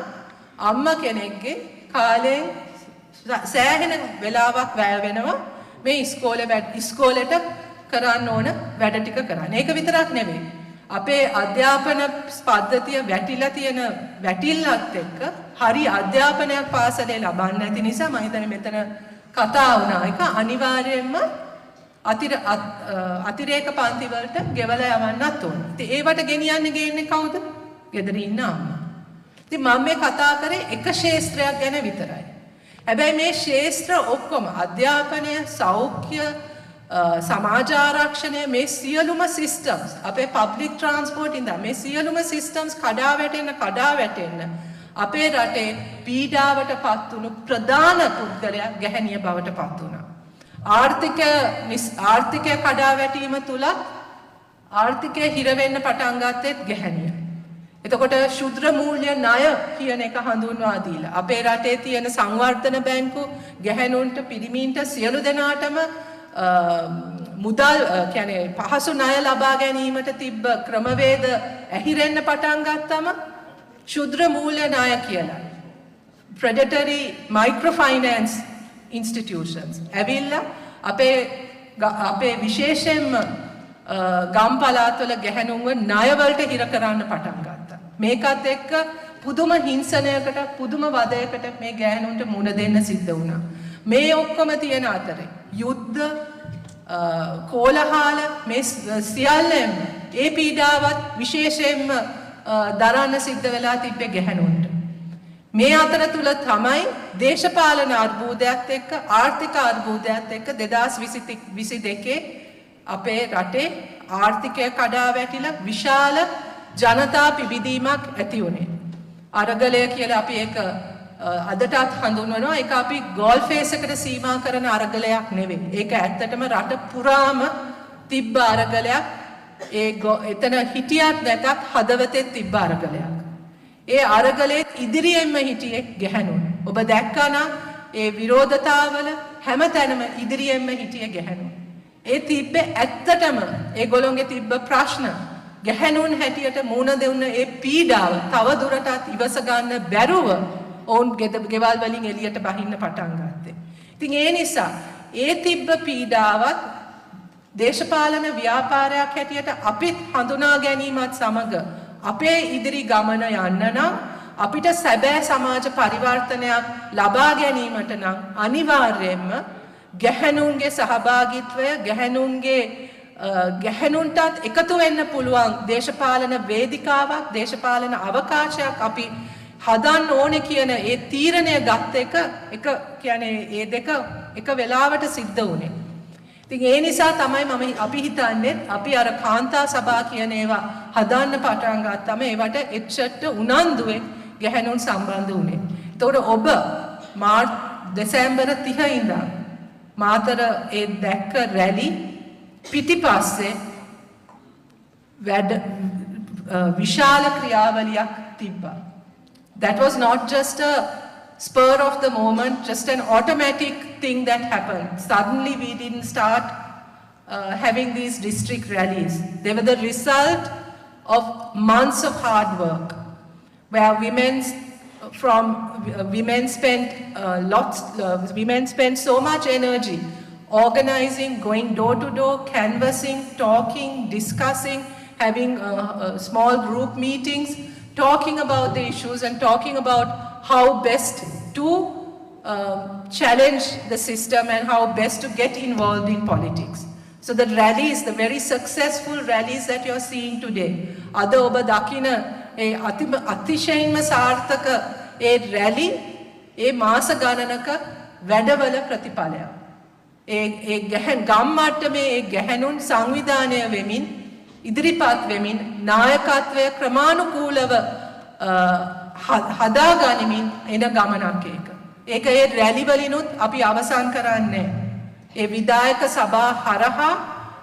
[SPEAKER 13] අම්මා කෙනෙක්ගේ කාලෙන් සෑහෙන වෙලාවක් වැය වෙනවා මේ ඉස්කෝලේට කරන්න ඕන වැඩ ටික කරන්න. ඒක විතරක් නෙවෙයි. අපේ අධ්‍යාපන පද්ධතිය වැටිලා තියෙන වැටිල්ලත් එක්ක හරි අධ්‍යාපනයක් පාසලේ ලබන්න නැති නිසා මම හිතන්නේ මෙතන කතා වුණා එක අනිවාර්යයෙන්ම අතිරේක පන්ති වලට ගෙවලා යවන්නත් ඕන. ඉතින් ඒවට ගෙනියන්නේ කවුද? ගෙදර ඉන්න අම්මා. ඉතින් මම මේ කතා කරේ එක ශාස්ත්‍රයක් ගැන විතරයි. හැබැයි මේ ශාස්ත්‍ර ඔක්කොම අධ්‍යාපනය, සෞඛ්‍ය, සමාජ ආරක්ෂණය මේ සියලුම සිස්ටම්ස් අපේ පබ්ලික් ට්‍රාන්ස්පෝර්ට් ඉඳන් මේ සියලුම සිස්ටම්ස් කඩා වැටෙන්න අපේ රටේ පීඩාවට පත් වුණු ප්‍රධාන පුද්ගලයා ගැහැණිය බවට පත් වුණා. ආර්ථිකය කඩා වැටීම තුලත් ආර්ථිකය හිර වෙන්න පටන් ගත්තෙත් ගැහැණිය. එතකොට ශුද්‍ර මූල්‍ය ණය කියන එක හඳුන්වා දීලා අපේ රටේ තියෙන සංවර්ධන බැංකු ගැහැණුන්ට පිරිමීන්ට සියලු දෙනාටම මුදල් කියන්නේ පහසු ණය ලබා ගැනීමට තිබ්බ ක්‍රමවේද ඇහිරෙන්න පටන් ගත්තම ශුද්‍ර මූල්‍ය ණය කියලා predatory microfinance institutions ඇවිල්ලා අපේ විශේෂයෙන්ම ගම් පළාත්වල ගැහැණුන්ව ණය වලට හිර කරන්න පටන් ගත්තා. මේකත් එක්ක පුදුම හිංසනයකට පුදුම වදයකට මේ ගැහැණුන්ට මුණ දෙන්න සිද්ධ වුණා. මේ ඔක්කොම තියෙන අතරේ යුද්ධ කෝලහල මේ සියල්ලම ඒ පීඩාවත් විශේෂයෙන්ම දරන්න සිද්ධ වෙලා තිබ්බේ ගැහැණුන්ට. මේ අතර තුල තමයි දේශපාලන අර්බුදයත් එක්ක ආර්ථික අර්බුදයත් එක්ක 2022 අපේ රටේ ආර්ථිකය කඩා වැටිලා විශාල ජනතා පිබිදීමක් ඇති වුණේ. අරගලය කියලා අපි ඒක අදටත් හඳුන්වනවා. ඒක අපි ගෝල් ෆේස් එකට සීමා කරන අරගලයක් නෙවෙයි. ඒක ඇත්තටම රට පුරාම තිබ්බ අරගලයක්. එතන හිටියත් නැතත් හදවතේ තිබ්බ අරගලයක්. ඒ අරගලෙත් ඉදිරියෙන්ම හිටියේ ගැහැණුන්. ඔබ දැක්කනම් ඒ විරෝධතාවල හැමතැනම ඉදිරියෙන්ම හිටියේ ගැහැණුන්. ඒ තිබ්බේ ඇත්තටම ඒගොල්ලොන්ගේ තිබ්බ ප්‍රශ්න ගැහැණුන් හැටියට මුණ දෙන්න ඒ පීඩාව තව දුරටත් ඉවස ගන්න බැරුව ඔවුන් ගෙවල් වලින් එළියට බහින්න පටන් ගත්තේ. ඉතින් ඒ නිසා ඒ තිබ්බ පීඩාවත් දේශපාලන ව්‍යාපාරයක් හැටියට අපිත් හඳුනා ගැනීමත් සමග අපේ ඉදිරි ගමන යන්න නම් අපිට සැබෑ සමාජ පරිවර්තනයක් ලබා ගැනීමට නම් අනිවාර්යයෙන්ම ගැහැණුන්ගේ සහභාගීත්වය ගැහැණුන්ටත් එකතු වෙන්න පුළුවන් දේශපාලන වේදිකාවක් දේශපාලන අවකාශයක් අපි හදන්න ඕනේ කියන ඒ තීරණය ගත්ත එක කියන්නේ ඒ දෙක එක වෙලාවට සිද්ධ වුණේ. ඉතින් ඒ නිසා තමයි අපි හිතන්නේ අපි අර කාන්තා සභා කියන ඒවා හදන්න පටන් ගත්තම ඒවට එච්චට උනන්දුවෙන් ගැහැණුන් සම්බන්ධ වුණේ. ඒතකොට ඔබ දෙසැම්බර් 30 ඉඳන් මාතර ඒ දැක්ක රැලි පිටිපස්සේ විශාල ක්‍රියාවලියක් තිබ්බා. That was not just a spur of the moment, just an automatic thing that happened. Suddenly we didn't start having these district rallies. They were the result of months of hard work, where women spent so much energy organizing, going door to door, canvassing, talking, discussing, having small group meetings, talking about the issues and talking about how best to challenge the system and how best to get involved in politics. So the rallies, the very successful rallies that you're seeing today, ada oba dakina e atishayenma sarthaka e rally e maasa gananaka වැඩවල ප්‍රතිඵලයක්. ඒ ගම් මට්ටමේ ඒ ගැහැණුන් සංවිධානය වෙමින් ඉදිරිපත් වෙමින් නායකත්වය ක්‍රමානුකූලව හදාගනිමින් එන ගමනක් ඒක. ඒක ඒ රැලි වලිනුත් අපි අවසන් කරන්නේ. ඒ විධායක සභා හරහා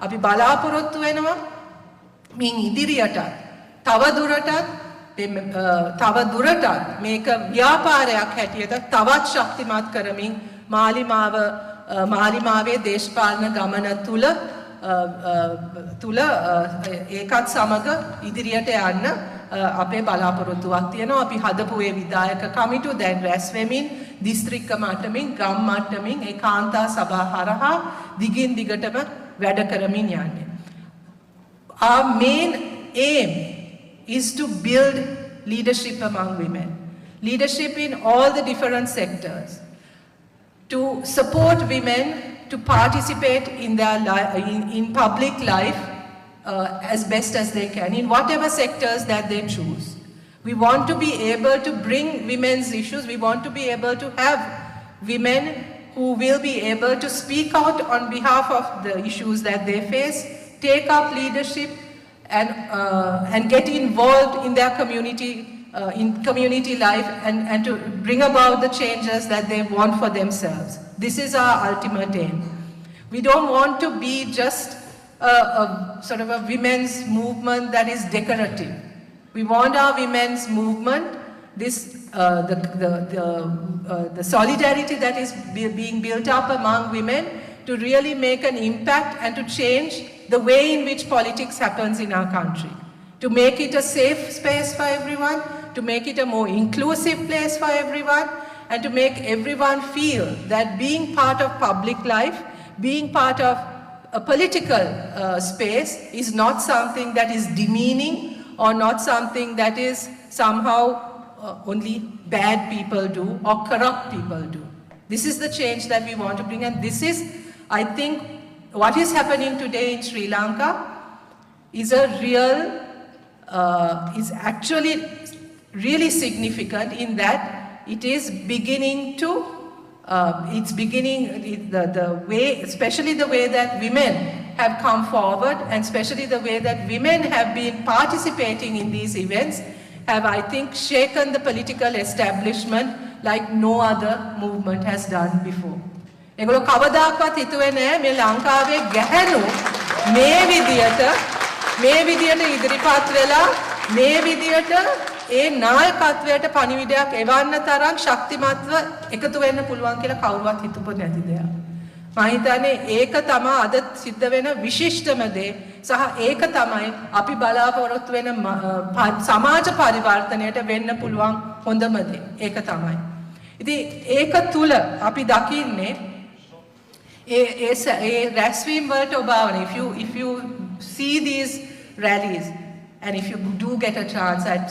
[SPEAKER 13] අපි බලාපොරොත්තු වෙනවා මින් ඉදිරියට තව දුරටත් මේක ව්‍යාපාරයක් හැටියට තවත් ශක්තිමත් කරමින් මාලිමාවේ දේශපාලන ගමන තුල ඒකත් සමග ඉදිරියට යන්න අපේ බලාපොරොත්තුවක් තියෙනවා. අපි හදපු ඒ විධායක කමිටු දැන් රැස් වෙමින් දිස්ත්‍රික්ක මට්ටමින් ගම් මට්ටමින් ඒ කාන්තා සභා හරහා දිගින් දිගටම වැඩ කරමින් යන්නේ. Our main aim is to build leadership among women. Leadership in all the different sectors. To support women to participate in their in public life as best as they can, in whatever sectors that they choose. We want to be able to bring women's issues. We want to be able to have women who will be able to speak out on behalf of the issues that they face, take up leadership, and get involved in their community, in community life, and to bring about the changes that they want for themselves. This is our ultimate aim. We don't want to be just a sort of a women's movement that is decorative. We want our women's movement, this the solidarity that is being built up among women, to really make an impact and to change the way in which politics happens in our country. To make it a safe space for everyone, to make it a more inclusive place for everyone, and to make everyone feel that being part of public life, being part of a political space is not something that is demeaning or not something that is somehow only bad people do or corrupt people do. This is the change that we want to bring, and this is, I think, what is happening today in Sri Lanka is a real, is actually really significant in that it is beginning to, the way, especially the way that women have come forward, and especially the way that women have been participating in these events, have, I think, shaken the political establishment like no other movement has done before. ඒගොල්ලෝ කවදාකවත් හිතුවේ නෑ මේ ලංකාවේ ගැහැණු මේ විදියට ඉදිරිපත් වෙලා මේ විදියට ඒ නායකත්වයට පණිවිඩයක් එවන්න තරම් ශක්තිමත්ව එකතු වෙන්න පුළුවන් කියලා කවුරුවත් හිතපො නැති දෙයක්. මම හිතන්නේ ඒක තමයි අද සිද්ධ වෙන විශිෂ්ටම දේ, සහ ඒක තමයි අපි බලාපොරොත්තු වෙන සමාජ පරිවර්තනයට වෙන්න පුළුවන් හොඳම දේ. ඒක තමයි. ඉතින් ඒක තුල අපි දකින්නේ රැස්වීම් වලට ඔබාවන. If you see these rallies, and if you do get a chance, I'd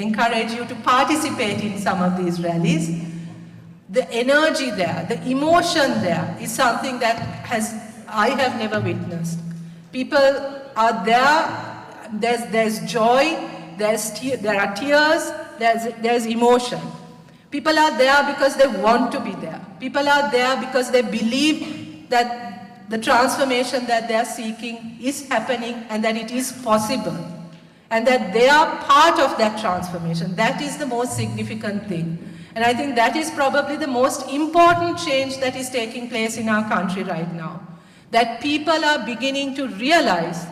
[SPEAKER 13] encourage you to participate in some of these rallies. The energy there, the emotion there is something that I have never witnessed. People are there, there's joy, there are tears, there's emotion. People are there because they want to be there. People are there because they believe that the transformation that they are seeking is happening and that it is possible, and that they are part of that transformation. That is the most significant thing. And I think that is probably the most important change that is taking place in our country right now. That people are beginning to realize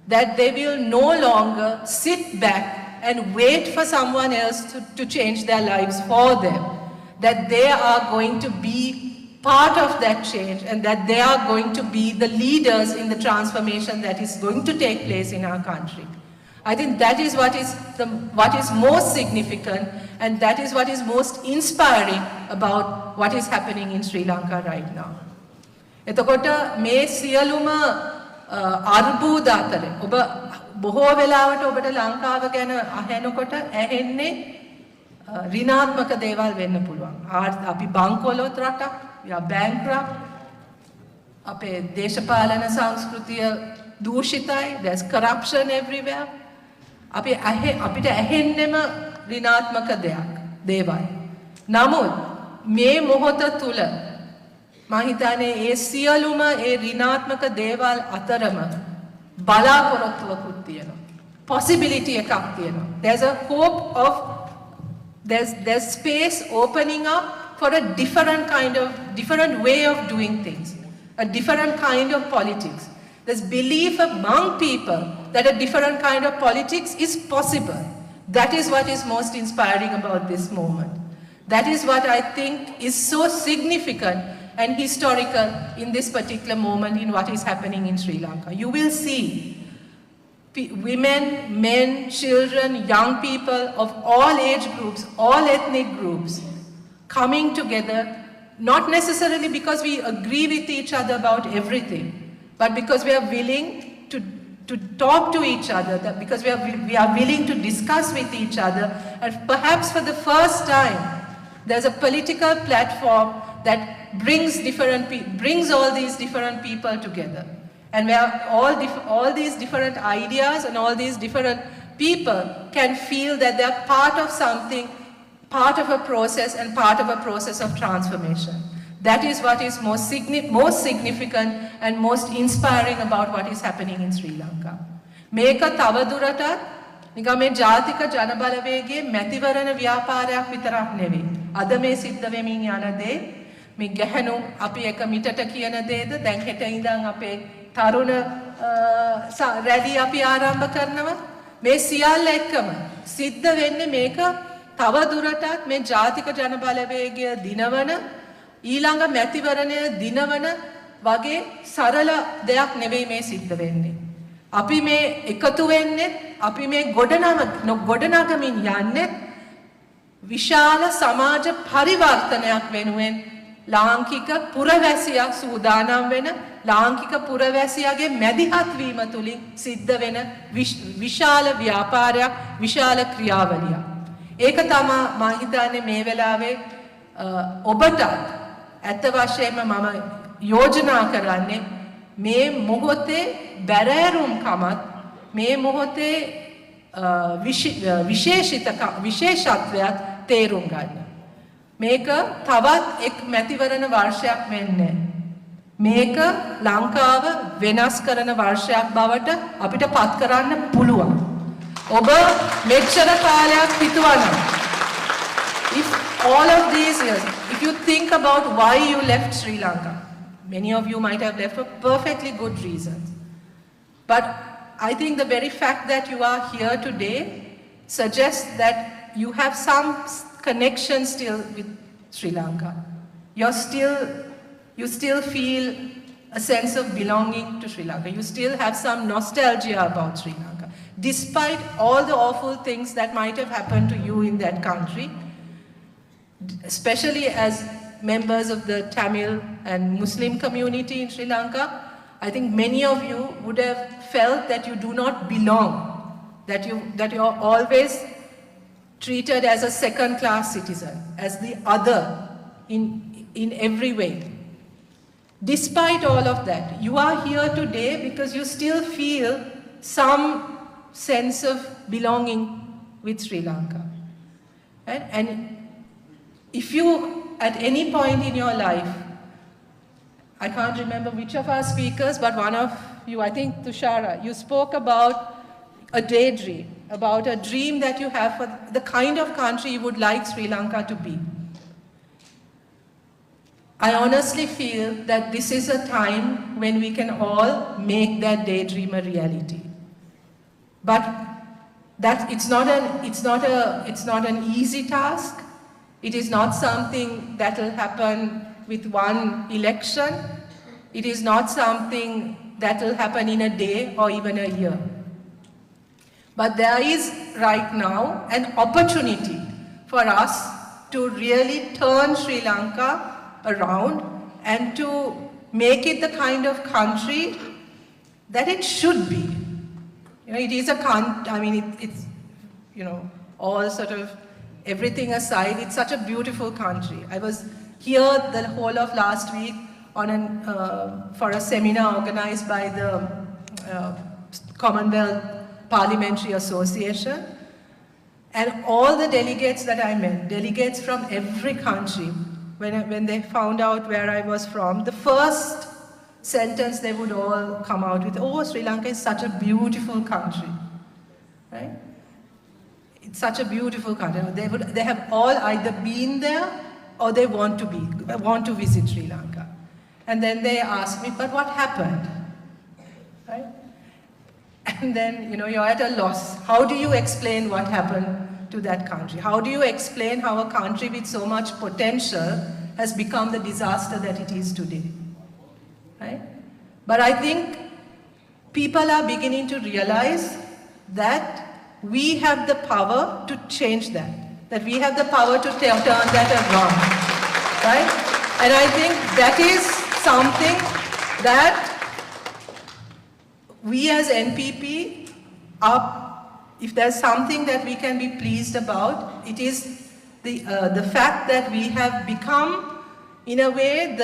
[SPEAKER 13] that they will no longer sit back and wait for someone else to change their lives for them. That they are going to be part of that change, and that they are going to be the leaders in the transformation that is going to take place in our country. I think that is what is most significant, and that is what is most inspiring about what is happening in Sri Lanka right now. එතකොට මේ සියලුම අර්බුද අතර ඔබ බොහෝ වෙලාවට ඔබට ලංකාව ගැන අහනකොට ඇහෙන්නේ ඍණාත්මක දේවල් වෙන්න පුළුවන්. අපි බංකොලොත් රටක්, we are bankrupt. අපේ දේශපාලන සංස්කෘතිය දූෂිතයි, there's corruption everywhere. අපිට ඇහෙන්නෙම ඍණාත්මක දේවල්. නමුත් මේ මොහොත තුල මම හිතන්නේ ඒ සියලුම ඒ ඍණාත්මක දේවල් අතරම බලාපොරොත්තුවකුත් තියෙනවා. Possibility එකක් තියෙනවා. There's a hope of there's space opening up for a different way of doing things, a different kind of politics. There's belief among people that a different kind of politics is possible. That is what is most inspiring about this moment. That is what I think is so significant and historical in this particular moment in what is happening in Sri Lanka. You will see women, men, children, young people of all age groups, all ethnic groups coming together, not necessarily because we agree with each other about everything, but because we are willing talk to each other, because we are willing to discuss with each other, and perhaps for the first time, there's a political platform that brings all these different people together, and where all these different ideas and all these different people can feel that they're part of something, part of a process, and part of a process of transformation. That is what is most significant and most inspiring about what is happening in Sri Lanka. Meka tavadurathat නිකම් මේ ජාතික ජනබලවේගයේ මැතිවරණ ව්‍යාපාරයක් විතරක් නෙවෙයි. අද මේ සිද්ධ වෙමින් යන දේ මේ ගැහණු අපි එක මිටට කියන දේද දැන් හෙට ඉඳන් අපේ තරුණ රැලි අපි ආරම්භ කරනවා. මේ සියල්ල එක්කම සිද්ධ වෙන්නේ මේක තව දුරටත් මේ ජාතික ජනබලවේගය දිනවන ඊළඟ මැතිවරණය දිනවන වගේ සරල දෙයක් නෙවෙයි මේ සිද්ධ වෙන්නේ. අපි මේ එකතු වෙන්නේ අපි මේ ගොඩනගමින් යන්නේ විශාල සමාජ පරිවර්තනයක් වෙනුවෙන් ලාංකික පුරවැසියා සූදානම් වෙන ලාංකික පුරවැසියාගේ මැදිහත් වීම තුලින් සිද්ධ වෙන විශාල ව්‍යාපාරයක් විශාල ක්‍රියාවලියක්. ඒක තමයි මම හිතන්නේ මේ වෙලාවේ ඔබට ඇත්ත වශයෙන්ම මම යෝජනා කරන්නේ මේ මොහොතේ බැරෑරුම්කමත් මේ මොහොතේ විශේෂත්වයක් තේරුම් ගන්න. මේක තවත් එක් මැතිවරණ වර්ෂයක් වෙන්නේ. මේක ලංකාව වෙනස් කරන වර්ෂයක් බවට අපිට පත් කරන්න පුළුවන්. ඔබ මෙච්චර කාලයක් හිතුවනම් if all of these years, if you think about why you left Sri Lanka, many of you might have left for perfectly good reasons. But I think the very fact that you are here today suggests that you have some connection still with Sri Lanka. You still feel a sense of belonging to Sri Lanka. You still have some nostalgia about Sri Lanka. Despite all the awful things that might have happened to you in that country, especially as members of the Tamil and Muslim community in Sri Lanka, I think many of you would have felt that you do not belong, that you are always treated as a second-class citizen, as the other in every way. Despite all of that, you are here today because you still feel some sense of belonging with Sri Lanka. Right? And if you, at any point in your life, I can't remember which of our speakers, but one of you, I think Tushara, you spoke about a daydream, about a dream that you have for the kind of country you would like Sri Lanka to be. I honestly feel that this is a time when we can all make that daydream a reality. But it's not an easy task. It is not something that will happen with one election. It is not something that will happen in a day or even a year. But there is right now an opportunity for us to really turn Sri Lanka around and to make it the kind of country that it should be. You know, it is a country, I mean, it's, you know, all sort of everything aside, it's such a beautiful country. I was here the whole of last week on for a seminar organized by the Commonwealth Parliamentary Association, and all the delegates that I met, delegates from every country, when they found out where I was from, the first sentence they would all come out with, oh, Sri Lanka is such a beautiful country, right? It's such a beautiful country. They have all either been there or they want to visit Sri Lanka. And then they ask me, but what happened? Right? And then, you know, you're at a loss. How do you explain what happened to that country? How do you explain how a country with so much potential has become the disaster that it is today? Right? But I think people are beginning to realize that we have the power to change that we have the power to turn that around, right? And I think that is something that we as NPP if there's something that we can be pleased about, it is the fact that we have become, in a way,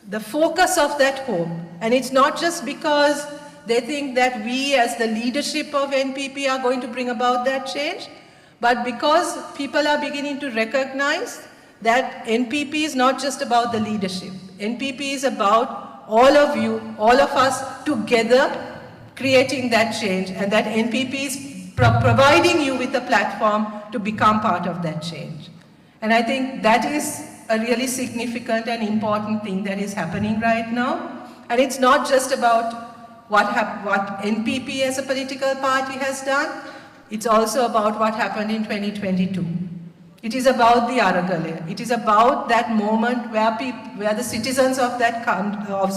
[SPEAKER 13] the focus of that hope. And it's not just because they think that we as the leadership of NPP are going to bring about that change, but because people are beginning to recognize that NPP is not just about the leadership. NPP is about all of you, all of us together creating that change, and that NPP is providing you with a platform to become part of that change. And I think that is a really significant and important thing that is happening right now. And it's not just about what NPP as a political party has done, it's also about what happened in 2022. It is about the Aragale. It is about that moment where the citizens of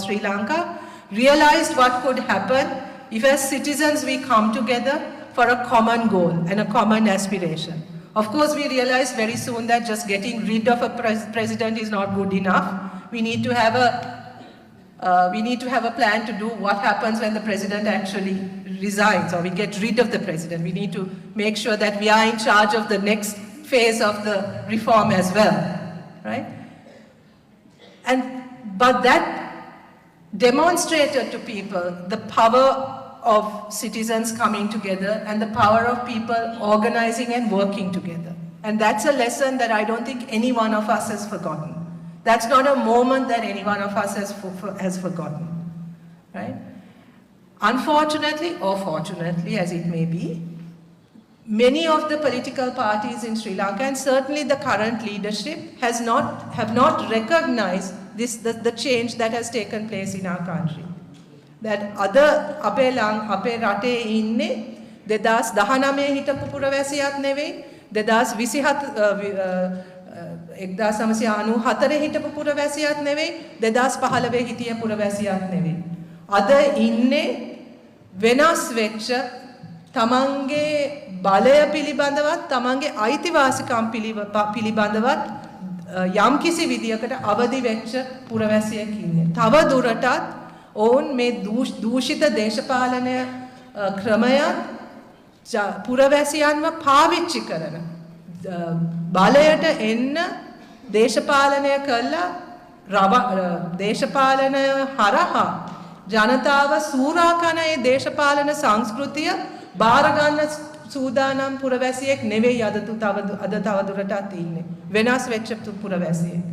[SPEAKER 13] Sri Lanka realized what could happen if as citizens we come together for a common goal and a common aspiration. Of course, we realized very soon that just getting rid of a president is not good enough. We need to have a plan to do what happens when the president actually resigns, or we get rid of the president. We need to make sure that we are in charge of the next phase of the reform as well, right? But that demonstrated to people the power of citizens coming together and the power of people organizing and working together. And that's a lesson that I don't think any one of us has forgotten. That's not a moment that any one of us has forgotten, right? Unfortunately, or fortunately as it may be, many of the political parties in Sri Lanka, and certainly the current leadership, have not recognized the change that has taken place in our country. That other අපේ රටේ ඉන්නේ 2019 හිටපු පුරවැසියත් නෙවෙයි 1994 හිටපු පුරවැසියත් නෙවෙයි 2015 හිටිය පුරවැසියත් නෙවෙයි. අද ඉන්නේ වෙනස් වෙච්ච තමන්ගේ බලය පිළිබඳවත් තමන්ගේ අයිතිවාසිකම් පිළිබඳවත් යම්කිසි විදියකට අවදි වෙච්ච පුරවැසියෙක් ඉන්නේ. තව දුරටත් ඔවුන් මේ දූෂිත දේශපාලන ක්‍රමයන් පුරවැසියන්ව පාවිච්චි කරන බලයට එන්න දේශපාලනය කළා දේශපාලනය හරහා ජනතාව සූරා කන ඒ දේශපාලන සංස්කෘතිය බාර ගන්න සූදානම් පුරවැසියෙක් නෙවෙයි අද තවදුරටත් ඉන්නේ. වෙනස් වෙච්ච පුරවැසියෙක්.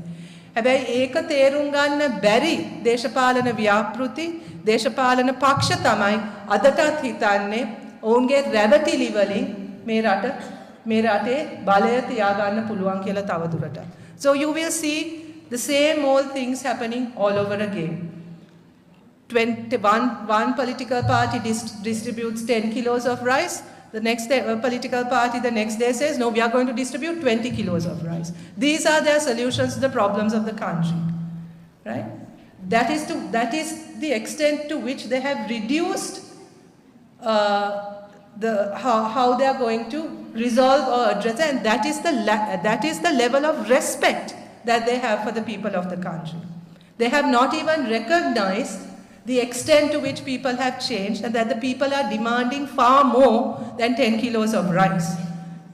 [SPEAKER 13] හැබැයි ඒක තේරුම් ගන්න බැරි දේශපාලන ව්‍යාපෘති දේශපාලන පක්ෂ තමයි අදටත් හිතන්නේ ඔවුන්ගේ රැවටිලි වලින් මේ රටේ බලය තියාගන්න පුළුවන් කියලා තවදුරටත්. So you will see the same old things happening all over again. One political party distributes 10 kilos of rice. The next political party the next day says, no, we are going to distribute 20 kilos of rice. These are their solutions to the problems of the country, right? That is the extent to which they have reduced how they are going to resolve or address it, and that is the level of respect that they have for the people of the country. They have not even recognized the extent to which people have changed, and that the people are demanding far more than 10 kilos of rice.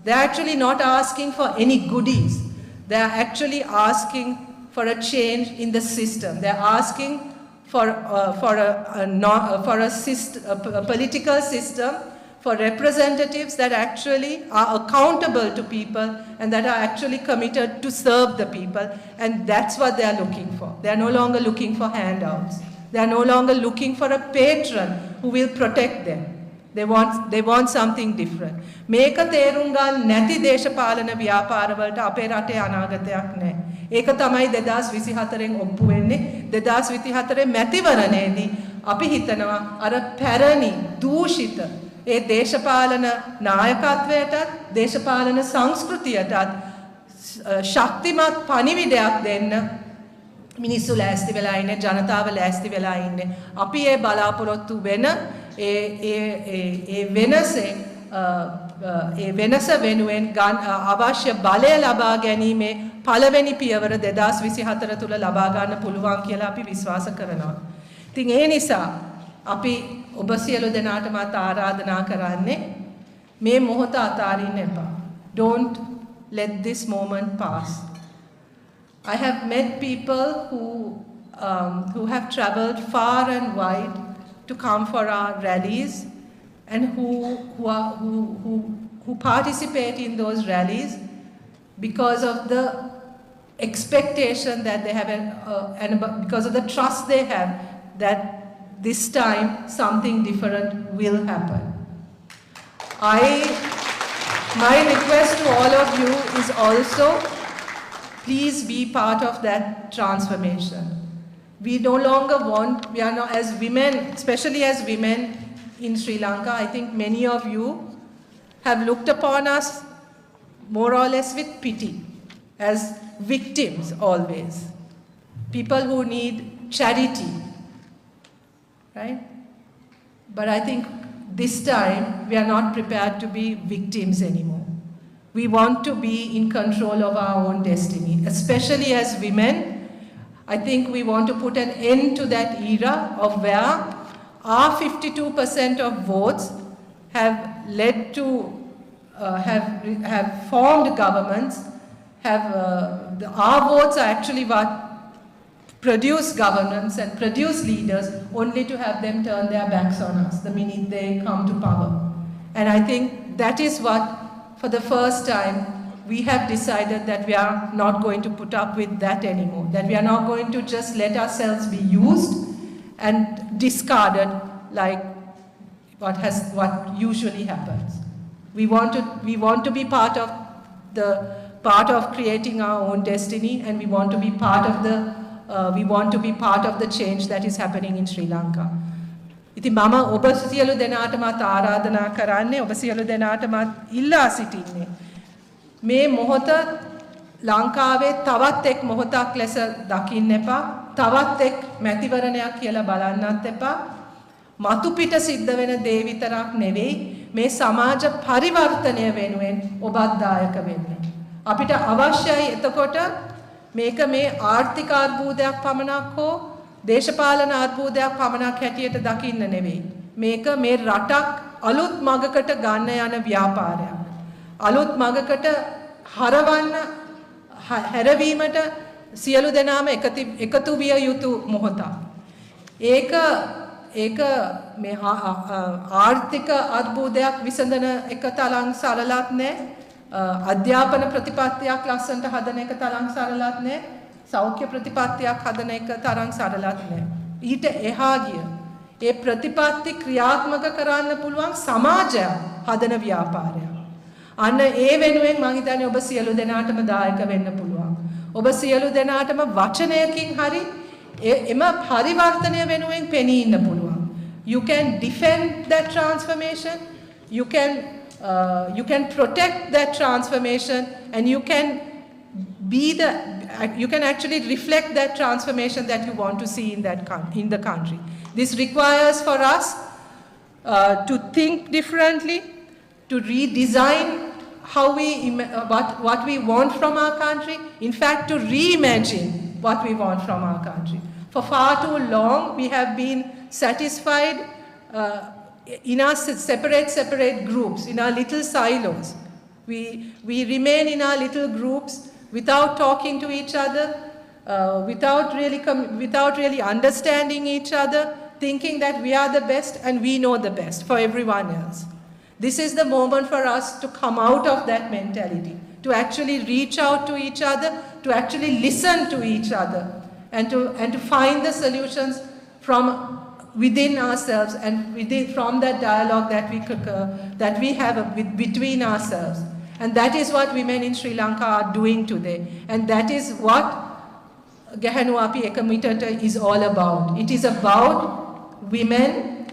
[SPEAKER 13] They are actually not asking for any goodies. They are actually asking for a change in the system. They are asking for a political system, for representatives that actually are accountable to people and that are actually committed to serve the people. And that's what they are looking for. They are no longer looking for handouts. They are no longer looking for a patron who will protect them. They want something different. මේක තේරුම් ගන්න නැති දේශපාලන ව්‍යාපාරවලට අපේ රටේ අනාගතයක් නැහැ. ඒක තමයි 2024න් ඔප්පු වෙන්නේ. 2024 මැතිවරණයේදී අපි හිතනවා අර පැරණි දූෂිත ඒ දේශපාලන නායකත්වයටත් දේශපාලන සංස්කෘතියටත් ශක්තිමත් පණිවිඩයක් දෙන්න මිනිස්සු ලෑස්ති වෙලා ඉන්නේ, ජනතාව ලෑස්ති වෙලා ඉන්නේ. අපි ඒ බලාපොරොත්තු වෙන වෙනස වෙනුවෙන් අවශ්‍ය බලය ලබා ගැනීමේ පළවෙනි පියවර 2024 තුල ලබා ගන්න පුළුවන් කියලා අපි විශ්වාස කරනවා. ඉතින් ඒ නිසා අපි ඔබ සියලු දෙනාටමත් ආරාධනා කරන්නේ මේ මොහොත අතාරින්න එපා. Don't let this moment pass. I have met people who have traveled far and wide to come for our rallies and who participate in those rallies because of the expectation that they have and because of the trust they have that this time something different will happen. My request to all of you is also, please be part of that transformation. We no longer want, we are not, as women, especially as women in Sri Lanka, I think many of you have looked upon us more or less with pity, as victims always. People who need charity, right? But I think this time we are not prepared to be victims anymore. We want to be in control of our own destiny, especially as women. I think we want to put an end to that era of where our 52% of votes have led to, have formed governments, our votes are actually what produce governments and produce leaders only to have them turn their backs on us the minute they come to power. And I think that is what, for the first time, we have decided that we are not going to put up with that anymore, that we are not going to just let ourselves be used and discarded like what usually happens. We want to be part of creating our own destiny, and we want to be part of the change that is happening in Sri Lanka. ඉතින් මම ඔබ සියලු දෙනාටමත් ආරාධනා කරන්නේ, ඔබ සියලු දෙනාටමත් ඉල්ලා සිටින්නේ මේ මොහොත ලංකාවේ තවත් එක් මොහොතක් ලෙස දකින්න එපා, තවත් එක් මැතිවරණයක් කියලා බලන්නත් එපා. මතු පිට සිද්ධ වෙන දේ විතරක් නෙවෙයි, මේ සමාජ පරිවර්තනය වෙනුවෙන් ඔබත් දායක වෙන්න. අපිට අවශ්‍යයි එතකොට මේක මේ ආර්ථික අර්බුදයක් පමණක් හෝ දේශපාලන අර්බුදයක් පමණක් හැටියට දකින්න නෙවෙයි. මේක මේ රටක් අලුත් මගකට ගන්න යන ව්‍යාපාරයක්. අලුත් මගකට හරවන්න හැරවීමට සියලු දෙනාම එකතු විය යුතු මොහොතක්. ඒක මේ ආර්ථික අර්බුදයක් විසඳන එක තරම් සරලත් නෑ. අධ්‍යාපන ප්‍රතිපත්තියක් ලස්සනට හදන එක තරම් සරලත් නෑ. සෞඛ්‍ය ප්‍රතිපත්තියක් හදන එක තරම් සරලත් නෑ. ඊට එහා ගිය ඒ ප්‍රතිපත්ති ක්‍රියාත්මක කරන්න පුළුවන් සමාජයක් හදන ව්‍යාපාරයක්. අන්න ඒ වෙනුවෙන් මම හිතන්නේ ඔබ සියලු දෙනාටම දායක වෙන්න පුළුවන්. ඔබ සියලු දෙනාටම වචනයකින් හරි එම පරිවර්තනය වෙනුවෙන් පෙනී ඉන්න පුළුවන්. You can defend that transformation, you can protect that transformation, and you can actually reflect that transformation that you want to see in the country. This requires for us to think differently, to redesign what we want from our country, in fact to reimagine what we want from our country. For far too long we have been satisfied in our separate groups, in our little silos. We remain in our little groups without talking to each other, without really understanding each other, thinking that we are the best and we know the best for everyone else. This is the moment for us to come out of that mentality, to actually reach out to each other, to actually listen to each other, and to find the solutions from within ourselves and from that dialogue that we have between ourselves. And that is what women in Sri Lanka are doing today. And that is what Gahanu Api Ekamitata is all about. It is about women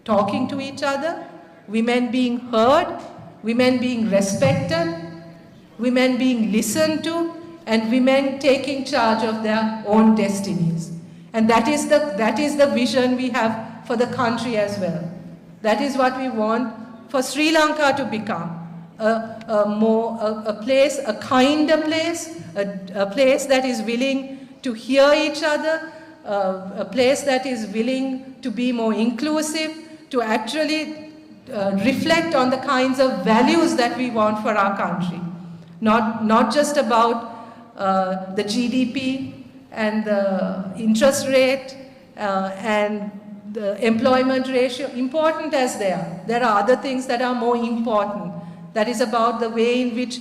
[SPEAKER 13] talking to each other, women being heard, women being respected, women being listened to, and women taking charge of their own destinies. And that is the vision we have for the country as well. That is what we want for Sri Lanka to become. A place, a kinder place, a place that is willing to hear each other, a place that is willing to be more inclusive, to actually reflect on the kinds of values that we want for our country. Not just about the GDP and the interest rate and the employment ratio, important as they are. There are other things that are more important. That is about the way in which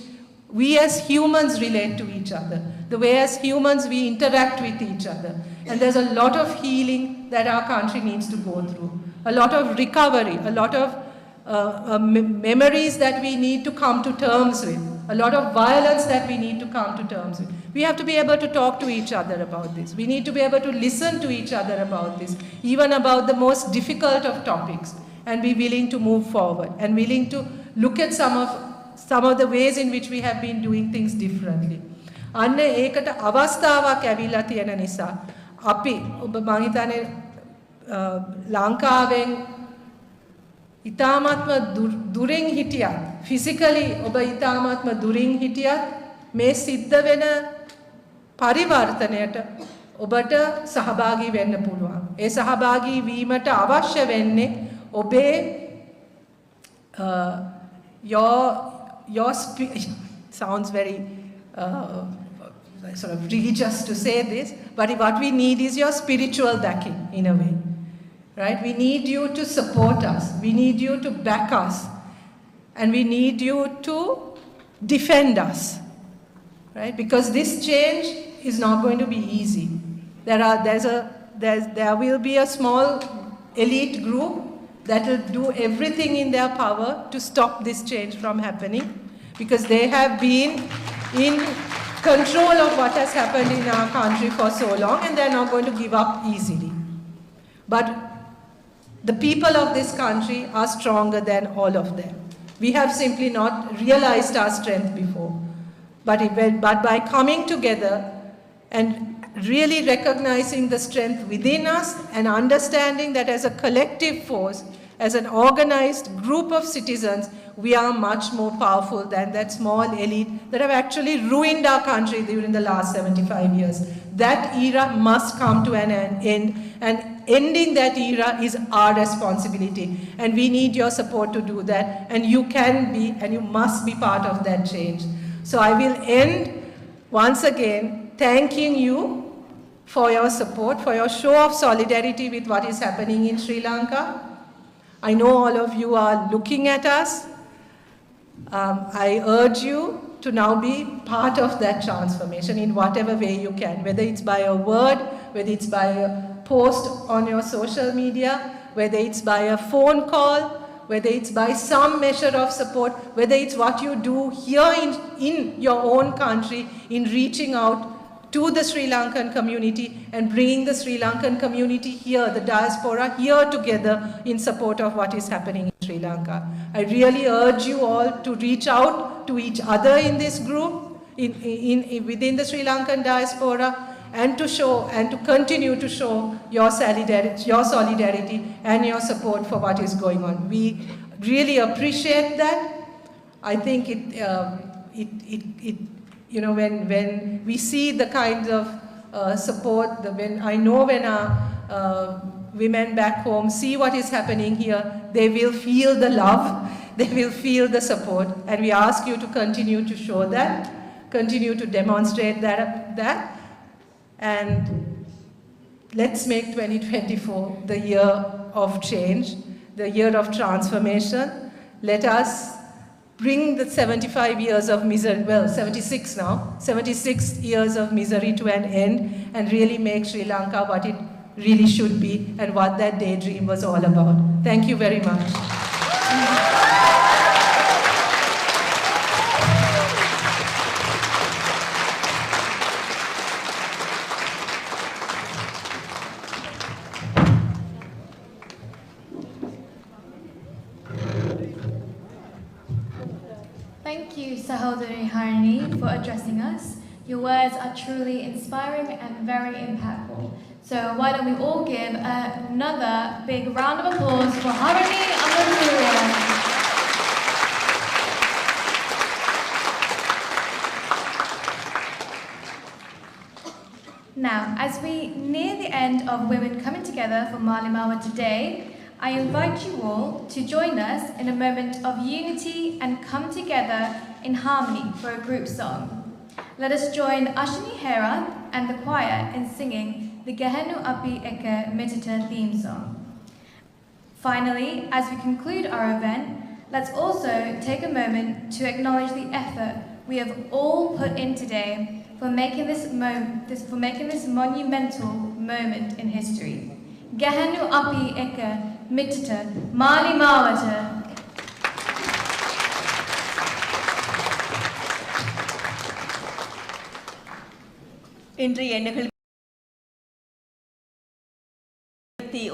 [SPEAKER 13] we as humans relate to each other, the way as humans we interact with each other. And there's a lot of healing that our country needs to go through, a lot of recovery, a lot of memories that we need to come to terms with, a lot of violence that we need to come to terms with. We have to be able to talk to each other about this. We need to be able to listen to each other about this, even about the most difficult of topics, and be willing to move forward and willing to look at some of the ways in which we have been doing things differently. අන්න ඒකට අවස්ථාවක් ඇවිල්ලා තියෙන නිසා අපි ඔබ මම හිතන්නේ ලංකාවෙන් ඉතාමත්ම දුරින් හිටියත් ෆිසිකලි ඔබ ඉතාමත්ම දුරින් හිටියත් මේ සිද්ධ වෙන පරිවර්තනයට ඔබට සහභාගී වෙන්න පුළුවන්. ඒ සහභාගී වීමට අවශ්‍ය වෙන්නේ ඔබේ your sounds very sort of religious to say this, but what we need is your spiritual backing in a way, right? We need you to support us, we need you to back us, and we need you to defend us, right? Because this change is not going to be easy. There will be a small elite group that will do everything in their power to stop this change from happening, because they have been in control of what has happened in our country for so long, and they're not going to give up easily. But the people of this country are stronger than all of them. We have simply not realized our strength before. But by coming together and really recognizing the strength within us and understanding that as a collective force, as an organized group of citizens, we are much more powerful than that small elite that have actually ruined our country during the last 75 years. That era must come to an end, and ending that era is our responsibility. And we need your support to do that, and you can be and you must be part of that change. So I will end once again thanking you for your support, for your show of solidarity with what is happening in Sri Lanka. I know all of you are looking at us. I urge you to now be part of that transformation in whatever way you can, whether it's by a word, whether it's by a post on your social media, whether it's by a phone call, whether it's by some measure of support, whether it's what you do here in your own country in reaching out to the Sri Lankan community and bringing the Sri Lankan community here, the diaspora here together in support of what is happening in Sri Lanka. I really urge you all to reach out to each other in this group, within the Sri Lankan diaspora, and to show and to continue to show your solidarity and your support for what is going on. We really appreciate that. I think when we see the kind of support, when our women back home see what is happening here, they will feel the love, they will feel the support, and we ask you to continue to show that, continue to demonstrate that, and let's make 2024 the year of change, the year of transformation. Let us bring the 75 years of misery, well, 76 now, 76 years of misery to an end, and really make Sri Lanka what it really should be and what that daydream was all about. Thank you very much.
[SPEAKER 2] Thank you, Sahodari Harini, for addressing us. Your words are truly inspiring and very impactful. So why don't we all give another big round of applause for Harini Amansurya. Now, as we near the end of Women Coming Together for Malimawa today, I invite you all to join us in a moment of unity and come together in harmony for a group song. Let us join Ashini Hera and the choir in singing the Gehenu Api Eka Medita theme song. Finally, as we conclude our event, let's also take a moment to acknowledge the effort we have all put in today for making this monumental moment in history. Gehenu Api Eka Medita Mali Mawata.
[SPEAKER 1] இன்றைய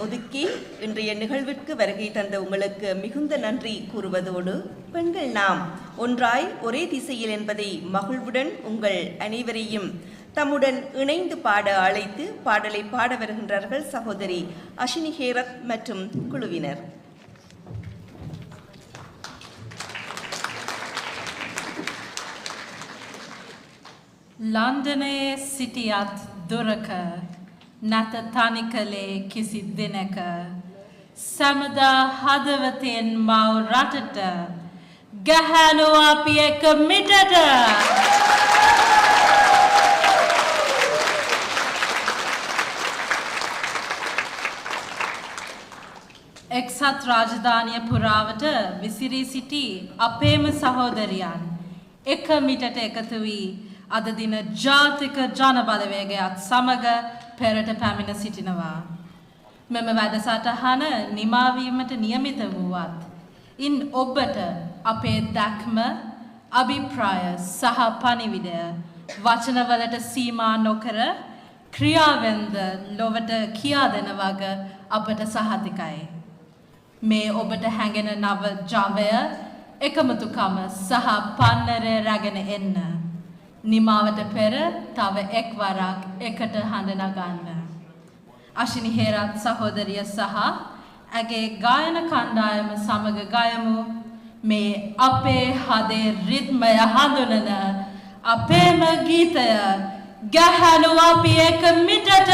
[SPEAKER 1] ஒதுக்கி இன்றைய நிகழ்விற்கு வருகை தந்த உங்களுக்கு மிகுந்த நன்றி கூறுவதோடு பெண்கள் நாம் ஒன்றாய் ஒரே திசையில் என்பதை மகிழ்வுடன் உங்கள் அனைவரையும் தம்முடன் இணைந்து பாட அழைத்து பாடலை பாட வருகின்றார்கள் சகோதரி அஷினி ஹேரத் மற்றும் குழுவினர்.
[SPEAKER 12] ලන්ඩනයේ සිටියත් දුරක නැත තනිකලේ කිසි දිනක සැමදා හදවතෙන් මව් රටට ගැහැණු අපි එක මිටට එක්සත් රාජධානිය පුරාවට විසිරී සිටි අපේම සහෝදරියන් එක මිටට එකතු වී අද දින ජාතික ජනබලවේගයත් සමග පෙරට පැමිණ සිටිනවා. මෙම වැඩසටහන නිමාවීමට නියමිත වූවත් ඉන් ඔබට අපේ දැක්ම අභිප්‍රාය සහ පණිවිඩය වචනවලට සීමා නොකර ක්‍රියාවෙන්ද ලොවට කියා දෙන වග අපට සහතිකයි. මේ ඔබට හැඟෙන නව ජවය එකමුතුකම සහ පන්නරය රැගෙන එන්න. නිමාවට පෙර තව එක් වරක් එකට හඬ නගන්න. අශිනි හේරත් සහෝදරිය සහ ඇගේ ගායන කණ්ඩායම සමග ගයමු මේ අපේ හදේ රිද්මය හඳුනන අපේම ගීතය ගැහැණු අපි එක මිටට